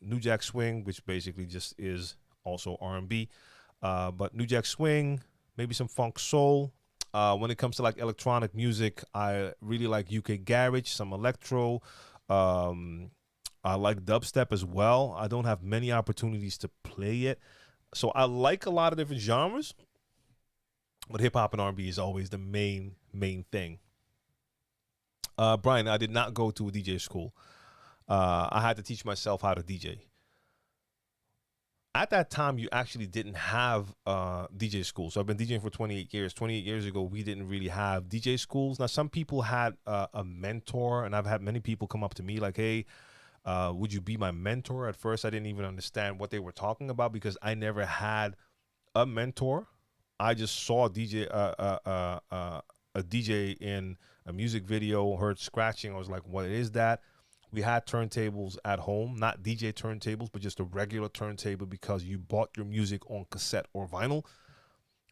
New Jack Swing, which basically just is also R&B. But New Jack Swing, maybe some funk soul, When it comes to like electronic music, I really like UK garage, some electro. Um, I like dubstep as well. I don't have many opportunities to play it, so I like a lot of different genres. But hip hop and R&B is always the main thing. Brian, I did not go to a DJ school. I had to teach myself how to DJ. At that time, you actually didn't have DJ schools. So I've been DJing for 28 years. 28 years ago, we didn't really have DJ schools. Now, some people had a mentor, and I've had many people come up to me like, hey, would you be my mentor? At first, I didn't even understand what they were talking about because I never had a mentor. I just saw a DJ in a music video, heard scratching. I was like, what is that? We had turntables at home, not DJ turntables, but just a regular turntable because you bought your music on cassette or vinyl.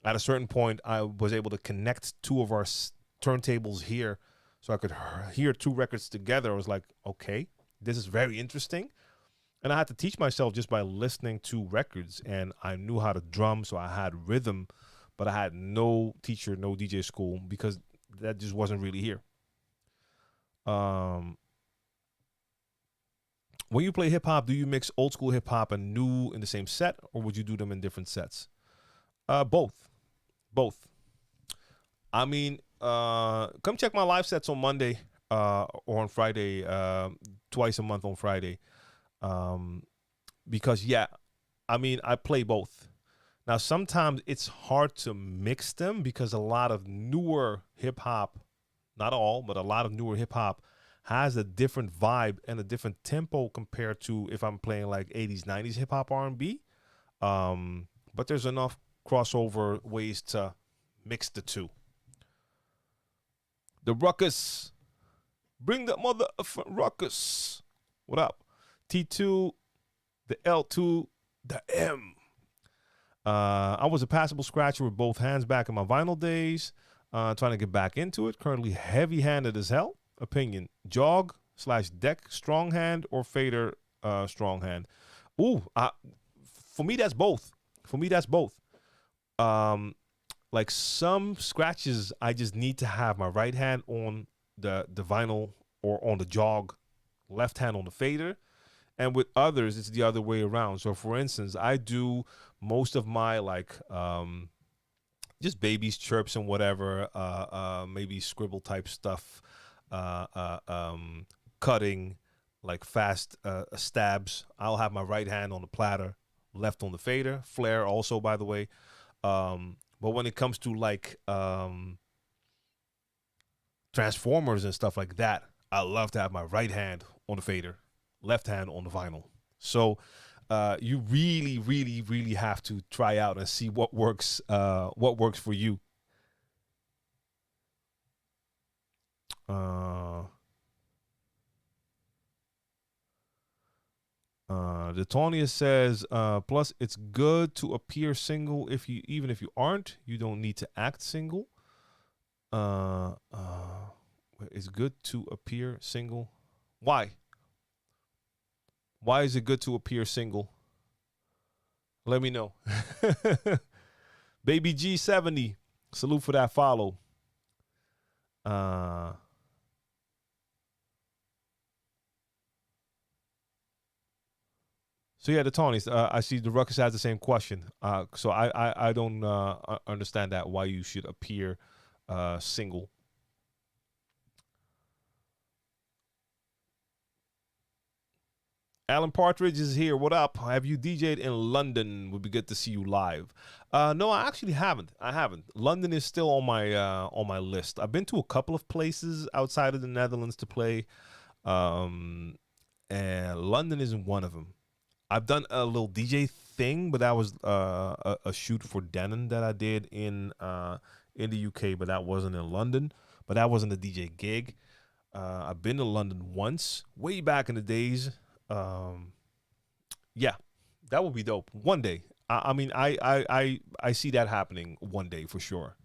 At a certain point, I was able to connect two of our turntables here so I could hear two records together. I was like, okay, this is very interesting. And I had to teach myself just by listening to records. And I knew how to drum, so I had rhythm, but I had no teacher, no DJ school because that just wasn't really here. When you play hip hop, do you mix old school hip hop and new in the same set, or would you do them in different sets? Both. I mean, come check my live sets on Monday or on Friday, twice a month on Friday. Because yeah, I mean, I play both. Now, sometimes it's hard to mix them because a lot of newer hip hop, not all, but a lot of newer hip hop has a different vibe and a different tempo compared to if I'm playing like 80s, 90s hip hop R&B. But there's enough crossover ways to mix the two. The ruckus. Bring the mother ruckus. What up? T2, the L2, the M. I was a passable scratcher with both hands back in my vinyl days. Trying to get back into it. Currently heavy-handed as hell. Opinion: jog / deck strong hand or fader strong hand. Ooh, for me that's both. Like some scratches, I just need to have my right hand on the vinyl or on the jog, left hand on the fader. And with others, it's the other way around. So for instance, I do most of my like just babies, chirps, and whatever, maybe scribble type stuff, cutting, like fast stabs. I'll have my right hand on the platter, left on the fader. Flare also, by the way. But when it comes to like transformers and stuff like that, I love to have my right hand on the fader, left hand on the vinyl. So you really have to try out and see what works for you. The Tonya says, plus it's good to appear single even if you aren't, you don't need to act single. It's good to appear single. Why? Why is it good to appear single? Let me know. Baby G70, salute for that follow. So yeah, the Tonys. I see the Ruckus has the same question. So I don't understand that why you should appear single. Alan Partridge is here. What up? Have you DJ'd in London? Would be good to see you live. No, I actually haven't. London is still on my list. I've been to a couple of places outside of the Netherlands to play, and London isn't one of them. I've done a little DJ thing, but that was a shoot for Denon that I did in the UK, but that wasn't in London. But that wasn't a DJ gig. I've been to London once, way back in the days. Yeah, that would be dope. One day. I mean, I see that happening one day for sure.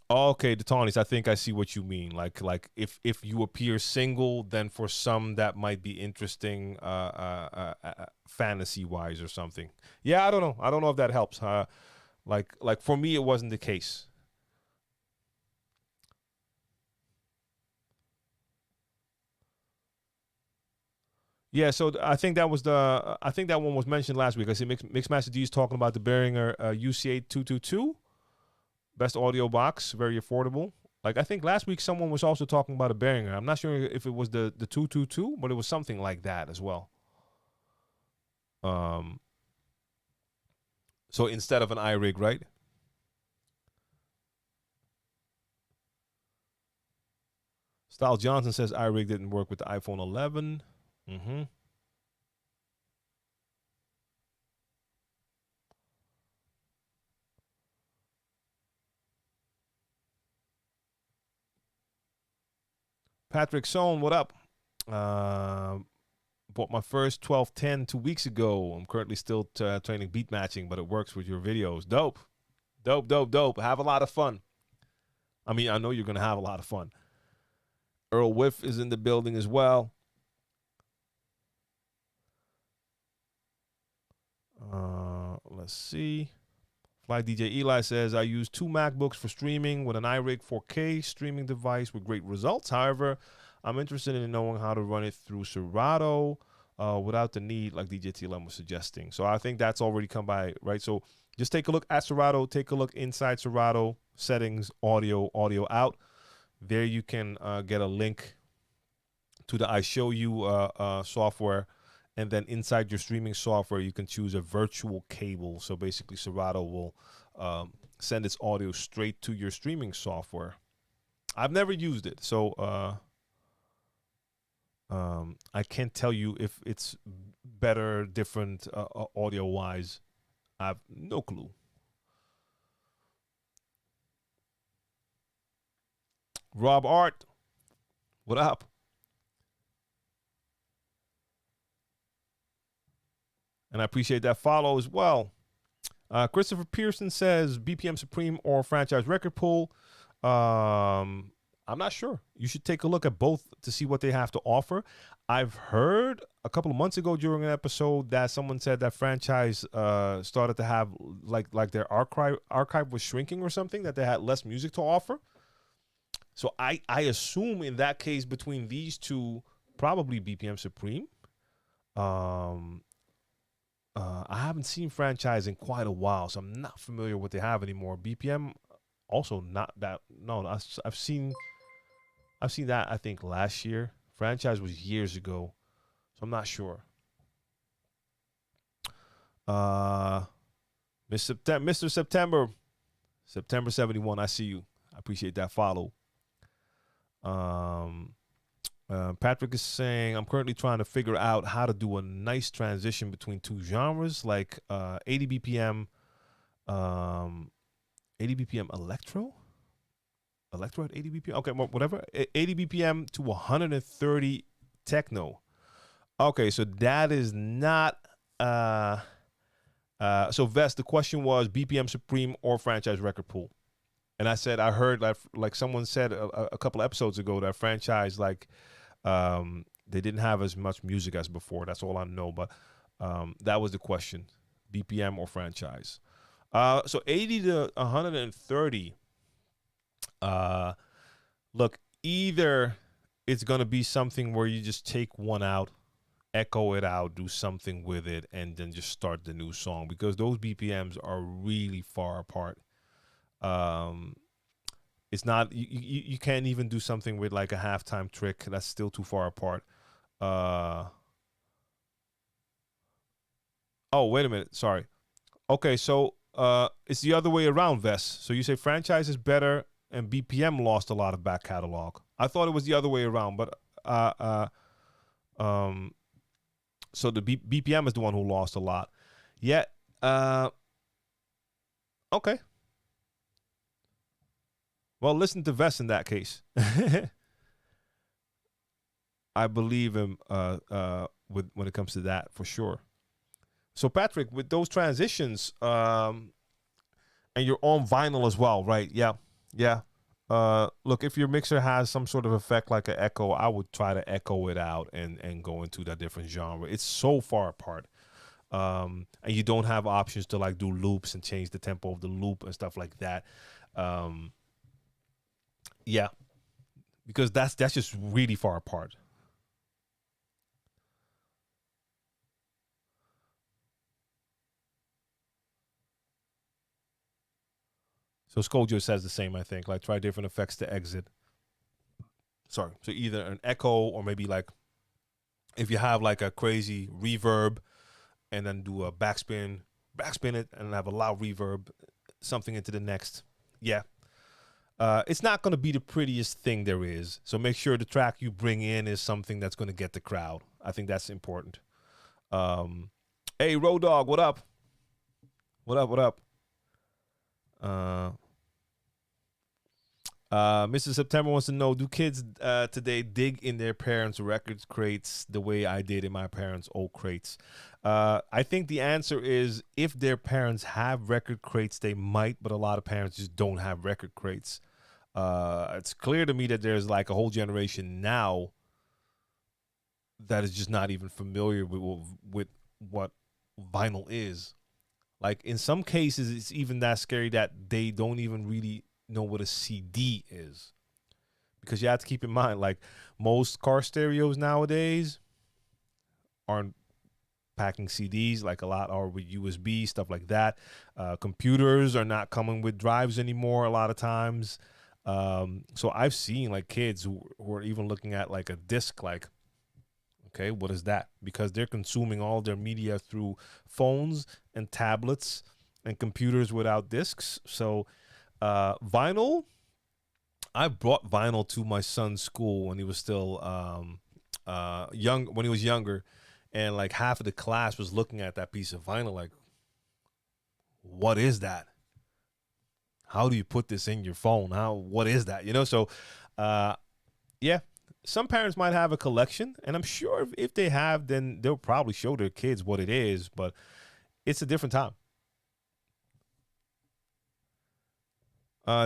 Okay, the Tawnies. I think I see what you mean. Like if you appear single, then for some that might be interesting, fantasy wise or something. Yeah, I don't know. I don't know if that helps. Like for me, it wasn't the case. Yeah, so I think that was the. I think that one was mentioned last week. I see Mixmaster D is talking about the Behringer UC8 222. Best audio box, very affordable. Like I think last week someone was also talking about a Behringer. I'm not sure if it was the 222, but it was something like that as well. Um, so instead of an iRig, right? Styles Johnson says iRig didn't work with the iPhone 11. Mm-hmm. Patrick Sohn, what up? Bought my first 1210 2 weeks ago. I'm currently still training beat matching, but it works with your videos. Dope. Dope, dope, dope. Have a lot of fun. I mean, I know you're going to have a lot of fun. Earl Whiff is in the building as well. Let's see. Fly DJ Eli says, I use 2 MacBooks for streaming with an iRig 4K streaming device with great results. However, I'm interested in knowing how to run it through Serato without the need like DJ TLM was suggesting. So I think that's already come by, right? So just take a look at Serato. Take a look inside Serato, settings, audio out. There you can get a link to the I Show You software. And then inside your streaming software, you can choose a virtual cable. So basically, Serato will send its audio straight to your streaming software. I've never used it, so I can't tell you if it's better, different audio-wise. I have no clue. Rob Art, what up? And I appreciate that follow as well. Christopher Pearson says BPM Supreme or franchise record pool. I'm not sure. You should take a look at both to see what they have to offer. I've heard a couple of months ago during an episode that someone said that franchise started to have like their archive was shrinking or something, that they had less music to offer. So I assume in that case between these two, probably BPM Supreme. I haven't seen franchise in quite a while, so I'm not familiar with what they have anymore. BPM also not that. No, I've seen that I think last year. Franchise was years ago, so I'm not sure. Mr. September 71. I see you. I appreciate that follow. Patrick is saying, I'm currently trying to figure out how to do a nice transition between two genres, like 80 BPM, 80 BPM electro at 80 BPM. Okay, whatever. 80 BPM to 130 techno. Okay, so that is not. So Vest, the question was BPM Supreme or franchise record pool. And I said, I heard like someone said a couple episodes ago that franchise, like, they didn't have as much music as before. That's all I know. But that was the question, BPM or franchise. So 80 to 130. Look, either it's going to be something where you just take one out, echo it out, do something with it, and then just start the new song, because those BPMs are really far apart. It's not, you can't even do something with like a halftime trick. That's still too far apart. Oh, wait a minute. Sorry. Okay, so it's the other way around, Vest. So you say franchise is better and BPM lost a lot of back catalog. I thought it was the other way around, but so the BPM is the one who lost a lot. Yeah. Okay. Well, listen to Vest in that case. I believe him when it comes to that, for sure. So, Patrick, with those transitions, and you're on vinyl as well, right? Yeah. Look, if your mixer has some sort of effect like an echo, I would try to echo it out and go into that different genre. It's so far apart. And you don't have options to like do loops and change the tempo of the loop and stuff like that. Um, yeah, because that's just really far apart. So Skoljo says the same, I think. Like try different effects to exit. Sorry. So either an echo or maybe like if you have like a crazy reverb and then do a backspin it and have a loud reverb, something into the next. Yeah. It's not going to be the prettiest thing there is. So make sure the track you bring in is something that's going to get the crowd. I think that's important. Hey, Road Dog, what up? What up? What up? Mr. September wants to know, do kids today dig in their parents' records crates the way I did in my parents' old crates? I think the answer is if their parents have record crates, they might, but a lot of parents just don't have record crates. It's clear to me that there's like a whole generation now that is just not even familiar with what vinyl is. Like in some cases, it's even that scary that they don't even really know what a CD is. Because you have to keep in mind, like most car stereos nowadays aren't packing CDs, like a lot are with USB, stuff like that. Computers are not coming with drives anymore a lot of times. So I've seen like kids who are even looking at like a disc, like, okay, what is that? Because they're consuming all their media through phones and tablets and computers without discs. So vinyl, I brought vinyl to my son's school when he was still young, when he was younger, and like half of the class was looking at that piece of vinyl like, what is that? How do you put this in your phone? What is that? So yeah, some parents might have a collection, and I'm sure if they have, then they'll probably show their kids what it is, but it's a different time.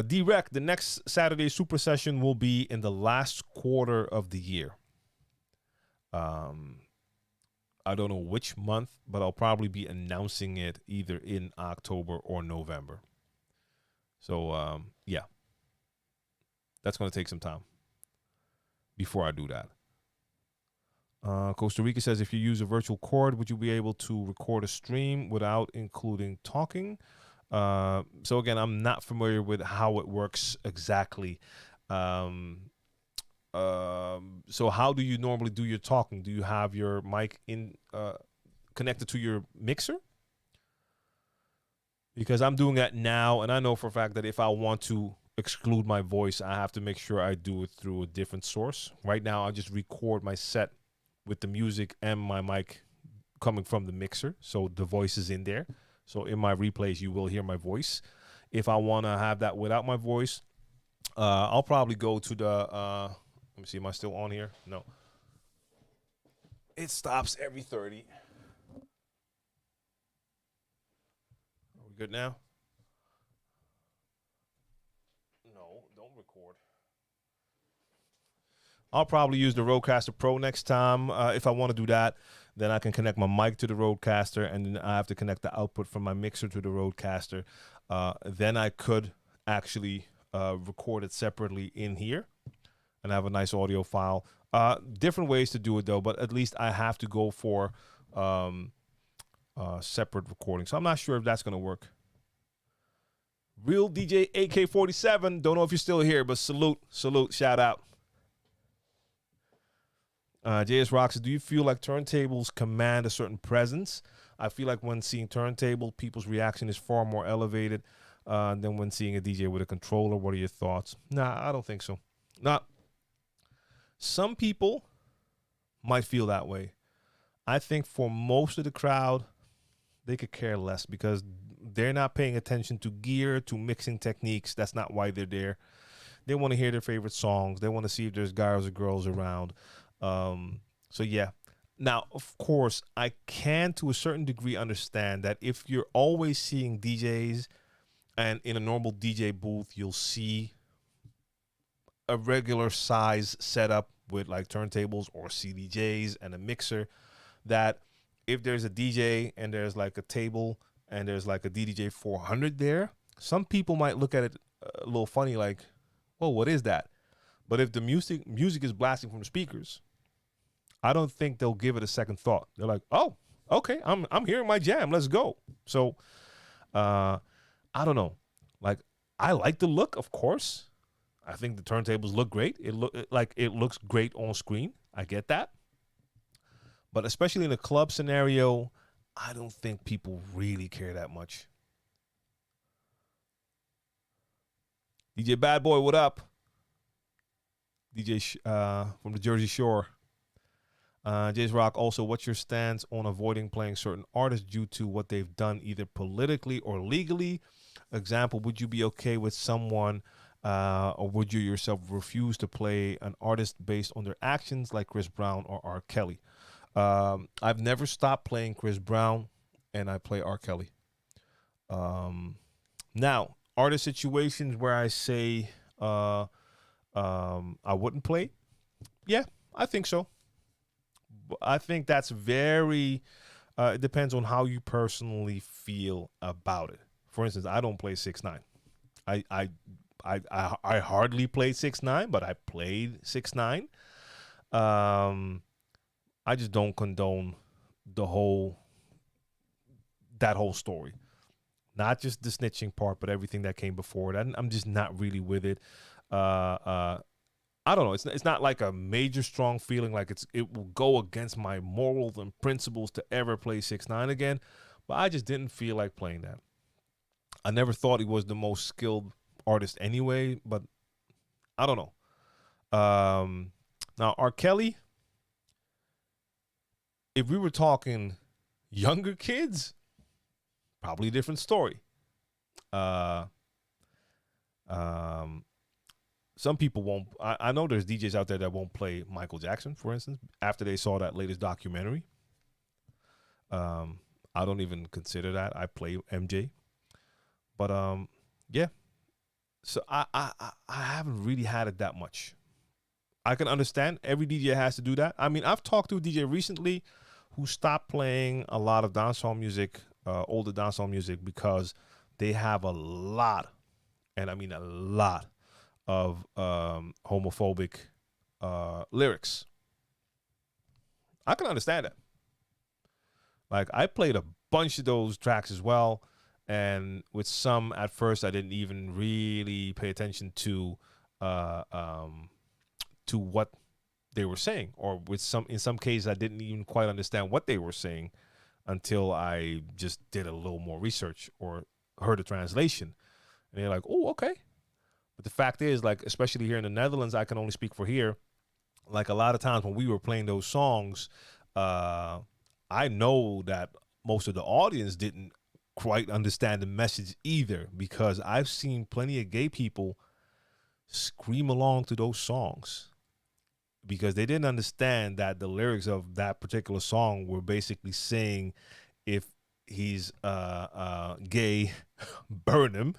D-Rec, the next Saturday Super Session will be in the last quarter of the year. I don't know which month, but I'll probably be announcing it either in October or November. So, yeah, that's going to take some time before I do that. Costa Rica says, if you use a virtual cord, would you be able to record a stream without including talking? So again, I'm not familiar with how it works exactly. So how do you normally do your talking? Do you have your mic in connected to your mixer? Because I'm doing that now, and I know for a fact that if I want to exclude my voice, I have to make sure I do it through a different source. Right now, I just record my set with the music and my mic coming from the mixer, so the voice is in there. So in my replays, you will hear my voice. If I want to have that without my voice, I'll probably go to the, let me see, am I still on here? No. It stops every 30. Are we good now? No, don't record. I'll probably use the Rodecaster Pro next time. If I want to do that, then I can connect my mic to the Rodecaster, and then I have to connect the output from my mixer to the Rodecaster. Then I could actually record it separately in here and have a nice audio file. Different ways to do it, though, but at least I have to go for separate recording. So I'm not sure if that's going to work. Real DJ AK-47, don't know if you're still here, but salute, shout out. JS Rock says, do you feel like turntables command a certain presence? I feel like when seeing turntable, people's reaction is far more elevated than when seeing a DJ with a controller. What are your thoughts? Nah, I don't think so. Nah. Some people might feel that way. I think for most of the crowd, they could care less because they're not paying attention to gear, to mixing techniques. That's not why they're there. They want to hear their favorite songs. They want to see if there's guys or girls around. So yeah. Now, of course, I can to a certain degree understand that if you're always seeing DJs and in a normal DJ booth, you'll see a regular size setup with like turntables or CDJs and a mixer, that if there's a DJ and there's like a table and there's like a DDJ 400 there, some people might look at it a little funny, like, well, what is that? But if the music is blasting from the speakers, I don't think they'll give it a second thought. They're like, oh, okay, I'm hearing my jam, let's go. So I don't know. Like, I like the look, of course. I think the turntables look great. It looks great on screen. I get that. But especially in a club scenario, I don't think people really care that much. DJ Bad Boy, what up? DJ from the Jersey Shore. Jays Rock, also, what's your stance on avoiding playing certain artists due to what they've done either politically or legally? Example, would you be okay with someone or would you yourself refuse to play an artist based on their actions like Chris Brown or R. Kelly? I've never stopped playing Chris Brown, and I play R. Kelly. Now, are there situations where I say I wouldn't play? Yeah, I think so. I think that's very, it depends on how you personally feel about it. For instance, I don't play 6ix9ine. I hardly played 6ix9ine, but I played 6ix9ine. I just don't condone that whole story. Not just the snitching part, but everything that came before it. I'm just not really with it. I don't know. It's not like a major strong feeling like it will go against my morals and principles to ever play 6ix9ine again. But I just didn't feel like playing that. I never thought he was the most skilled artist anyway, but I don't know. Now, R. Kelly, if we were talking younger kids, probably a different story. Some people won't. I know there's DJs out there that won't play Michael Jackson, for instance, after they saw that latest documentary. I don't even consider that. I play MJ. But yeah. So I haven't really had it that much. I can understand every DJ has to do that. I mean, I've talked to a DJ recently who stopped playing a lot of dancehall music, older dancehall music, because they have a lot, and I mean a lot, of homophobic lyrics. I can understand that. Like, I played a bunch of those tracks as well, and with some at first I didn't even really pay attention to what they were saying, or in some cases I didn't even quite understand what they were saying until I just did a little more research or heard a translation. And they're like, oh, okay. But the fact is, like, especially here in the Netherlands, I can only speak for here. Like, a lot of times when we were playing those songs, I know that most of the audience didn't quite understand the message either, because I've seen plenty of gay people scream along to those songs because they didn't understand that the lyrics of that particular song were basically saying, if he's gay, burn him.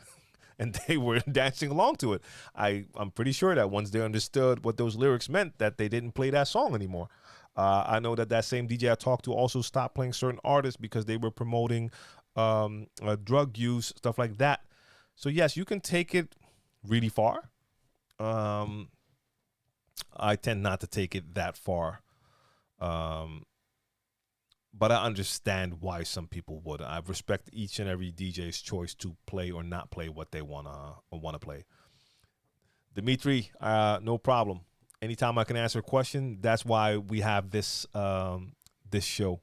And they were dancing along to it. I'm pretty sure that once they understood what those lyrics meant, that they didn't play that song anymore. I know that same DJ I talked to also stopped playing certain artists because they were promoting drug use, stuff like that. So yes, you can take it really far. I tend not to take it that far. But I understand why some people would. I respect each and every DJ's choice to play or not play what they wanna play. Dimitri, no problem. Anytime I can answer a question, that's why we have this this show.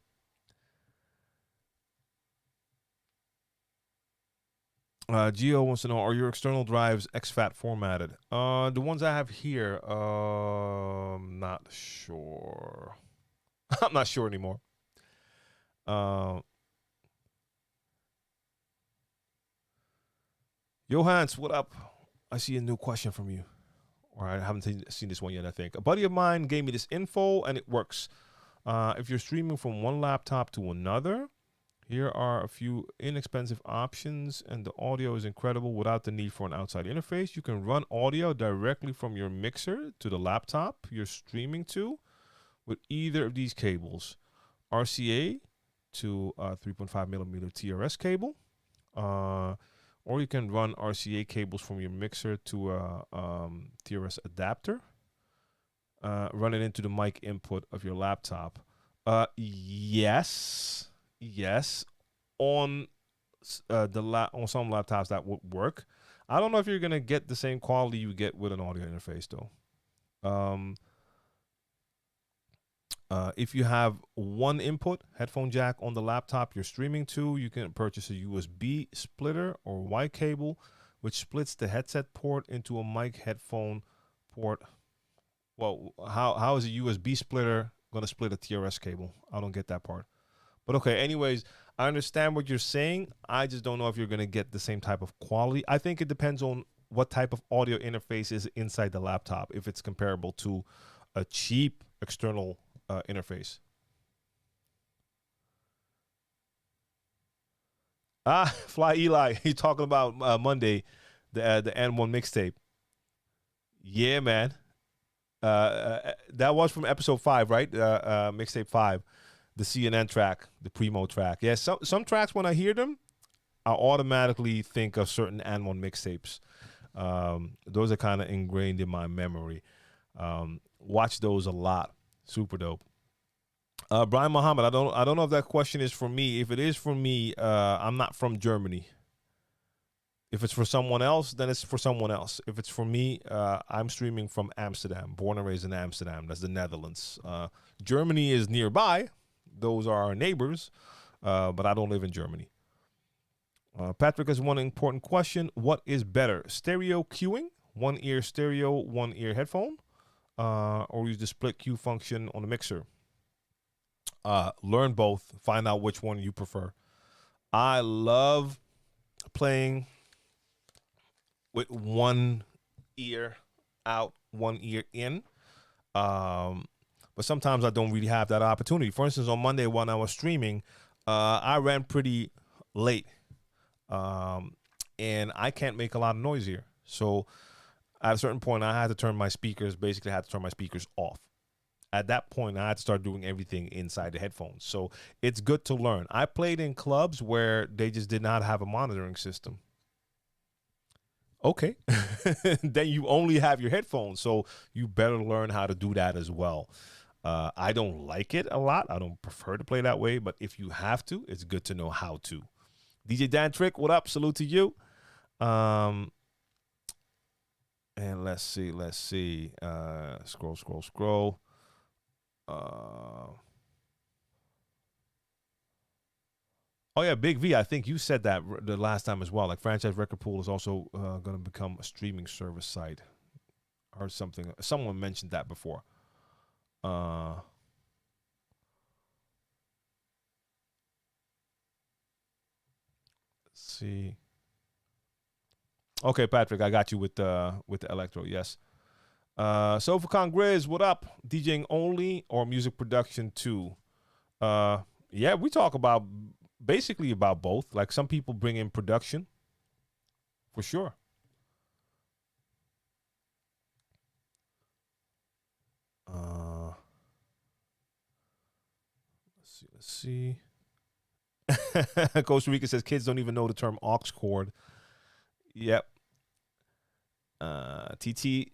Gio wants to know, are your external drives exFAT formatted? The ones I have here, not sure. I'm not sure anymore. Johans, what up? I see a new question from you. Or I haven't seen this one yet, I think. A buddy of mine gave me this info, and it works. If you're streaming from one laptop to another, Here are a few inexpensive options, and the audio is incredible without the need for an outside interface. You can run audio directly from your mixer to the laptop you're streaming to with either of these cables. RCA to 3.5 millimeter TRS cable, or you can run RCA cables from your mixer to a TRS adapter. Run it into the mic input of your laptop. Yes. On on some laptops that would work. I don't know if you're gonna get the same quality you get with an audio interface though. If you have one input headphone jack on the laptop you're streaming to, you can purchase a USB splitter or Y cable, which splits the headset port into a mic headphone port. Well, how is a USB splitter going to split a TRS cable? I don't get that part. But okay, anyways, I understand what you're saying. I just don't know if you're going to get the same type of quality. I think it depends on what type of audio interface is inside the laptop, if it's comparable to a cheap external interface. Fly Eli, he's talking about Monday, the N1 mixtape. Yeah, man. That was from episode 5, right? Mixtape 5, the CNN track, the primo track. Yeah, some tracks when I hear them, I automatically think of certain N1 mixtapes. Those are kind of ingrained in my memory. Watch those a lot. Super dope. Brian Muhammad, I don't know if that question is for me. If it is for me, I'm not from Germany. If it's for someone else, then it's for someone else. If it's for me, I'm streaming from Amsterdam, born and raised in Amsterdam. That's the Netherlands. Germany is nearby. Those are our neighbors, but I don't live in Germany. Patrick has one important question. What is better, stereo queuing, one ear stereo, one ear headphone, or use the split queue function on the mixer? Learn both. Find out which one you prefer. I love playing with one ear out, one ear in. But sometimes I don't really have that opportunity. For instance, on Monday when I was streaming, I ran pretty late. And I can't make a lot of noise here. So at a certain point, I had to turn my speakers off. At that point, I had to start doing everything inside the headphones. So it's good to learn. I played in clubs where they just did not have a monitoring system. Okay, then you only have your headphones, so you better learn how to do that as well. I don't like it a lot. I don't prefer to play that way, but if you have to, it's good to know how to. DJ Dan Trick, what up? Salute to you. And let's see. Scroll. Oh yeah, Big V. I think you said that the last time as well. Like Franchise Record Pool is also going to become a streaming service site. I heard something. Someone mentioned that before. Let's see. Okay, Patrick, I got you with the electro. Yes. Sofacon Grizz, what up? DJing only or music production too? Yeah, we talk about basically about both. Like some people bring in production, for sure. Let's see. Costa Rica says kids don't even know the term aux cord. Yep. TT,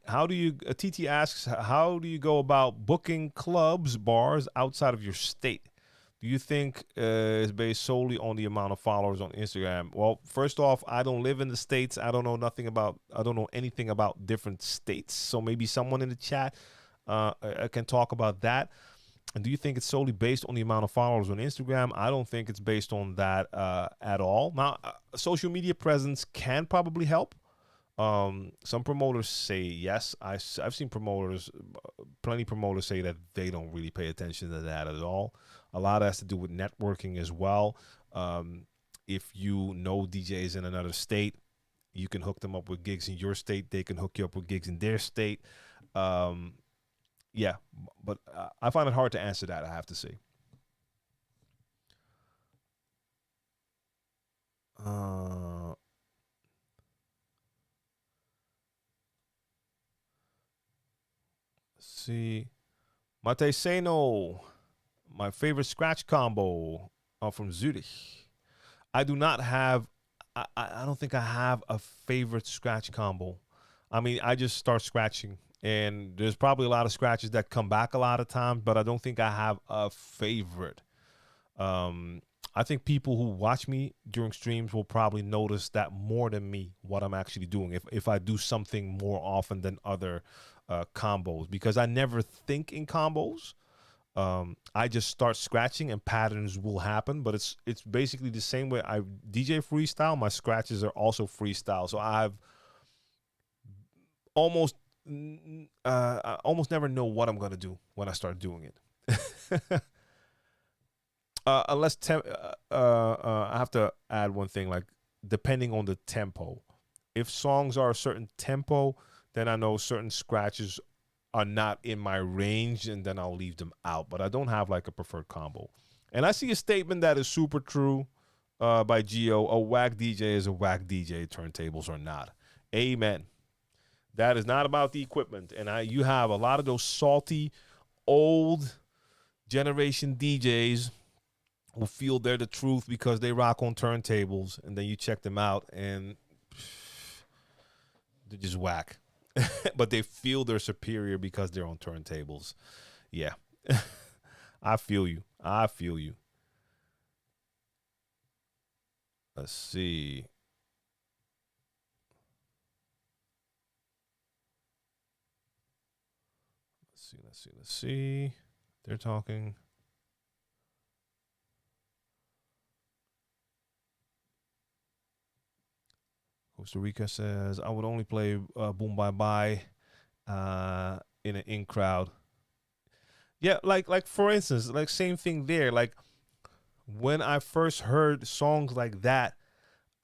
TT asks, how do you go about booking clubs, bars outside of your state? Do you think it's based solely on the amount of followers on Instagram? Well, first off, I don't live in the States. I don't know anything about different states. So maybe someone in the chat can talk about that. And do you think it's solely based on the amount of followers on Instagram? I don't think it's based on that at all. Now, social media presence can probably help. Some promoters say yes. I've seen plenty promoters say that they don't really pay attention to that at all. A lot has to do with networking as well. If you know DJs in another state, you can hook them up with gigs in your state. They can hook you up with gigs in their state. Yeah, but I find it hard to answer that, I have to say. Uh, let's see. Mate Seno, my favorite scratch combo from Zurich. I do not have. I don't think I have a favorite scratch combo. I mean, I just start scratching, and there's probably a lot of scratches that come back a lot of times, but I don't think I have a favorite. Um, I think people who watch me during streams will probably notice that more than me what I'm actually doing if I do something more often than other combos, because I never think in combos. I just start scratching and patterns will happen, but it's basically the same way I DJ freestyle. My scratches are also freestyle, so I've almost I almost never know what I'm gonna do when I start doing it. Unless I have to add one thing, like depending on the tempo. If songs are a certain tempo, then I know certain scratches are not in my range, and then I'll leave them out. But I don't have like a preferred combo. And I see a statement that is super true by Geo. A whack DJ is a whack DJ. Turntables are not. Amen. That is not about the equipment. And you have a lot of those salty, old generation DJs who feel they're the truth because they rock on turntables, and then you check them out and they're just whack. But they feel they're superior because they're on turntables. Yeah. I feel you. I feel you. Let's see. Let's see. They're talking. Costa Rica says, I would only play Boom Bye Bye in an in crowd. Yeah, like for instance, like same thing there. Like when I first heard songs like that,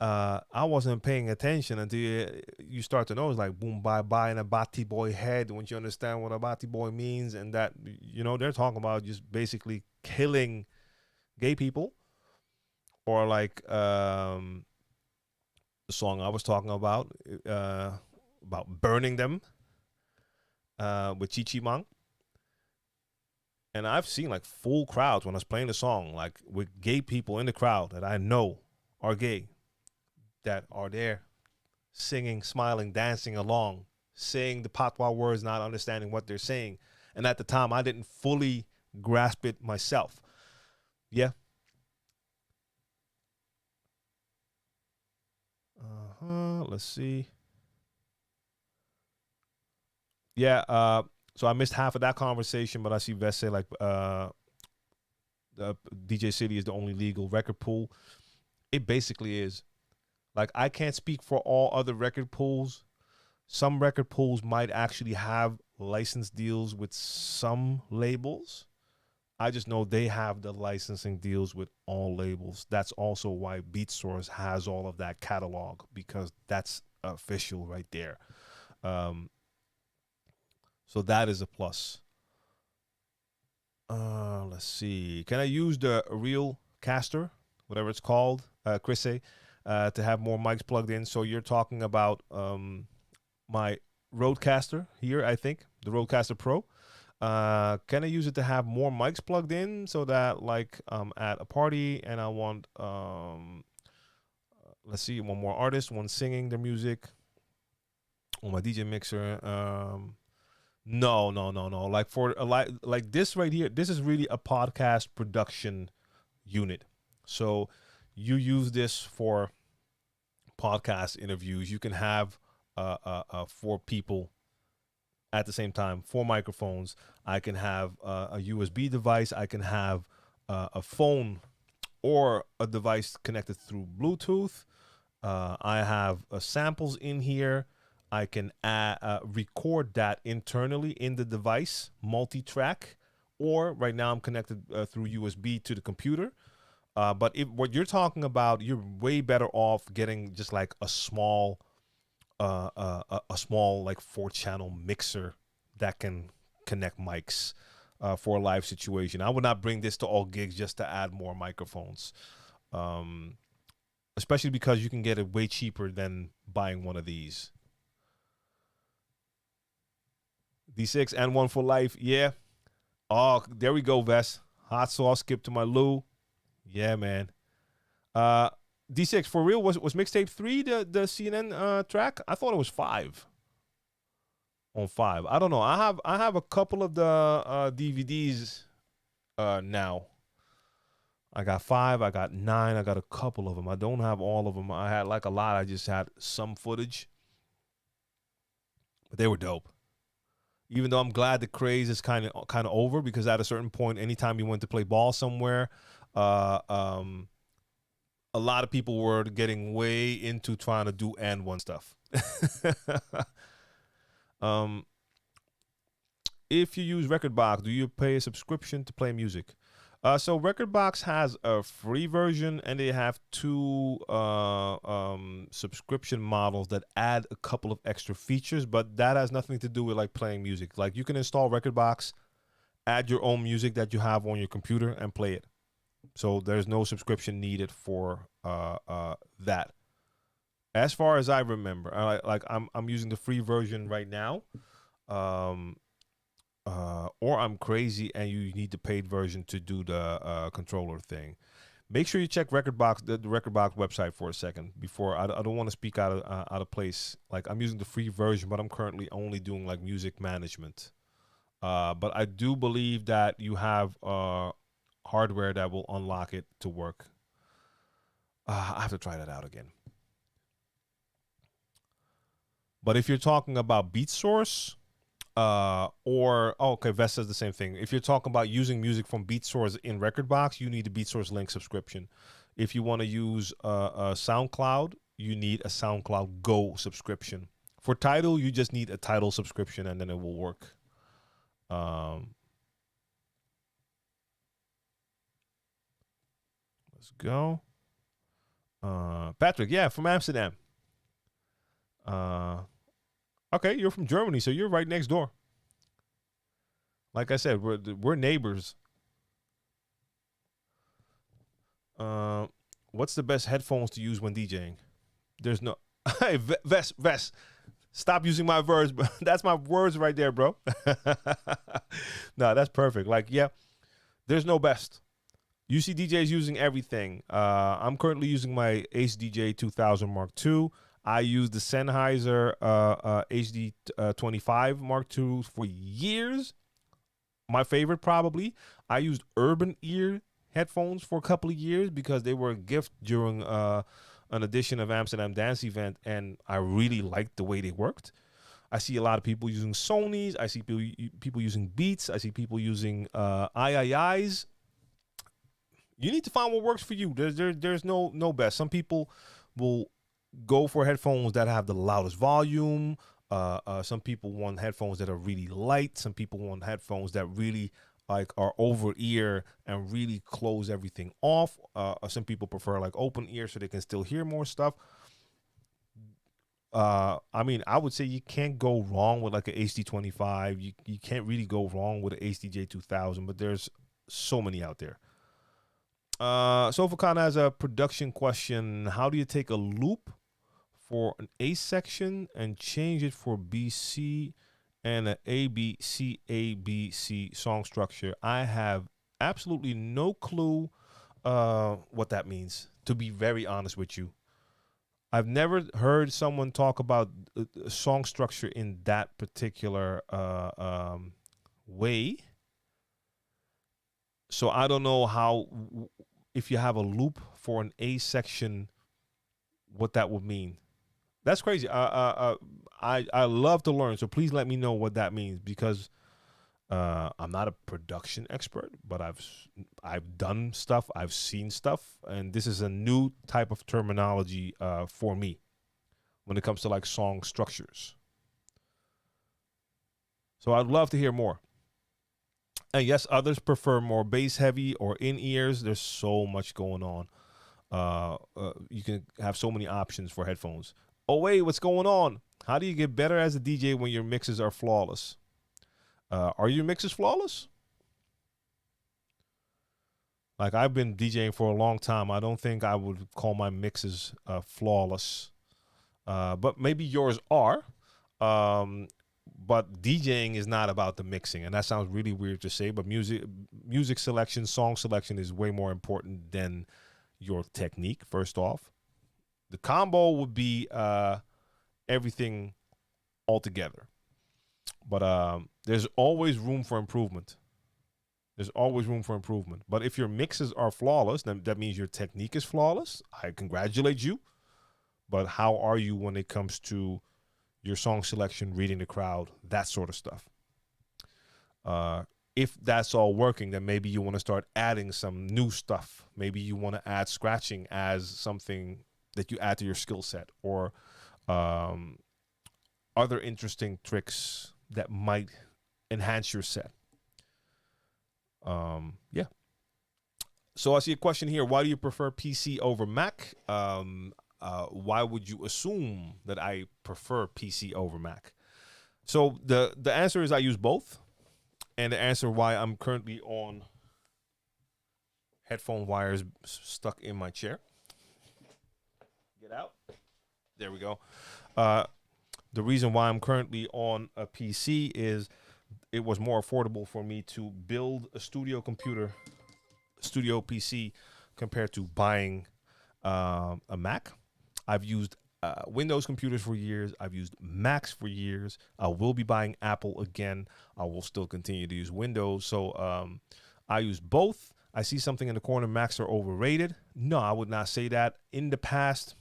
I wasn't paying attention until you start to know it's like Boom Bye Bye in a Bati Boy head. Once you understand what a Bati Boy means, and that, you know, they're talking about just basically killing gay people, or like the song I was talking about burning them with Chi Chi Mang. And I've seen like full crowds when I was playing the song, like with gay people in the crowd that I know are gay, that are there singing, smiling, dancing along, saying the patois words, not understanding what they're saying. And at the time, I didn't fully grasp it myself. Yeah. Let's see. Yeah. So I missed half of that conversation, but I see Vest say like the DJ City is the only legal record pool. It basically is. Like, I can't speak for all other record pools. Some record pools might actually have license deals with some labels. I just know they have the licensing deals with all labels. That's also why BeatSource has all of that catalog, because that's official right there. So that is a plus. Let's see. Can I use the real caster, whatever it's called, Chris, to have more mics plugged in? So you're talking about my Rodecaster here, I think, the Rodecaster Pro. Can I use it to have more mics plugged in so that, like, at a party and I want, let's see, one more artist, one singing their music on my DJ mixer. No. Like for a like this right here, this is really a podcast production unit. So you use this for podcast interviews. You can have 4 people at the same time, 4 microphones. I can have a USB device. I can have a phone or a device connected through Bluetooth. I have samples in here. I can record that internally in the device, multi-track, or right now I'm connected through USB to the computer. But if what you're talking about, you're way better off getting just like a small like 4-channel mixer that can connect mics for a live situation. I would not bring this to all gigs just to add more microphones. especially because you can get it way cheaper than buying one of these. D6 and one for life. Yeah. Oh, there we go, Vest. Hot sauce, skip to my Lou. Yeah, man. D6, for real, was mixtape 3 the CNN track? I thought it was 5. On 5. I don't know. I have a couple of the DVDs now. I got 5, I got 9, I got a couple of them. I don't have all of them. I had like a lot. I just had some footage. But they were dope. Even though I'm glad the craze is kind of over, because at a certain point, anytime you went to play ball somewhere, a lot of people were getting way into trying to do and one stuff. If you use Rekordbox, do you pay a subscription to play music? So Rekordbox has a free version, and they have 2 subscription models that add a couple of extra features, but that has nothing to do with like playing music. Like you can install Rekordbox, add your own music that you have on your computer, and play it. So there's no subscription needed for that. As far as I remember, I'm using the free version right now. Or I'm crazy and you need the paid version to do the controller thing. Make sure you check Rekordbox, the Rekordbox website for a second before. I don't want to speak out of place. Like I'm using the free version, but I'm currently only doing like music management. But I do believe that you have hardware that will unlock it to work. I have to try that out again. But if you're talking about Beat Source, okay, Vest says the same thing. If you're talking about using music from Beat Source in Rekordbox, you need a Beat Source Link subscription. If you want to use SoundCloud, you need a SoundCloud Go subscription. For Tidal, you just need a Tidal subscription, and then it will work. Let's go. Patrick, yeah, from Amsterdam. Okay, you're from Germany, so you're right next door. Like I said, we're neighbors. What's the best headphones to use when DJing? There's no... Hey, Vest, stop using my words. That's my words right there, bro. No, that's perfect. Like, yeah, there's no best. You see DJs using everything. I'm currently using my HDJ 2000 Mark II. I used the Sennheiser HD 25 Mark II for years. My favorite, probably. I used Urban Ear headphones for a couple of years because they were a gift during an edition of Amsterdam Dance Event, and I really liked the way they worked. I see a lot of people using Sonys. I see people using Beats. I see people using IIIs. You need to find what works for you. There's no best. Some people will go for headphones that have the loudest volume. Some people want headphones that are really light. Some people want headphones that really like are over ear and really close everything off. Some people prefer like open ear so they can still hear more stuff. I mean, I would say you can't go wrong with like an HD 25. You can't really go wrong with an HDJ 2000, but there's so many out there. Sofa Khan has a production question. How do you take a loop for an A section and change it for BC and an ABC song structure? I have absolutely no clue what that means, to be very honest with you. I've never heard someone talk about song structure in that particular way. So I don't know how, if you have a loop for an A section, what that would mean. That's crazy. I love to learn, so please let me know what that means, because I'm not a production expert, but I've done stuff, I've seen stuff, and this is a new type of terminology for me when it comes to like song structures. So I'd love to hear more. And yes, others prefer more bass heavy or in ears. There's so much going on. You can have so many options for headphones. Oh, wait, what's going on? How do you get better as a DJ when your mixes are flawless? Are your mixes flawless? Like, I've been DJing for a long time. I don't think I would call my mixes flawless. But maybe yours are. But DJing is not about the mixing, and that sounds really weird to say, but music selection, song selection is way more important than your technique. First off, the combo would be everything altogether. But there's always room for improvement. There's always room for improvement. But if your mixes are flawless, then that means your technique is flawless. I congratulate you. But how are you when it comes to your song selection, reading the crowd, that sort of stuff? If that's all working, then maybe you want to start adding some new stuff. Maybe you want to add scratching as something that you add to your skill set, or other interesting tricks that might enhance your set. Yeah. So I see a question here. Why do you prefer PC over Mac? Why would you assume that I prefer PC over Mac? So the answer is I use both. And the answer why I'm currently on headphone wires stuck in my chair. Get out. There we go. The reason why I'm currently on a PC is it was more affordable for me to build a studio computer, studio PC, compared to buying a Mac. I've used Windows computers for years. I've used Macs for years. I will be buying Apple again. I will still continue to use Windows. So I use both. I see something in the corner. Macs are overrated. No, I would not say that. In the past,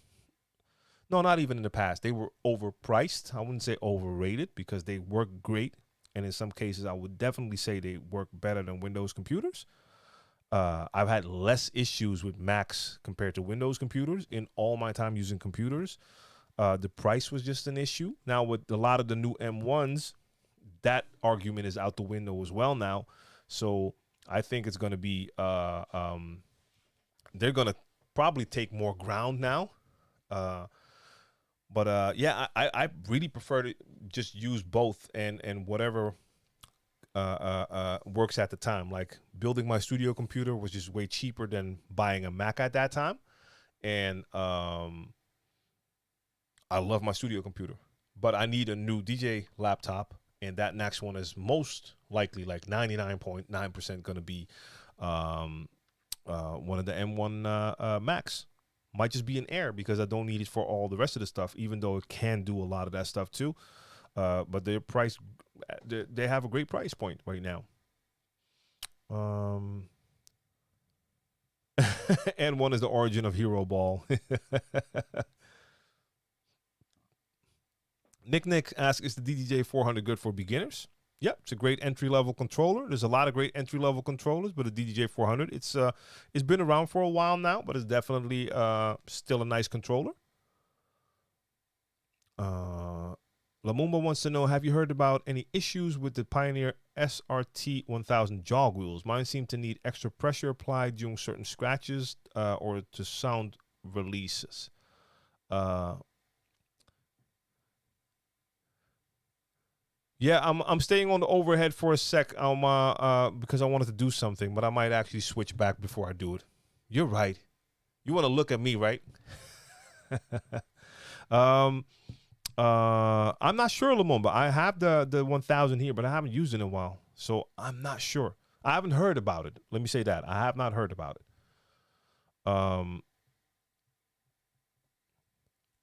no, not even in the past. They were overpriced. I wouldn't say overrated because they work great. And in some cases, I would definitely say they work better than Windows computers. I've had less issues with Macs compared to Windows computers in all my time using computers. The price was just an issue. Now, with a lot of the new M1s, that argument is out the window as well now. So I think it's going to be, they're going to probably take more ground now. Yeah, I really prefer to just use both and whatever works at the time. Like, building my studio computer was just way cheaper than buying a Mac at that time. And I love my studio computer, but I need a new DJ laptop. And that next one is most likely, like 99.9% going to be one of the M1 Macs. Might just be an Air because I don't need it for all the rest of the stuff, even though it can do a lot of that stuff too. But their price, they have a great price point right now. And one is the origin of Hero Ball. Nick asks, is the DDJ 400 good for beginners? Yep, it's a great entry-level controller. There's a lot of great entry-level controllers, but the DDJ 400, it's been around for a while now, but it's definitely still a nice controller. Lamumba wants to know, have you heard about any issues with the Pioneer SRT 1000 jog wheels? Mine seem to need extra pressure applied during certain scratches or to sound releases. Yeah, I'm staying on the overhead for a sec because I wanted to do something, but I might actually switch back before I do it. You're right. You want to look at me, right? I'm not sure, Lumumba. I have the 1000 here, but I haven't used it in a while, so I'm not sure. I haven't heard about it. Let me say that. I have not heard about it.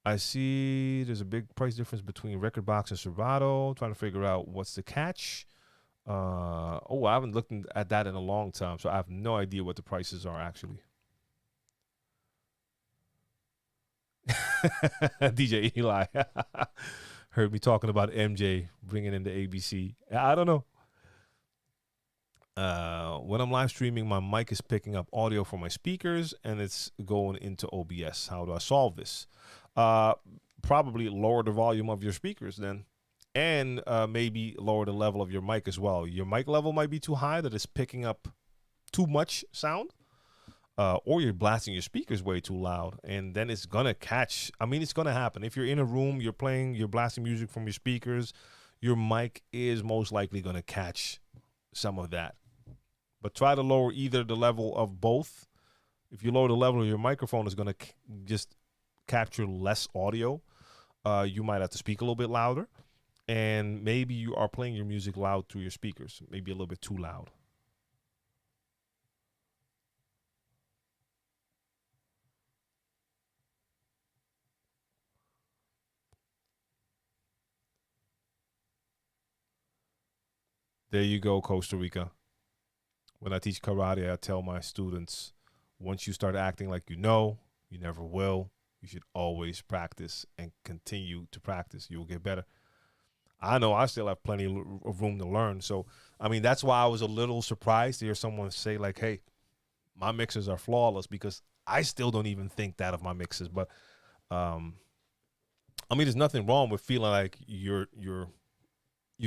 I see there's a big price difference between Rekordbox and Serato. Trying to figure out what's the catch. I haven't looked at that in a long time, so I have no idea what the prices are actually. DJ Eli heard me talking about MJ bringing in the ABC. I don't know. When I'm live streaming, my mic is picking up audio from my speakers and it's going into OBS. How do I solve this? Probably lower the volume of your speakers then, and maybe lower the level of your mic as well. Your mic level might be too high that it's picking up too much sound, or you're blasting your speakers way too loud, and then it's gonna catch. I mean, it's gonna happen. If you're in a room, you're blasting music from your speakers, your mic is most likely gonna catch some of that. but try to lower either the level of both. If you lower the level of your microphone, is going to just capture less audio. You might have to speak a little bit louder, and maybe you are playing your music loud through your speakers, maybe a little bit too loud. There you go, Costa Rica. When I teach karate, I tell my students, once you start acting like you know, you never will. You should always practice and continue to practice. You will get better. I know I still have plenty of room to learn. So, I mean, that's why I was a little surprised to hear someone say, like, hey, my mixes are flawless, because I still don't even think that of my mixes. But, I mean, there's nothing wrong with feeling like you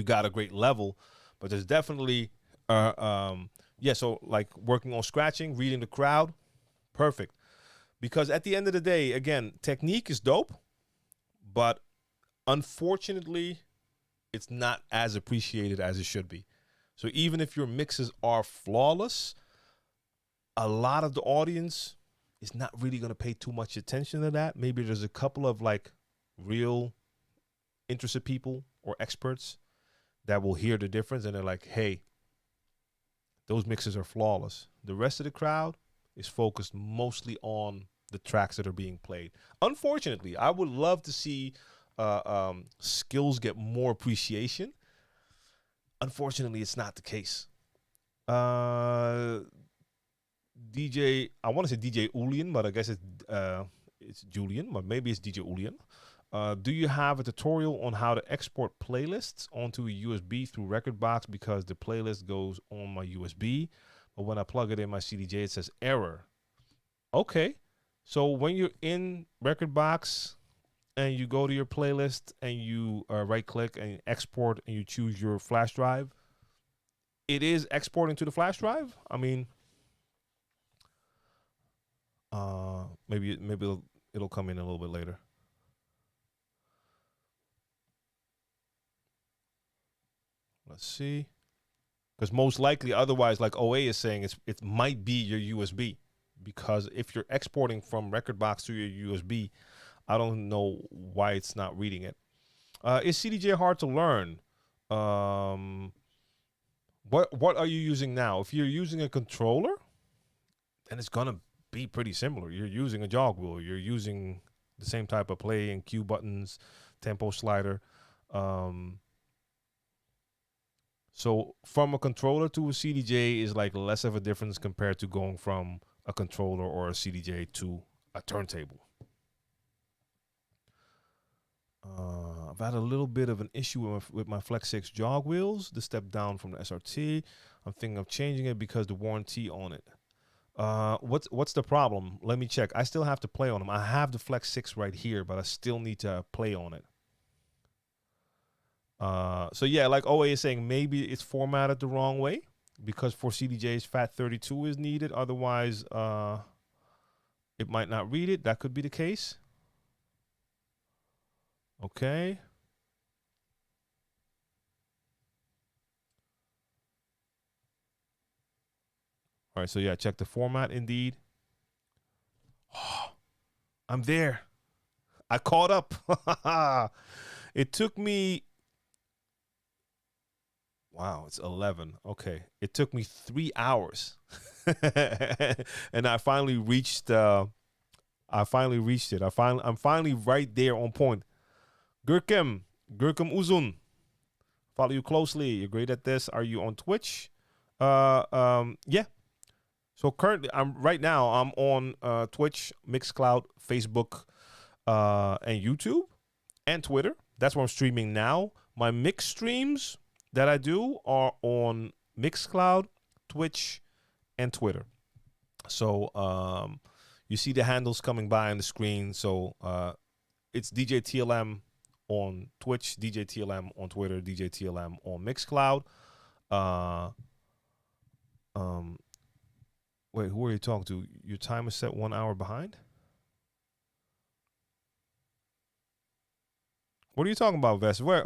got a great level, but there's definitely, yeah, so like working on scratching, reading the crowd, perfect. Because at the end of the day, again, technique is dope, but unfortunately, it's not as appreciated as it should be. So even if your mixes are flawless, a lot of the audience is not really going to pay too much attention to that. Maybe there's a couple of like real interested people or experts that will hear the difference, and they're like, hey, those mixes are flawless. The rest of the crowd is focused mostly on the tracks that are being played. Unfortunately, I would love to see skills get more appreciation. Unfortunately, it's not the case. DJ, I want to say DJ Ulian, but I guess it's Julian, but maybe it's DJ Ulian. Do you have a tutorial on how to export playlists onto a USB through Rekordbox, because the playlist goes on my USB, but when I plug it in my CDJ, it says error. Okay, so when you're in Rekordbox and you go to your playlist and you right-click and export and you choose your flash drive, it is exporting to the flash drive. I mean, maybe it'll come in a little bit later. Let's see. Because most likely, otherwise, like OA is saying, it might be your USB. Because if you're exporting from Rekordbox to your USB, I don't know why it's not reading it. Is CDJ hard to learn? What are you using now? If you're using a controller, then it's gonna be pretty similar. You're using a jog wheel. You're using the same type of play and cue buttons, tempo slider. So from a controller to a CDJ is like less of a difference compared to going from a controller or a CDJ to a turntable. I've had a little bit of an issue with my Flex 6 jog wheels, the step down from the SRT. I'm thinking of changing it because the warranty on it. What's the problem? Let me check. I still have to play on them. I have the Flex 6 right here, but I still need to play on it. So yeah, like OA is saying, maybe it's formatted the wrong way, because for CDJs, FAT32 is needed. Otherwise, it might not read it. That could be the case. Okay. All right, so yeah, check the format indeed. Oh, I'm there. I caught up. It took me, wow, it's 11. Okay. It took me 3 hours. And I finally reached it. I'm finally right there on point. Gurkem Uzun. Follow you closely. You're great at this. Are you on Twitch? Yeah. So currently, I'm on Twitch, Mixcloud, Facebook, and YouTube, and Twitter. That's where I'm streaming now. My mix streams that I do are on Mixcloud, Twitch, and Twitter. So you see the handles coming by on the screen. So it's DJ TLM on Twitch, DJ TLM on Twitter, DJ TLM on Mixcloud. Wait, who are you talking to? Your time is set 1 hour behind? What are you talking about, Vest? Where?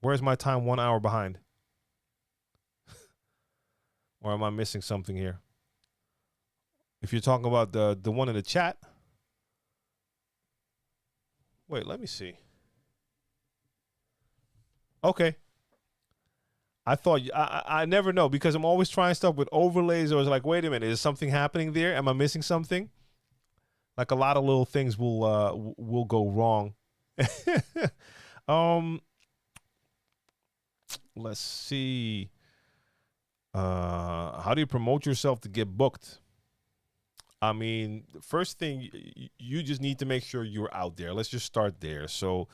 Where's my time 1 hour behind? Or am I missing something here? If you're talking about the one in the chat. Wait, let me see. Okay. I thought I never know because I'm always trying stuff with overlays, or it's like, wait a minute, is something happening there? Am I missing something? Like a lot of little things will go wrong. Let's see. How do you promote yourself to get booked? I mean, the first thing, you just need to make sure you're out there. Let's just start there. So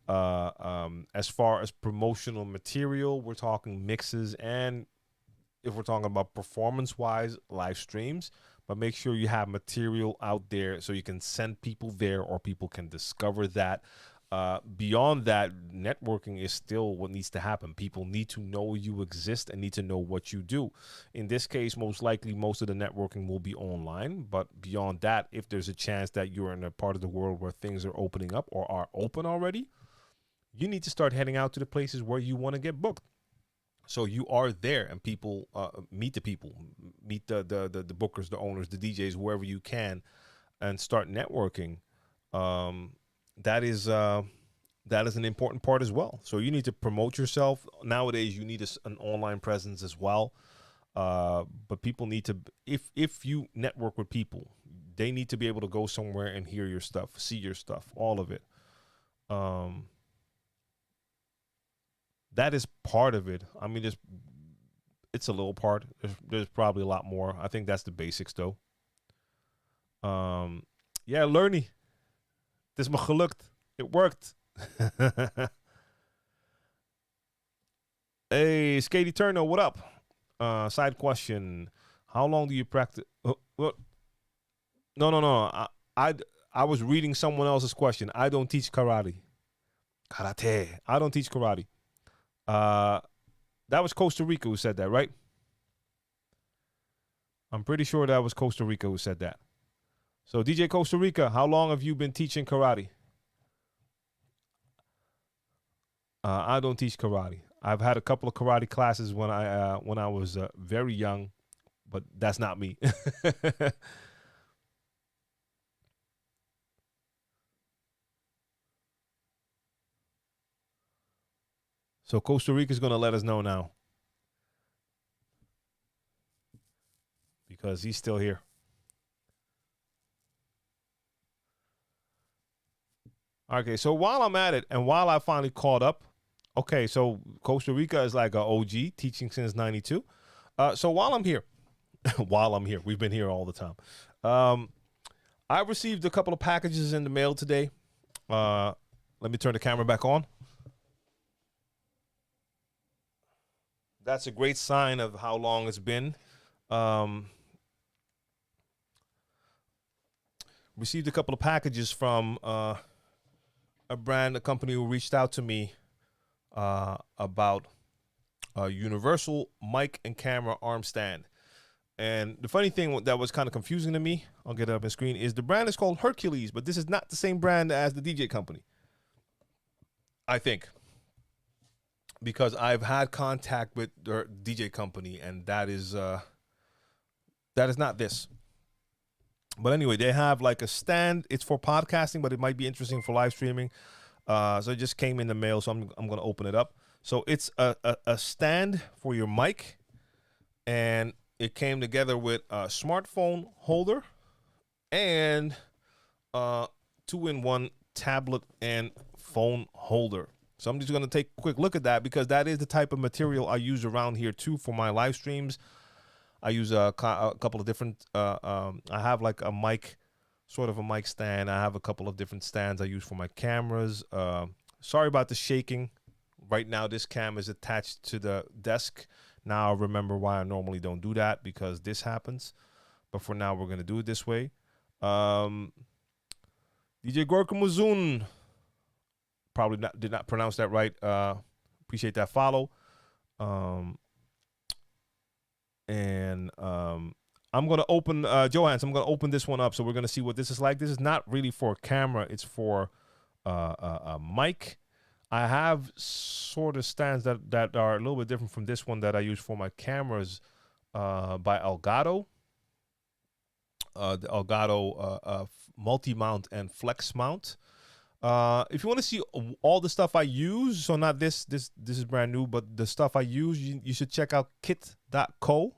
as far as promotional material, we're talking mixes, and if we're talking about performance-wise, live streams, but make sure you have material out there so you can send people there or people can discover that. Beyond that, networking is still what needs to happen. People need to know you exist and need to know what you do. In this case, most likely, most of the networking will be online. But beyond that, if there's a chance that you're in a part of the world where things are opening up or are open already, you need to start heading out to the places where you want to get booked. So you are there, and people meet the people, meet the bookers, the owners, the DJs, wherever you can, and start networking. That is an important part as well. So you need to promote yourself. Nowadays, you need an online presence as well. But people need to, if you network with people, they need to be able to go somewhere and hear your stuff, see your stuff, all of it. That is part of it. I mean, it's a little part. There's probably a lot more. I think that's the basics, though. Yeah, Lernie. Het is me gelukt. It worked. Hey, Skady Turner, what up? Side question. How long do you practice? What? No. I was reading someone else's question. I don't teach karate. Karate. I don't teach karate. That was Costa Rica who said that, right? I'm pretty sure that was Costa Rica who said that. So, DJ Costa Rica, how long have you been teaching karate? I don't teach karate. I've had a couple of karate classes when I was very young, but that's not me. So Costa Rica is going to let us know now because he's still here. Okay, so while I'm at it and while I finally caught up, okay, so Costa Rica is like an OG, teaching since 92. So while I'm here, we've been here all the time. I received a couple of packages in the mail today. Let me turn the camera back on. That's a great sign of how long it's been. Received a couple of packages from a company who reached out to me about a universal mic and camera arm stand. And the funny thing that was kind of confusing to me, I'll get it up on screen, is the brand is called Hercules, but this is not the same brand as the DJ company, I think. Because I've had contact with their DJ company, and that is not this. But anyway, they have like a stand. It's for podcasting, but it might be interesting for live streaming. So it just came in the mail, so I'm going to open it up. So it's a stand for your mic, and it came together with a smartphone holder and 2-in-1 tablet and phone holder. So I'm just going to take a quick look at that because that is the type of material I use around here too for my live streams. I use a couple of different, I have like a mic, sort of a mic stand. I have a couple of different stands I use for my cameras. Sorry about the shaking. Right now this cam is attached to the desk. Now I remember why I normally don't do that because this happens. But for now we're going to do it this way. DJ Gorka Muzun. Probably did not pronounce that right. Appreciate that follow. I'm going to open, Johans, I'm going to open this one up. So we're going to see what this is like. This is not really for a camera. It's for a mic. I have sort of stands that are a little bit different from this one that I use for my cameras. by Elgato. The Elgato multi-mount and flex mount. If you want to see all the stuff I use, so not this is brand new, but the stuff I use, you should check out kit.co.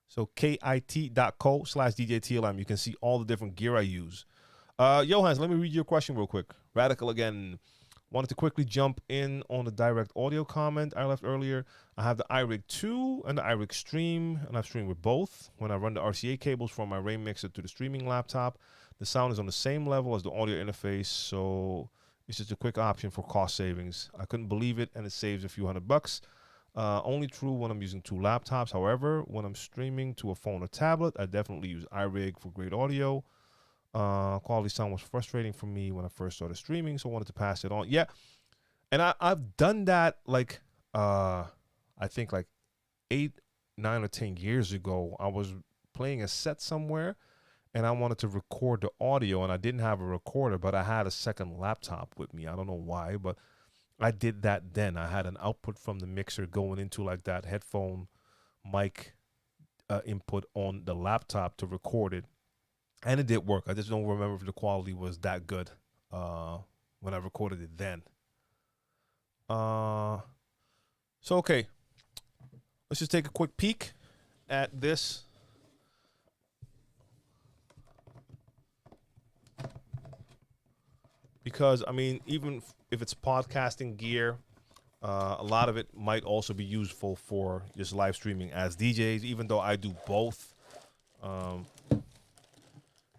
So kit.co/DJ TLM. You can see all the different gear I use. Johannes, let me read your question real quick. Radical again. Wanted to quickly jump in on the direct audio comment I left earlier. I have the iRig 2 and the iRig Stream, and I've streamed with both. When I run the RCA cables from my Rain mixer to the streaming laptop, the sound is on the same level as the audio interface, so it's just a quick option for cost savings. I couldn't believe it, and it saves a few $100. Only true when I'm using two laptops. However, when I'm streaming to a phone or tablet, I definitely use iRig for great audio. Quality sound was frustrating for me when I first started streaming, so I wanted to pass it on. Yeah, and I've done that like I think like 8, 9, or 10 years ago. I was playing a set somewhere, and I wanted to record the audio, and I didn't have a recorder, but I had a second laptop with me. I don't know why, but I did that then. I had an output from the mixer going into like that headphone mic input on the laptop to record it. And it did work. I just don't remember if the quality was that good when I recorded it then. So, okay. Let's just take a quick peek at this. Because, I mean, even if it's podcasting gear, a lot of it might also be useful for just live streaming as DJs, even though I do both.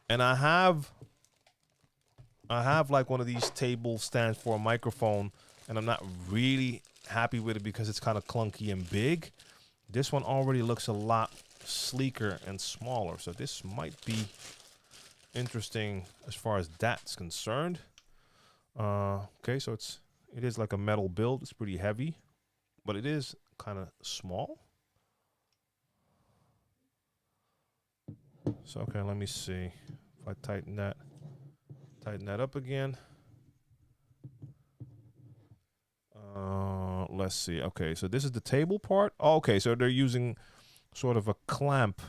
And I have like one of these table stands for a microphone, and I'm not really happy with it because it's kind of clunky and big. This one already looks a lot sleeker and smaller, so this might be interesting as far as that's concerned. Okay, so it is like a metal build. It's pretty heavy, but it is kind of small. So, okay, let me see if I tighten that up again. Let's see. Okay, so this is the table part. Oh, okay, so they're using sort of a clamp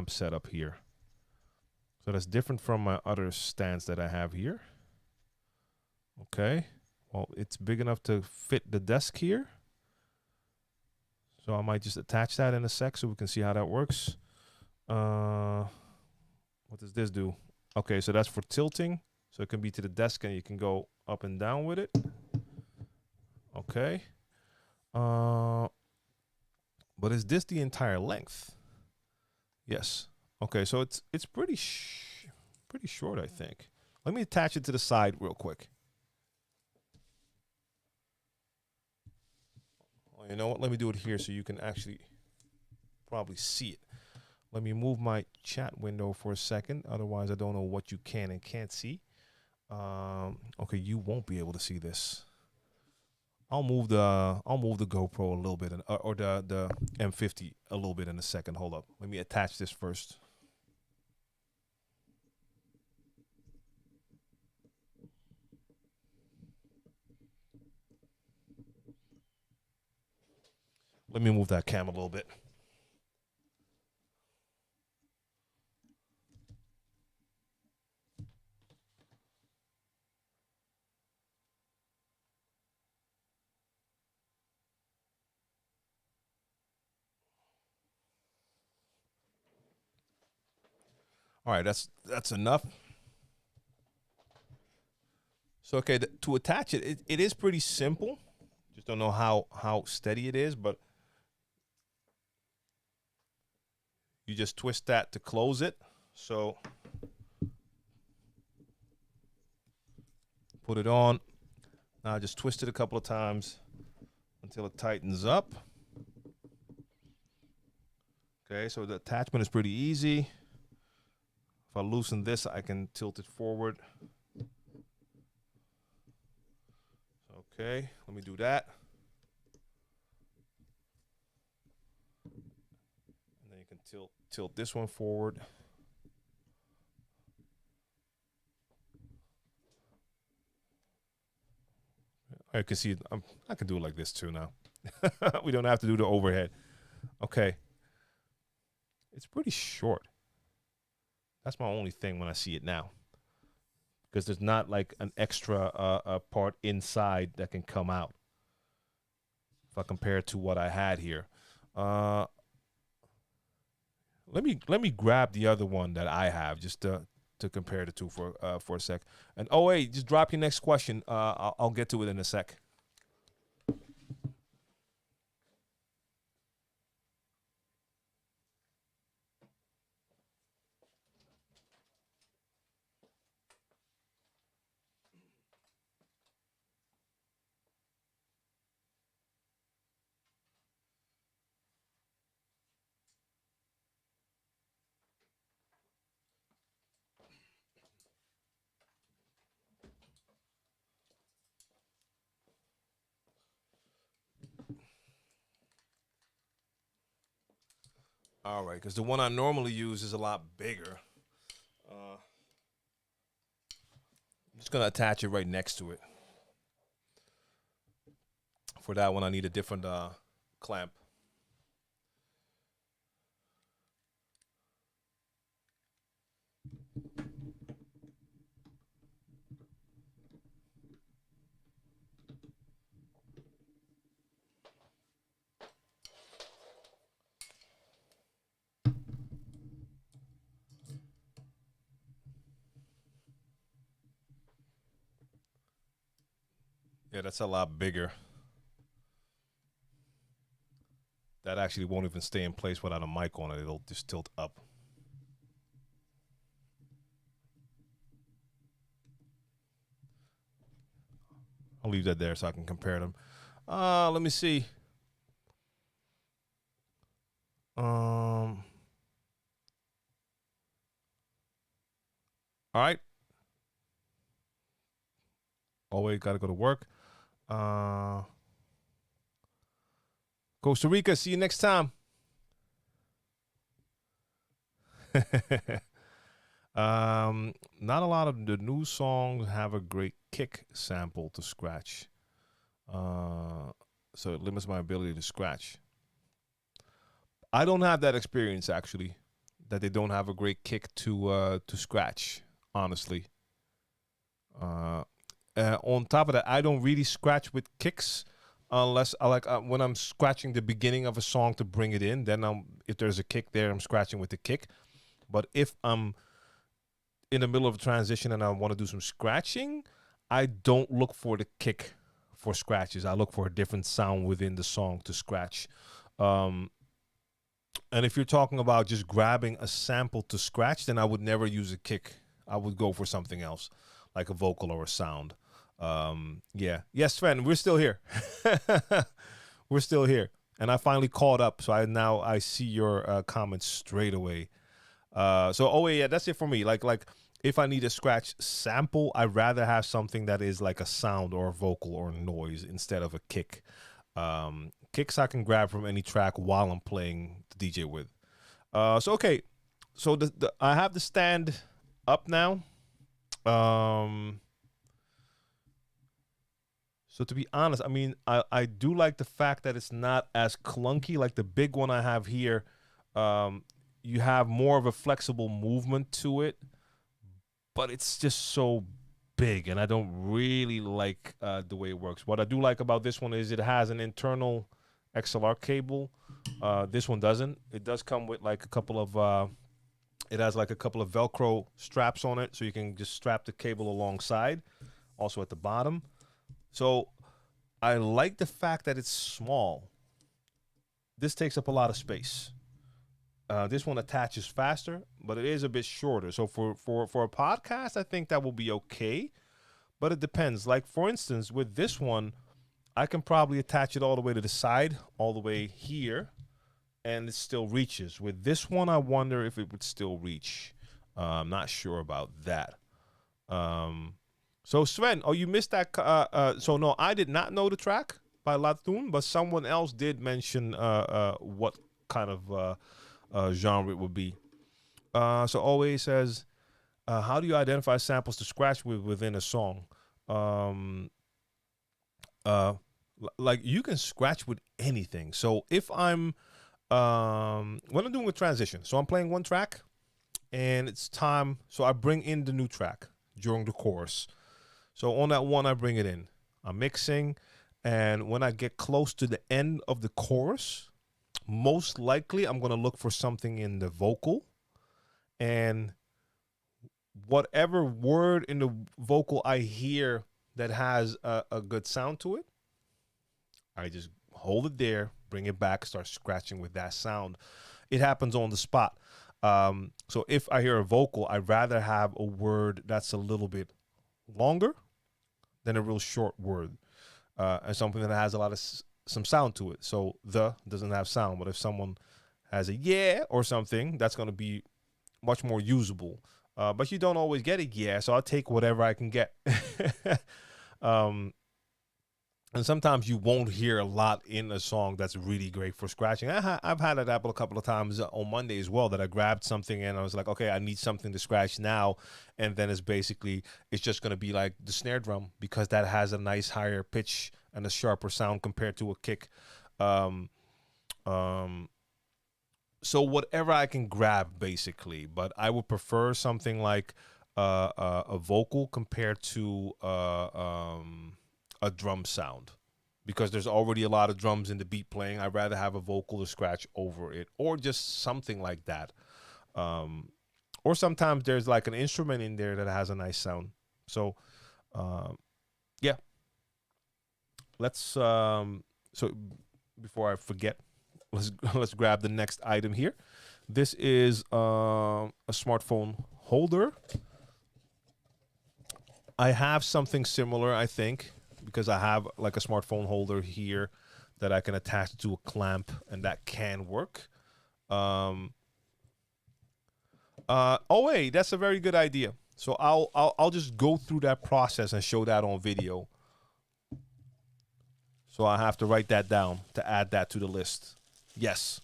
setup here. So that's different from my other stands that I have here. Okay, well, it's big enough to fit the desk here. So I might just attach that in a sec so we can see how that works. What does this do? Okay, so that's for tilting. So it can be to the desk and you can go up and down with it. Okay. But is this the entire length? Yes. Okay, so it's pretty short, I think. Let me attach it to the side real quick. Oh, you know what? Let me do it here so you can actually probably see it. Let me move my chat window for a second. Otherwise, I don't know what you can and can't see. Okay, you won't be able to see this. I'll move the GoPro a little bit, or the M50 a little bit in a second. Hold up. Let me attach this first. Let me move that cam a little bit. All right, that's enough. So, okay, to attach it, it is pretty simple. Just don't know how steady it is, but you just twist that to close it. So, put it on. Now, just twist it a couple of times until it tightens up. Okay, so the attachment is pretty easy. If I loosen this, I can tilt it forward. Okay, let me do that. And then you can tilt this one forward. I can see I can do it like this too now. We don't have to do the overhead. Okay. It's pretty short. That's my only thing when I see it now. Because there's not like an extra part inside that can come out. If I compare it to what I had here. Let me grab the other one that I have just to compare the two for a sec. And oh wait, just drop your next question. I'll get to it in a sec. All right, because the one I normally use is a lot bigger. I'm just gonna attach it right next to it. For that one, I need a different clamp. Yeah, that's a lot bigger. That actually won't even stay in place without a mic on it. It'll just tilt up. I'll leave that there so I can compare them. Let me see. All right. Always got to go to work. Costa Rica, see you next time. Not a lot of the new songs have a great kick sample to scratch. So it limits my ability to scratch. I don't have that experience, actually, that they don't have a great kick to scratch, honestly. On top of that, I don't really scratch with kicks unless I like when I'm scratching the beginning of a song to bring it in. Then if there's a kick there, I'm scratching with the kick. But if I'm in the middle of a transition and I want to do some scratching, I don't look for the kick for scratches. I look for a different sound within the song to scratch. And if you're talking about just grabbing a sample to scratch, then I would never use a kick. I would go for something else, like a vocal or a sound. Yeah. Yes, Sven, we're still here. We're still here. And I finally caught up, so I see your comments straight away. So yeah, that's it for me. Like if I need a scratch sample, I'd rather have something that is like a sound or a vocal or noise instead of a kick. Kicks I can grab from any track while I'm playing the DJ with. So okay, so I have the stand up now. So to be honest, I mean, I do like the fact that it's not as clunky like the big one I have here. You have more of a flexible movement to it, but it's just so big, and I don't really like the way it works. What I do like about this one is it has an internal XLR cable. This one doesn't. It does come with like a couple of it has like a couple of Velcro straps on it, so you can just strap the cable alongside, also at the bottom. So I like the fact that it's small. This takes up a lot of space. This one attaches faster, but it is a bit shorter. So for a podcast, I think that will be okay. But it depends. Like, for instance, with this one, I can probably attach it all the way to the side, all the way here, and it still reaches. With this one, I wonder if it would still reach. I'm not sure about that. So Sven, oh, you missed that. So no, I did not know the track by Latun, but someone else did mention what kind of genre it would be. So always says, how do you identify samples to scratch with within a song? Like you can scratch with anything. So if I'm when I'm doing a transition, so I'm playing one track and it's time. So I bring in the new track during the chorus. So on that one, I bring it in. I'm mixing. And when I get close to the end of the chorus, most likely I'm going to look for something in the vocal. And whatever word in the vocal I hear that has a good sound to it, I just hold it there, bring it back, start scratching with that sound. It happens on the spot. So if I hear a vocal, I'd rather have a word that's a little bit longer than a real short word, and something that has a lot of some sound to it. So the doesn't have sound, but if someone has a yeah or something, that's going to be much more usable. But you don't always get a yeah, so I'll take whatever I can get. And sometimes you won't hear a lot in a song that's really great for scratching. I've had it happen a couple of times on Monday as well, that I grabbed something and I was like, okay, I need something to scratch now. And then it's just going to be like the snare drum, because that has a nice higher pitch and a sharper sound compared to a kick. So whatever I can grab, basically. But I would prefer something like a vocal compared to a drum sound, because there's already a lot of drums in the beat playing. I'd rather have a vocal to scratch over it, or just something like that. Or sometimes there's like an instrument in there that has a nice sound. So yeah, let's so before I forget, let's grab the next item here. This is a smartphone holder. I have something similar, I think, because I have like a smartphone holder here that I can attach to a clamp, and that can work. Oh wait, that's a very good idea. So I'll just go through that process and show that on video. So I have to write that down to add that to the list. Yes.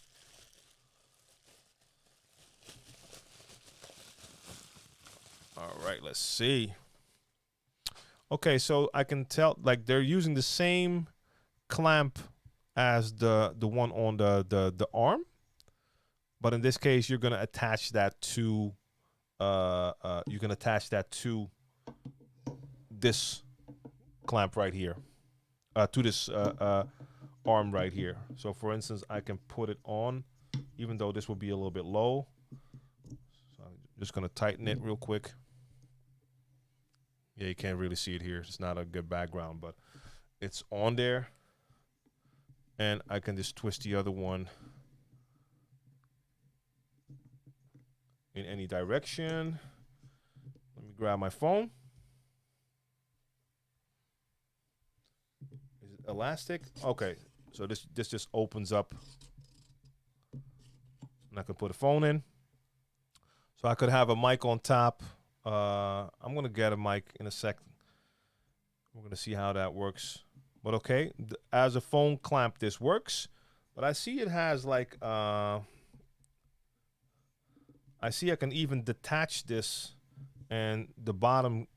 All right, let's see. Okay, so I can tell, like, they're using the same clamp as the one on the arm, but in this case, you're gonna attach that to this clamp right here, to this arm right here. So for instance, I can put it on, even though this will be a little bit low. So I'm just gonna tighten it real quick. Yeah, you can't really see it here. It's not a good background, but it's on there. And I can just twist the other one in any direction. Let me grab my phone. Is it elastic? Okay, so this just opens up, and I can put a phone in. So I could have a mic on top. I'm gonna get a mic in a sec. We're gonna see how that works. But okay, as a phone clamp, this works. But I see it has like I see I can even detach this, and the bottom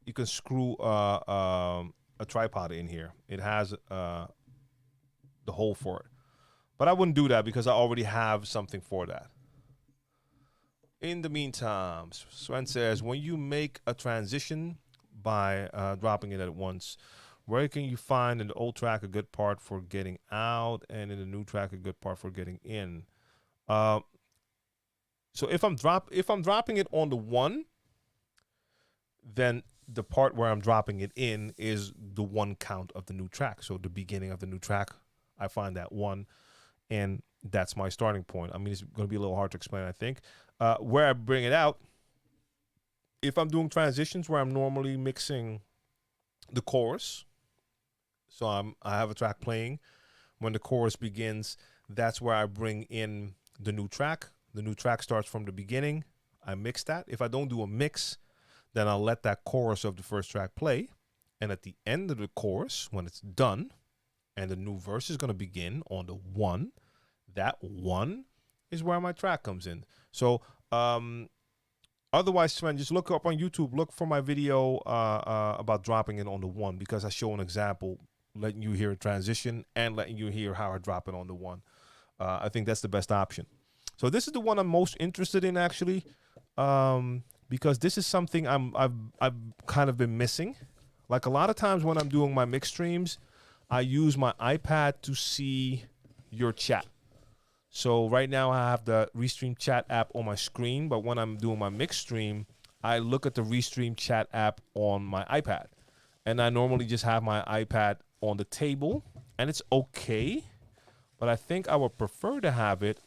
you can screw a tripod in here. It has the hole for it. But I wouldn't do that because I already have something for that. In the meantime, Sven says, when you make a transition by dropping it at once, where can you find in the old track a good part for getting out, and in the new track a good part for getting in? So if I'm dropping it on the one, then the part where I'm dropping it in is the one count of the new track. So the beginning of the new track, I find that one, and that's my starting point. I mean, it's going to be a little hard to explain, I think. Where I bring it out, if I'm doing transitions where I'm normally mixing the chorus, so I have a track playing, when the chorus begins, that's where I bring in the new track. The new track starts from the beginning. I mix that. If I don't do a mix, then I'll let that chorus of the first track play. And at the end of the chorus, when it's done, and the new verse is going to begin on the one, that one is where my track comes in. So otherwise, Sven, just look up on YouTube, look for my video about dropping it on the one, because I show an example, letting you hear a transition and letting you hear how I drop it on the one. I think that's the best option. So this is the one I'm most interested in, actually, because this is something I've kind of been missing. Like a lot of times when I'm doing my mix streams, I use my iPad to see your chat. So right now I have the Restream chat app on my screen, but when I'm doing my mix stream, I look at the Restream chat app on my iPad. And I normally just have my iPad on the table, and it's okay, but I think I would prefer to have it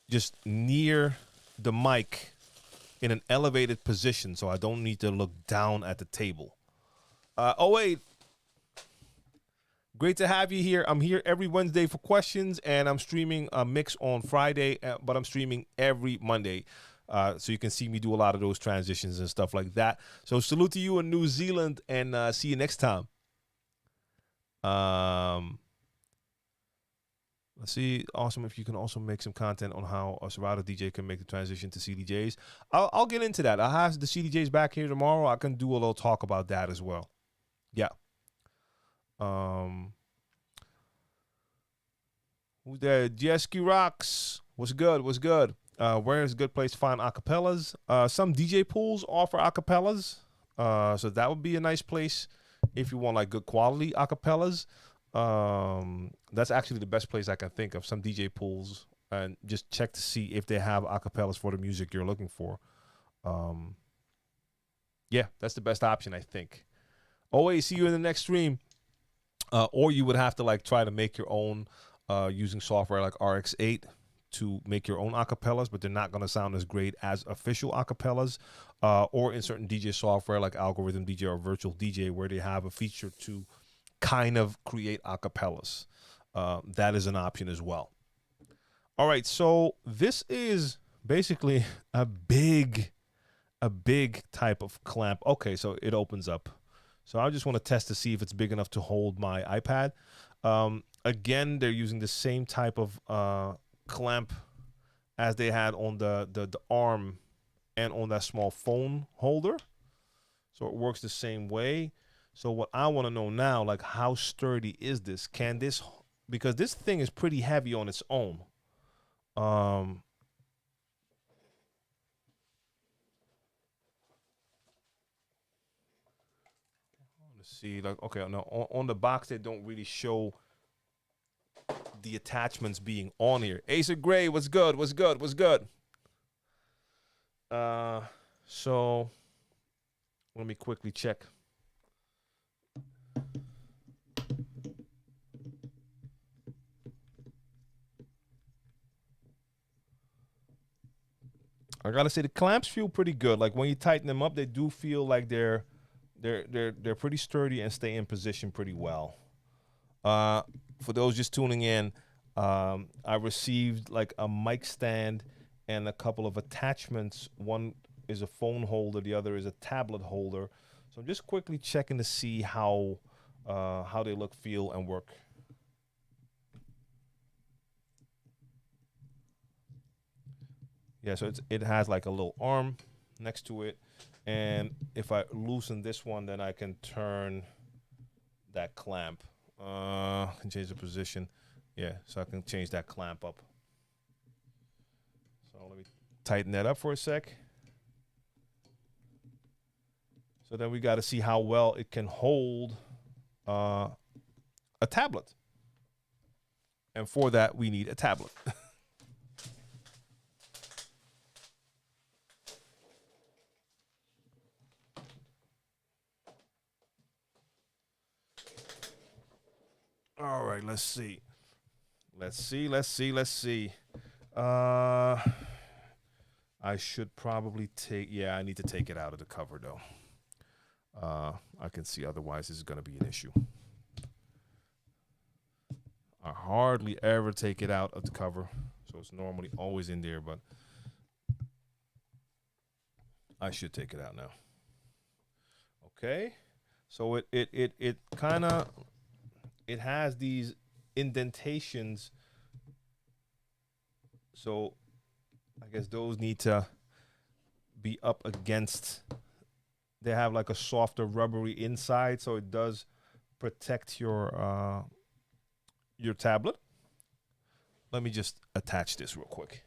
just near the mic in an elevated position, so I don't need to look down at the table. Oh, wait. Great to have you here. I'm here every Wednesday for questions, and I'm streaming a mix on Friday, but I'm streaming every Monday. So you can see me do a lot of those transitions and stuff like that. So salute to you in New Zealand, and see you next time. Let's see. Awesome if you can also make some content on how a Serato DJ can make the transition to CDJs. I'll get into that. I'll have the CDJs back here tomorrow. I can do a little talk about that as well. Yeah. Who's there? GSQ Rocks. What's good? What's good? Where is a good place to find acapellas? Some DJ pools offer acapellas. So that would be a nice place if you want like good quality acapellas. That's actually the best place I can think of. Some DJ pools, and just check to see if they have acapellas for the music you're looking for. Yeah, that's the best option, I think. Always see you in the next stream. Or you would have to like try to make your own using software like RX8 to make your own acapellas, but they're not going to sound as great as official acapellas, or in certain DJ software like Algorithm DJ or Virtual DJ, where they have a feature to kind of create acapellas. That is an option as well. All right, so this is basically a big type of clamp. Okay, so it opens up. So I just want to test to see if it's big enough to hold my iPad. Again, they're using the same type of clamp as they had on the arm and on that small phone holder. So it works the same way. So what I want to know now, like how sturdy is this? Can this, because this thing is pretty heavy on its own. Let's see, like, okay, no, on the box, they don't really show the attachments being on here. Ace of Gray, what's good? What's good? What's good? So let me quickly check. I gotta say the clamps feel pretty good. Like when you tighten them up, they do feel like they're pretty sturdy and stay in position pretty well. For those just tuning in, I received like a mic stand and a couple of attachments. One is a phone holder, the other is a tablet holder. So I'm just quickly checking to see how they look, feel, and work. Yeah, so it has like a little arm next to it, and if I loosen this one, then I can turn that clamp. I can change the position. Yeah, so I can change that clamp up. So let me tighten that up for a sec. So then we got to see how well it can hold a tablet. And for that, we need a tablet. All right, let's see. Let's see. I should probably take, yeah, I need to take it out of the cover though. I can see otherwise this is going to be an issue. I hardly ever take it out of the cover, so it's normally always in there, but I should take it out now. Okay, so it kind of, it has these indentations, so I guess those need to be up against. They have like a softer rubbery inside, so it does protect your your tablet. Let me just attach this real quick.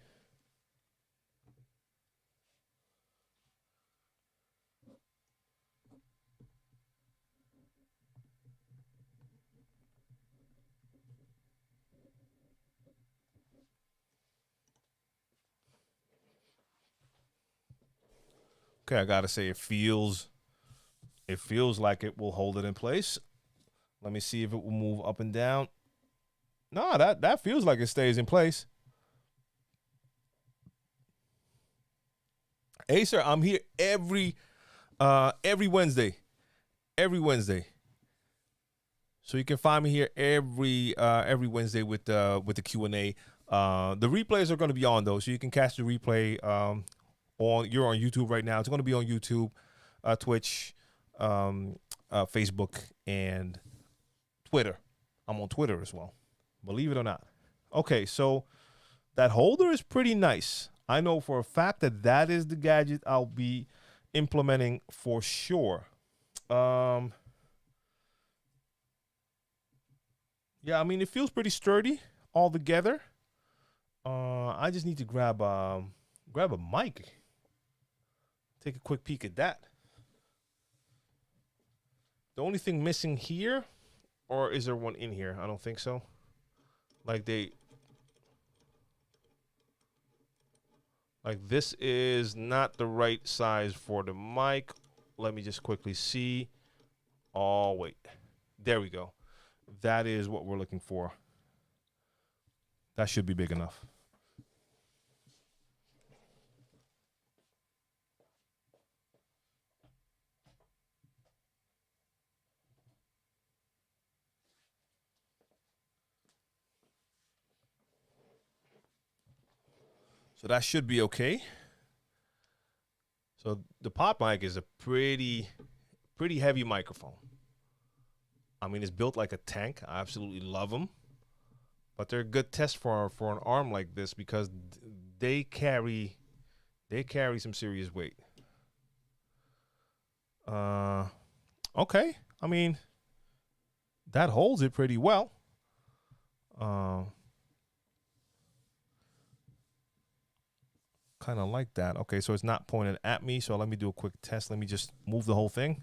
Okay, I gotta say it feels like it will hold it in place. Let me see if it will move up and down. No, that feels like it stays in place. Hey, sir, I'm here every Wednesday. Every Wednesday. So you can find me here every Wednesday with the Q&A. The replays are going to be on though, so you can catch the replay you're on YouTube right now. It's going to be on YouTube, Twitch, Facebook, and Twitter. I'm on Twitter as well, believe it or not. Okay, so that holder is pretty nice. I know for a fact that is the gadget I'll be implementing for sure. Yeah, I mean, it feels pretty sturdy all together. I just need to grab a mic. Take a quick peek at that. The only thing missing here, or is there one in here? I don't think so. Like this is not the right size for the mic. Let me just quickly see. Oh, wait. There we go. That is what we're looking for. That should be big enough. So that should be okay. So the pop mic is a pretty heavy microphone. I mean, it's built like a tank. I absolutely love them. But they're a good test for an arm like this because they carry some serious weight. Okay. I mean, that holds it pretty well. Kind of like that. Okay, so it's not pointed at me. So let me do a quick test. Let me just move the whole thing.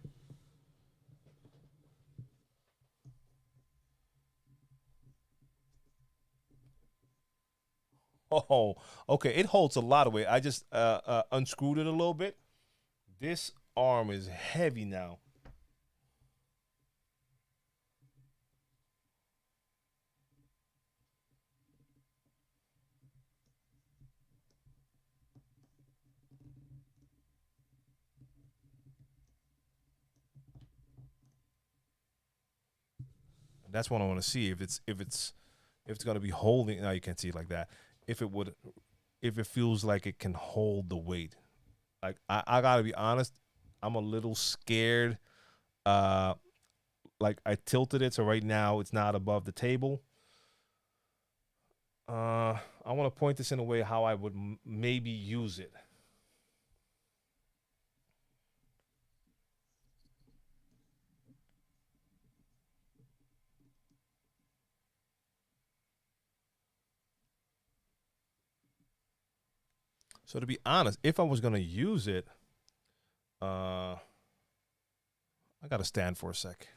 Oh, okay. It holds a lot of weight. I just unscrewed it a little bit. This arm is heavy now. That's what I want to see if it's going to be holding. No, you can't see it like that. If it feels like it can hold the weight. Like I gotta be honest, I'm a little scared. Like I tilted it, so right now it's not above the table. I want to point this in a way how I would maybe use it. So to be honest, if I was going to use it, I got to stand for a sec.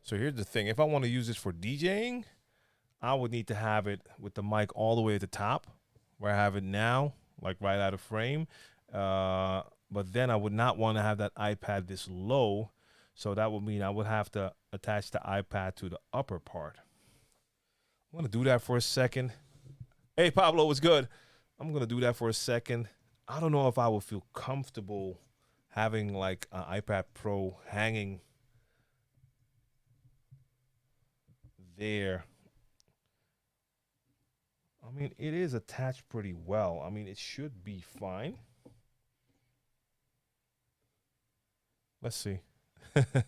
So here's the thing. If I want to use this for DJing, I would need to have it with the mic all the way at the top where I have it now, like right out of frame. But then I would not want to have that iPad this low. So that would mean I would have to attach the iPad to the upper part. I'm going to do that for a second. Hey, Pablo, what's good? I'm going to do that for a second. I don't know if I would feel comfortable having like an iPad Pro hanging there I mean, it is attached pretty well. I mean, it should be fine. Let's see. Because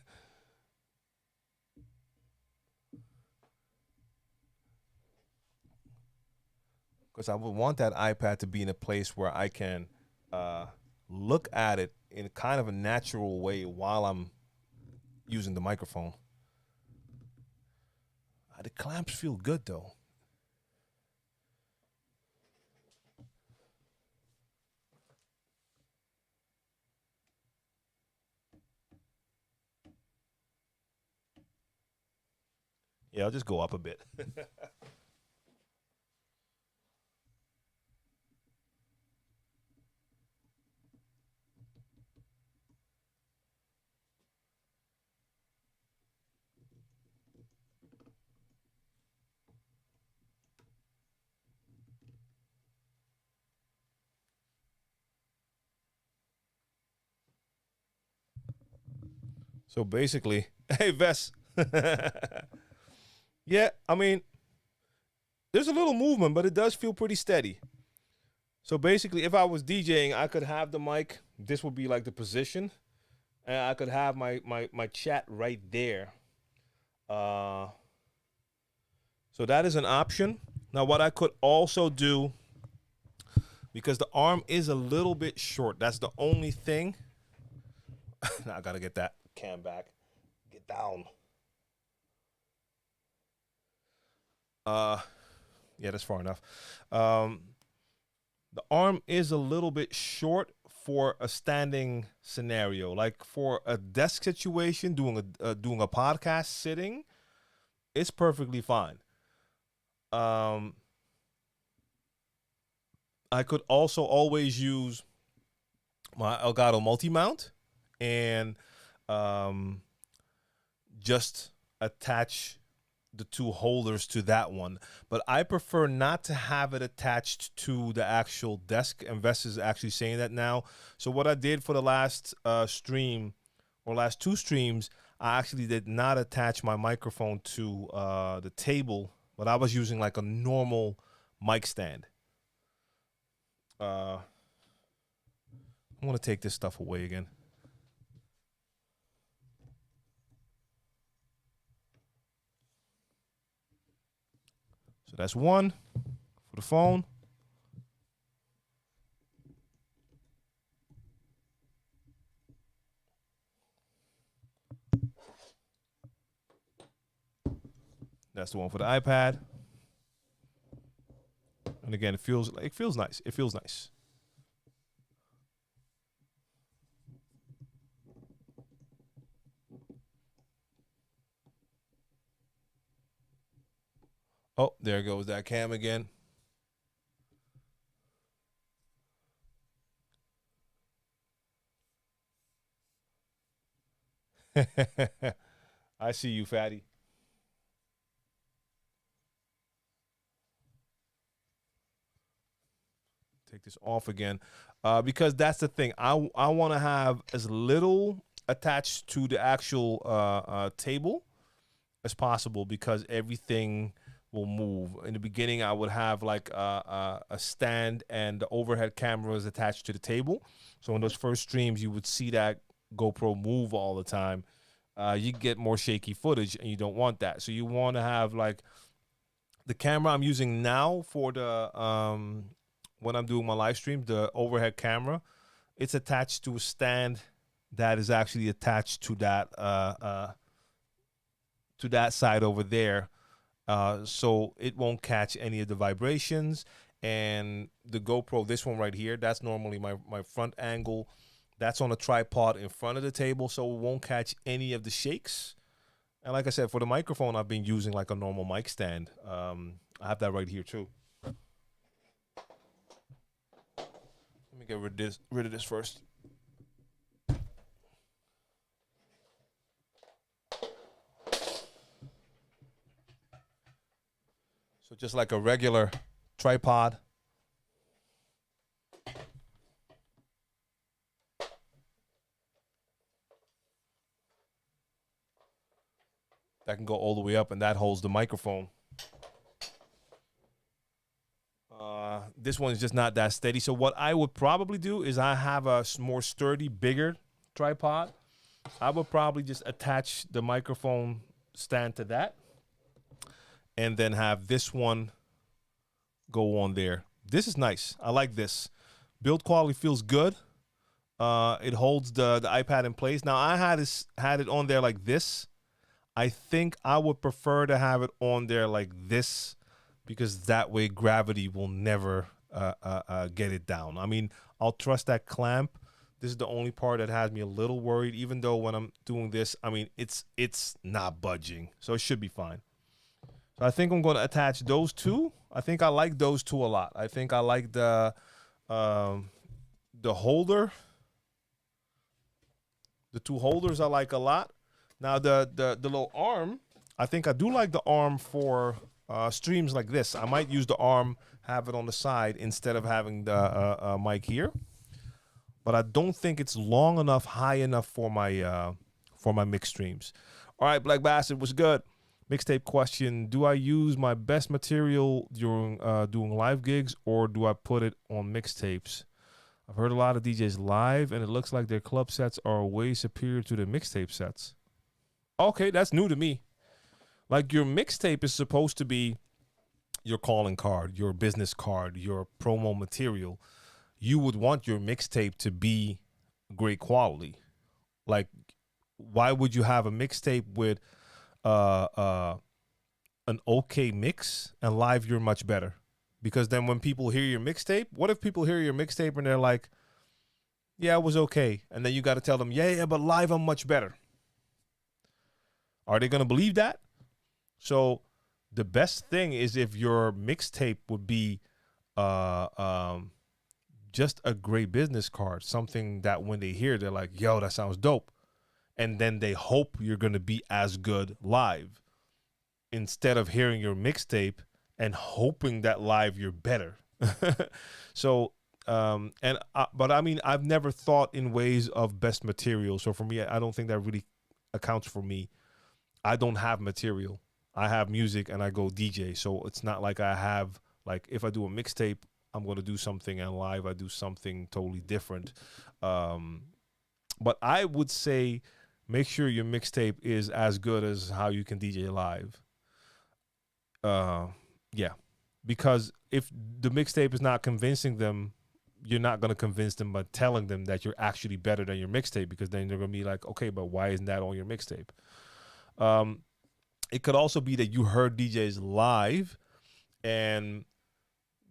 I would want that iPad to be in a place where I can look at it in kind of a natural way while I'm using the microphone. The clamps feel good, though. Yeah, I'll just go up a bit. So basically, hey, Vess. Yeah, I mean, there's a little movement, but it does feel pretty steady. So basically, if I was DJing, I could have the mic. This would be like the position, and I could have my chat right there. So that is an option. Now, what I could also do, because the arm is a little bit short, that's the only thing. Now I gotta get that cam back. Get down. Yeah, that's far enough. The arm is a little bit short for a standing scenario, like for a desk situation, doing a podcast sitting. It's perfectly fine. I could also always use my Elgato multi-mount and just attach the two holders to that one, but I prefer not to have it attached to the actual desk, and Vess is actually saying that now. So what I did for the last stream or last two streams, I actually did not attach my microphone to the table, but I was using like a normal mic stand. I'm gonna take this stuff away again. So that's one for the phone. That's the one for the iPad. And again, it feels nice. It feels nice. Oh, there goes that cam again. I see you, fatty. Take this off again, because that's the thing. I want to have as little attached to the actual table as possible, because everything will move. In the beginning, I would have like a stand and the overhead cameras attached to the table. So in those first streams, you would see that GoPro move all the time. You get more shaky footage, and you don't want that. So you want to have like the camera I'm using now for the when I'm doing my live stream, the overhead camera. It's attached to a stand that is actually attached to that side over there, so it won't catch any of the vibrations. And the GoPro, this one right here, that's normally my front angle. That's on a tripod in front of the table, so it won't catch any of the shakes. And like I said, for the microphone, I've been using like a normal mic stand. I have that right here too. Let me get rid of this first. So just like a regular tripod. That can go all the way up, and that holds the microphone. this one's just not that steady. So what I would probably do is I have a more sturdy, bigger tripod. I would probably just attach the microphone stand to that and then have this one go on there. This is nice. I like this. Build quality feels good. It holds the iPad in place. Now, I had it on there like this. I think I would prefer to have it on there like this because that way gravity will never get it down. I mean, I'll trust that clamp. This is the only part that has me a little worried, even though when I'm doing this, I mean, it's not budging. So it should be fine. So I think I'm going to attach those two. I think I like those two a lot. I think I like the holder. The two holders I like a lot. Now, the little arm, I think I do like the arm for streams like this. I might use the arm, have it on the side instead of having the mic here. But I don't think it's long enough, high enough for my mix streams. All right, Black Bastard, what's good? Mixtape question: do I use my best material during doing live gigs, or do I put it on mixtapes? I've heard a lot of DJs live, and it looks like their club sets are way superior to their mixtape sets. Okay, that's new to me. Like, your mixtape is supposed to be your calling card, your business card, your promo material. You would want your mixtape to be great quality. Like, why would you have a mixtape with an okay mix and live you're much better? Because then when people hear your mixtape, what if people hear your mixtape and they're like, yeah, it was okay. And then you got to tell them, yeah, but live I'm much better. Are they going to believe that? So the best thing is if your mixtape would be just a great business card, something that when they hear, they're like, yo, that sounds dope. And then they hope you're going to be as good live instead of hearing your mixtape and hoping that live you're better. So, but I mean, I've never thought in ways of best material. So for me, I don't think that really accounts for me. I don't have material. I have music and I go DJ. So it's not like I have, like, if I do a mixtape, I'm going to do something, and live I do something totally different. But I would say make sure your mixtape is as good as how you can DJ live. Yeah, because if the mixtape is not convincing them, you're not going to convince them by telling them that you're actually better than your mixtape, because then they're going to be like, okay, but why isn't that on your mixtape? It could also be that you heard DJs live and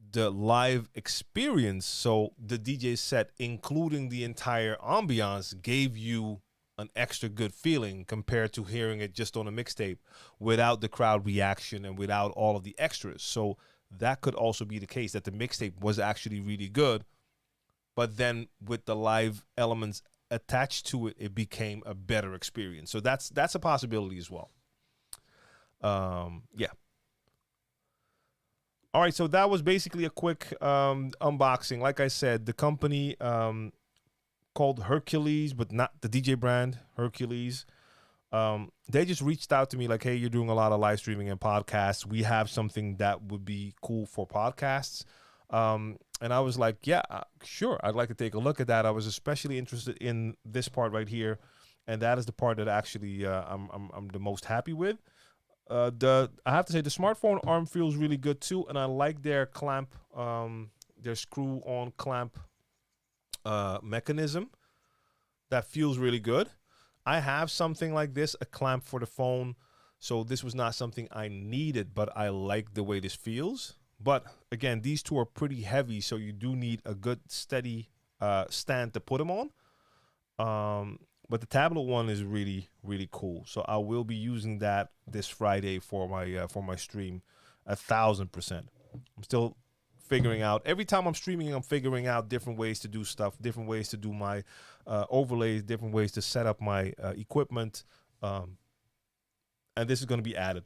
the live experience, so the DJ set, including the entire ambiance, gave you an extra good feeling compared to hearing it just on a mixtape without the crowd reaction and without all of the extras. So that could also be the case, that the mixtape was actually really good, but then with the live elements attached to it, it became a better experience. So that's a possibility as well. Yeah. All right, so that was basically a quick unboxing. Like I said, the company called Hercules, but not the DJ brand, Hercules. They just reached out to me like, hey, you're doing a lot of live streaming and podcasts. We have something that would be cool for podcasts. And I was like, yeah, sure. I'd like to take a look at that. I was especially interested in this part right here. And that is the part that actually I'm the most happy with. I have to say the smartphone arm feels really good too, and I like their clamp, their screw-on clamp mechanism. That feels really good. I have something like this, a clamp for the phone, so this was not something I needed, but I like the way this feels. But again, these two are pretty heavy, so you do need a good steady stand to put them on. But the tablet one is really, really cool. So I will be using that this Friday for my stream, 1,000%. I'm still figuring out. Every time I'm streaming, I'm figuring out different ways to do stuff, different ways to do my overlays, different ways to set up my equipment. And this is going to be added.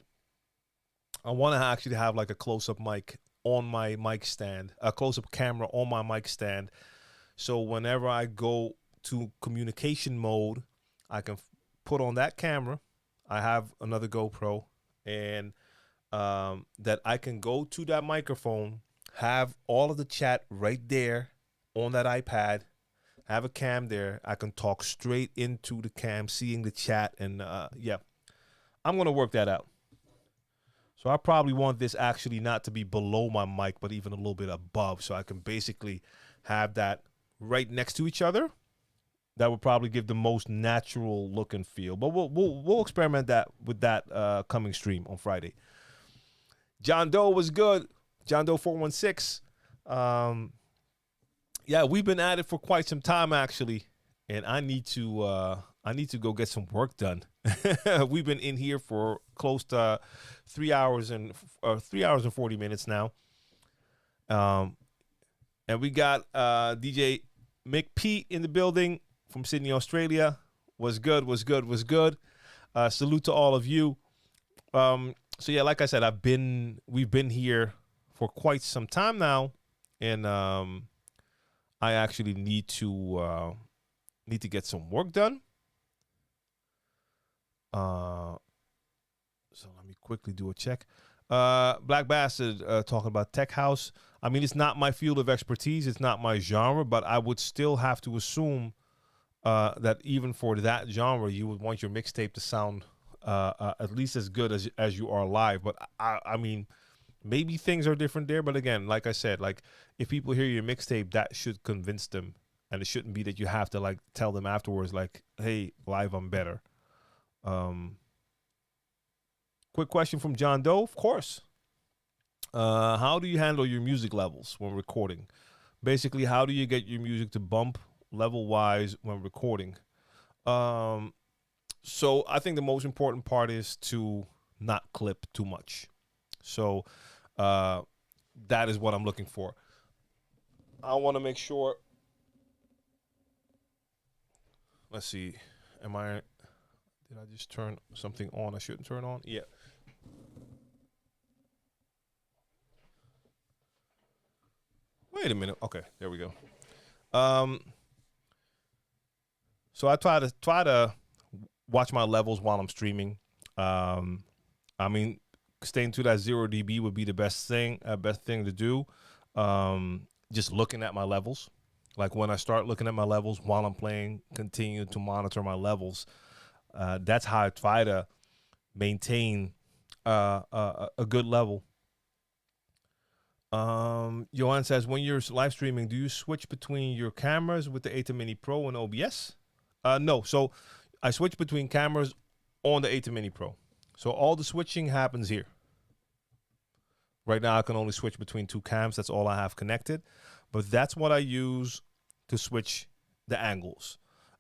I want to actually have like a close-up mic on my mic stand, a close-up camera on my mic stand. So whenever I go to communication mode, I can put on that camera. I have another GoPro, and that I can go to that microphone, have all of the chat right there on that iPad. Have a cam there. I can talk straight into the cam, seeing the chat, and yeah, I'm gonna work that out. So I probably want this actually not to be below my mic, but even a little bit above, so I can basically have that right next to each other. That would probably give the most natural look and feel. But we'll experiment that with that coming stream on Friday. John Doe was good. John Doe 416. Yeah, we've been at it for quite some time actually, and I need to go get some work done. We've been in here for close to 3 hours and 40 minutes now. And we got DJ Mick P in the building from Sydney, Australia. Was good. Salute to all of you. So yeah, like I said, we've been here for quite some time now, and I actually need to get some work done. So let me quickly do a check. Black Bastard talking about Tech House. I mean, it's not my field of expertise. It's not my genre, but I would still have to assume that even for that genre, you would want your mixtape to sound at least as good as you are live. But I mean, maybe things are different there. But again, like I said, like if people hear your mixtape, that should convince them. And it shouldn't be that you have to like tell them afterwards, like, hey, live, I'm better. Quick question from John Doe, of course. How do you handle your music levels when recording? Basically, how do you get your music to bump level-wise when recording? So I think the most important part is to not clip too much. So that is what I'm looking for. I want to make sure. Let's see. Did I just turn something on I shouldn't turn on? Yeah. Wait a minute. Okay, there we go. So I try to watch my levels while I'm streaming. I mean, staying to that 0 dB would be the best thing to do. Just looking at my levels. Like when I start looking at my levels while I'm playing, continue to monitor my levels. That's how I try to maintain a good level. Johan says, when you're live streaming, do you switch between your cameras with the ATA Mini Pro and OBS? No. So I switch between cameras on the ATA Mini Pro. So all the switching happens here. Right now, I can only switch between two cams. That's all I have connected. But that's what I use to switch the angles.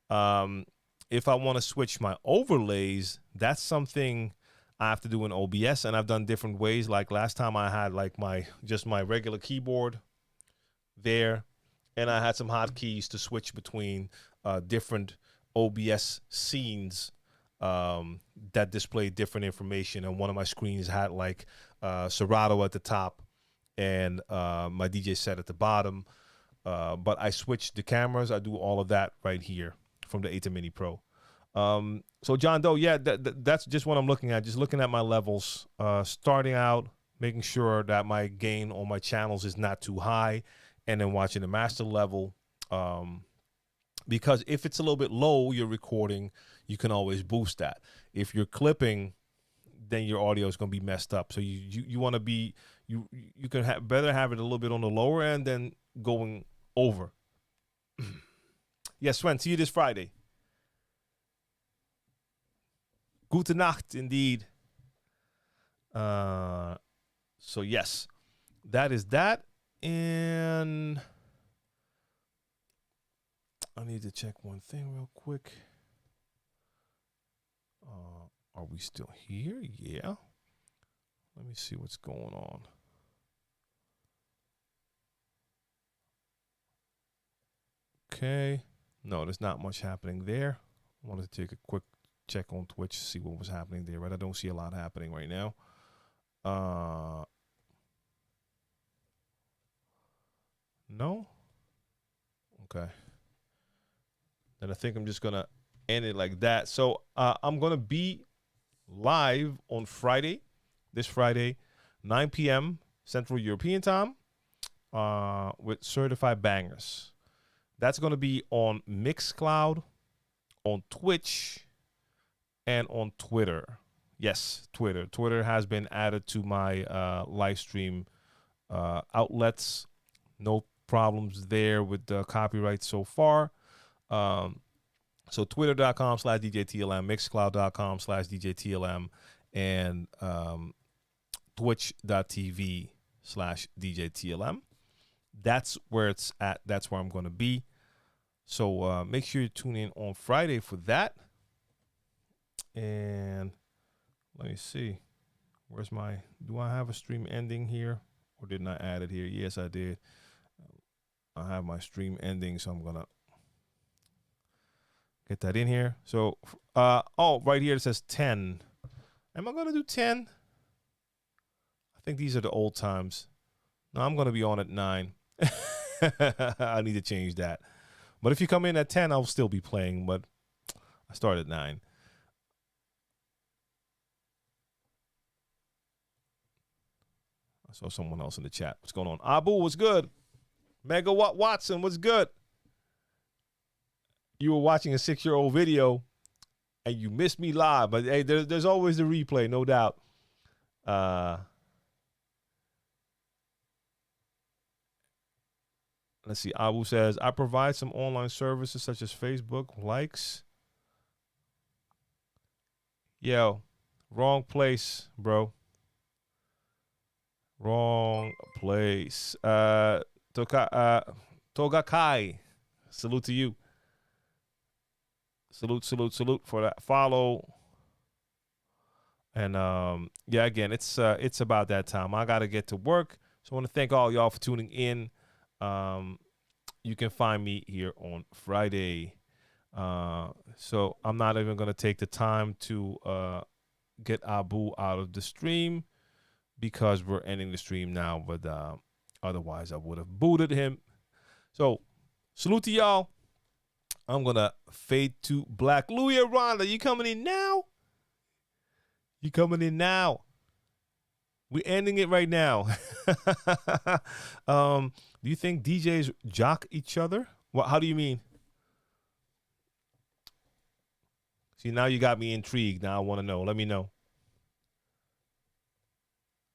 If I want to switch my overlays, that's something I have to do in OBS, and I've done different ways. Like last time I had like my regular keyboard there, and I had some hotkeys to switch between different OBS scenes that displayed different information. And one of my screens had like Serato at the top and my DJ set at the bottom. But I switched the cameras. I do all of that right here from the ATA Mini Pro. So John Doe, yeah, that's just what I'm looking at. Just looking at my levels, starting out, making sure that my gain on my channels is not too high, and then watching the master level. Because if it's a little bit low, you're recording, you can always boost that. If you're clipping, then your audio is going to be messed up. So you want to be, you can better have it a little bit on the lower end than going over. Yes, Sven, see you this Friday. Gute Nacht, indeed. So yes, that is that. And I need to check one thing real quick. Are we still here? Yeah. Let me see what's going on. Okay. No, there's not much happening there. I wanted to take a quick check on Twitch to see what was happening there, right? I don't see a lot happening right now. No? Okay. Then I think I'm just going to end it like that. So I'm going to be live on Friday, this Friday, 9 p.m. Central European time. with certified bangers. That's going to be on Mixcloud, on Twitch, and on Twitter. Yes, Twitter. Twitter has been added to my live stream outlets. No problems there with the copyright so far. So twitter.com/DJ TLM, mixcloud.com/DJ TLM, and twitch.tv/DJ TLM. That's where it's at. That's where I'm going to be. So make sure you tune in on Friday for that. And let me see. Where's my... Do I have a stream ending here? Or didn't I add it here? Yes, I did. I have my stream ending, so I'm going to get that in here. So, right here it says 10. Am I going to do 10? I think these are the old times. No, I'm going to be on at 9. I need to change that. But if you come in at 10, I'll still be playing, but I start at 9. I saw someone else in the chat. What's going on? Abu, what's good? Megawatt Watson, what's good? You were watching a 6-year-old video and you missed me live, but hey, there's always the replay, no doubt. Let's see. Abu says, I provide some online services such as Facebook likes. Yo, wrong place, bro. Wrong place. Togakai. Salute to you. Salute for that follow. And yeah, again, it's about that time. I gotta get to work. So I want to thank all y'all for tuning in. You can find me here on Friday. So I'm not even gonna take the time to get Abu out of the stream, because we're ending the stream now, but otherwise I would have booted him. So, salute to y'all. I'm going to fade to black. Louis and Rhonda, you coming in now? You coming in now? We're ending it right now. Do you think DJs jock each other? Well, how do you mean? See, now you got me intrigued. Now I want to know. Let me know.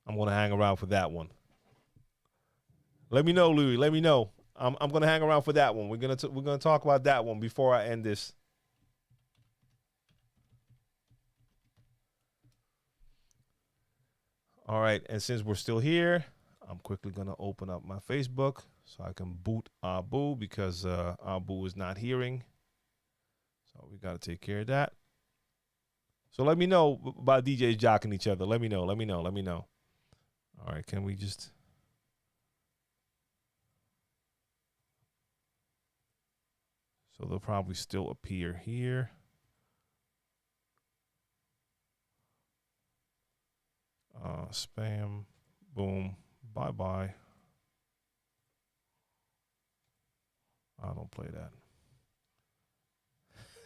I'm going to hang around for that one. Let me know, Louis. Let me know. I'm going to hang around for that one. We're going to talk about that one before I end this. All right, and since we're still here, I'm quickly going to open up my Facebook so I can boot Abu, because Abu is not hearing. So we got to take care of that. So let me know about DJs jocking each other. Let me know. All right, can we just... So they'll probably still appear here. Spam, boom, bye-bye. I don't play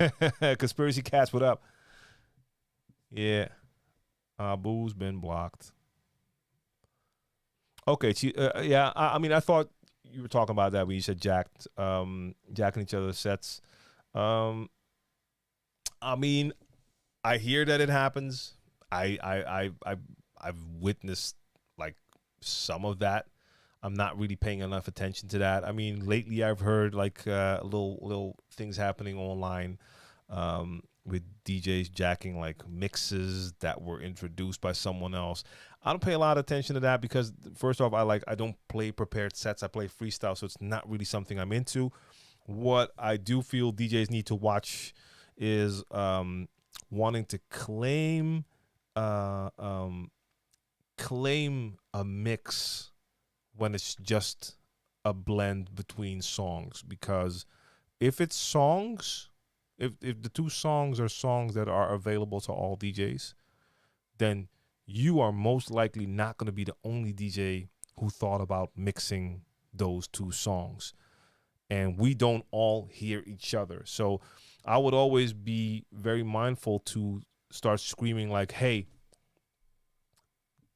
that. Conspiracy Cats, what up? Yeah. Abu's been blocked. Okay, yeah, I mean, I thought you were talking about that when you said jacking each other's sets. I mean, I hear that it happens. I've witnessed like some of that. I'm not really paying enough attention to that. I mean, lately I've heard like little things happening online with DJs jacking like mixes that were introduced by someone else. I don't pay a lot of attention to that because, first off, I don't play prepared sets. I play freestyle, so it's not really something I'm into. What I do feel DJs need to watch is wanting to claim a mix when it's just a blend between songs. Because if it's songs, if the two songs are songs that are available to all DJs, then you are most likely not going to be the only DJ who thought about mixing those two songs. And we don't all hear each other. So I would always be very mindful to start screaming like, hey,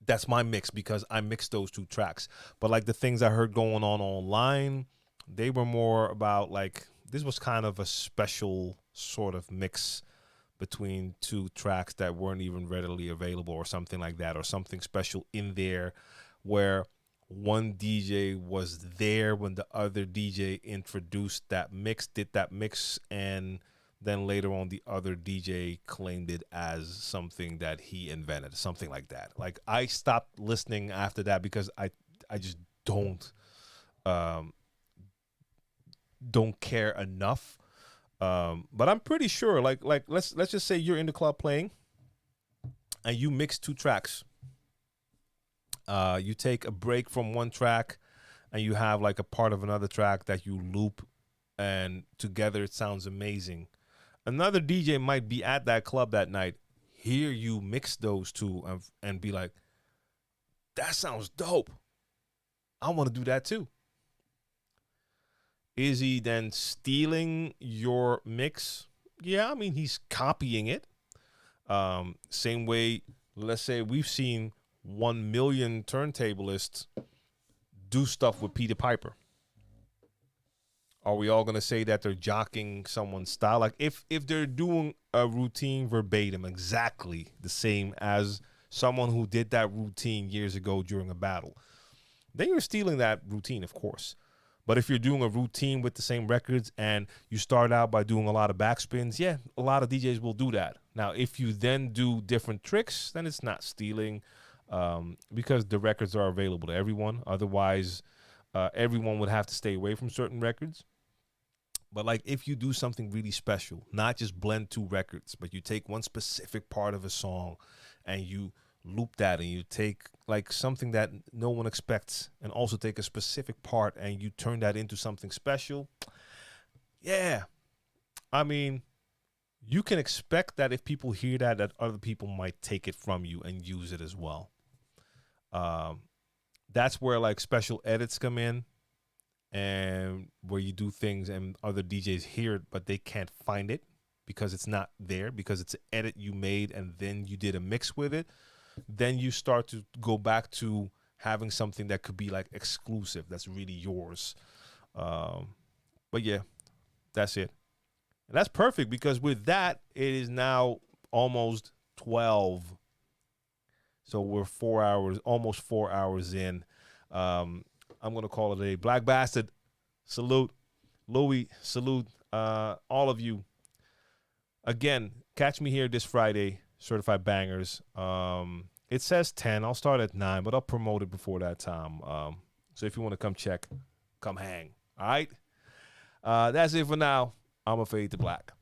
That's my mix because I mixed those two tracks. But like the things I heard going on online, they were more about like this was kind of a special sort of mix between two tracks that weren't even readily available or something like that, or something special in there where one DJ was there when the other DJ introduced that mix, did that mix, and then later on the other DJ claimed it as something that he invented, something like that. Like I stopped listening after that because I just don't care enough. But I'm pretty sure like let's just say you're in the club playing and you mix two tracks. You take a break from one track and you have like a part of another track that you loop, and together it sounds amazing. Another DJ might be at that club that night, hear you mix those two and be like, that sounds dope. I want to do that too. Is he then stealing your mix? Yeah, I mean, he's copying it. Same way, let's say we've seen 1 million turntablists do stuff with Peter Piper. Are we all going to say that they're jocking someone's style? Like if they're doing a routine verbatim, exactly the same as someone who did that routine years ago during a battle, then you're stealing that routine, of course. But if you're doing a routine with the same records and you start out by doing a lot of backspins, yeah, a lot of DJs will do that. Now, if you then do different tricks, then it's not stealing because the records are available to everyone. Otherwise, everyone would have to stay away from certain records. But like if you do something really special, not just blend two records, but you take one specific part of a song and you loop that, and you take like something that no one expects and also take a specific part and you turn that into something special. Yeah. I mean, you can expect that if people hear that, that other people might take it from you and use it as well. That's where like special edits come in, and where you do things and other DJs hear it, but they can't find it because it's not there, because it's an edit you made and then you did a mix with it. Then you start to go back to having something that could be like exclusive, that's really yours. But yeah, that's it. And that's perfect because with that, it is now almost 12. So we're 4 hours, almost 4 hours in. I'm going to call it a day. Black Bastard, salute. Louis, salute. All of you. Again, catch me here this Friday, Certified Bangers. It says 10. I'll start at 9, but I'll promote it before that time. So if you want to come check, come hang. All right? That's it for now. I'm a fade to black.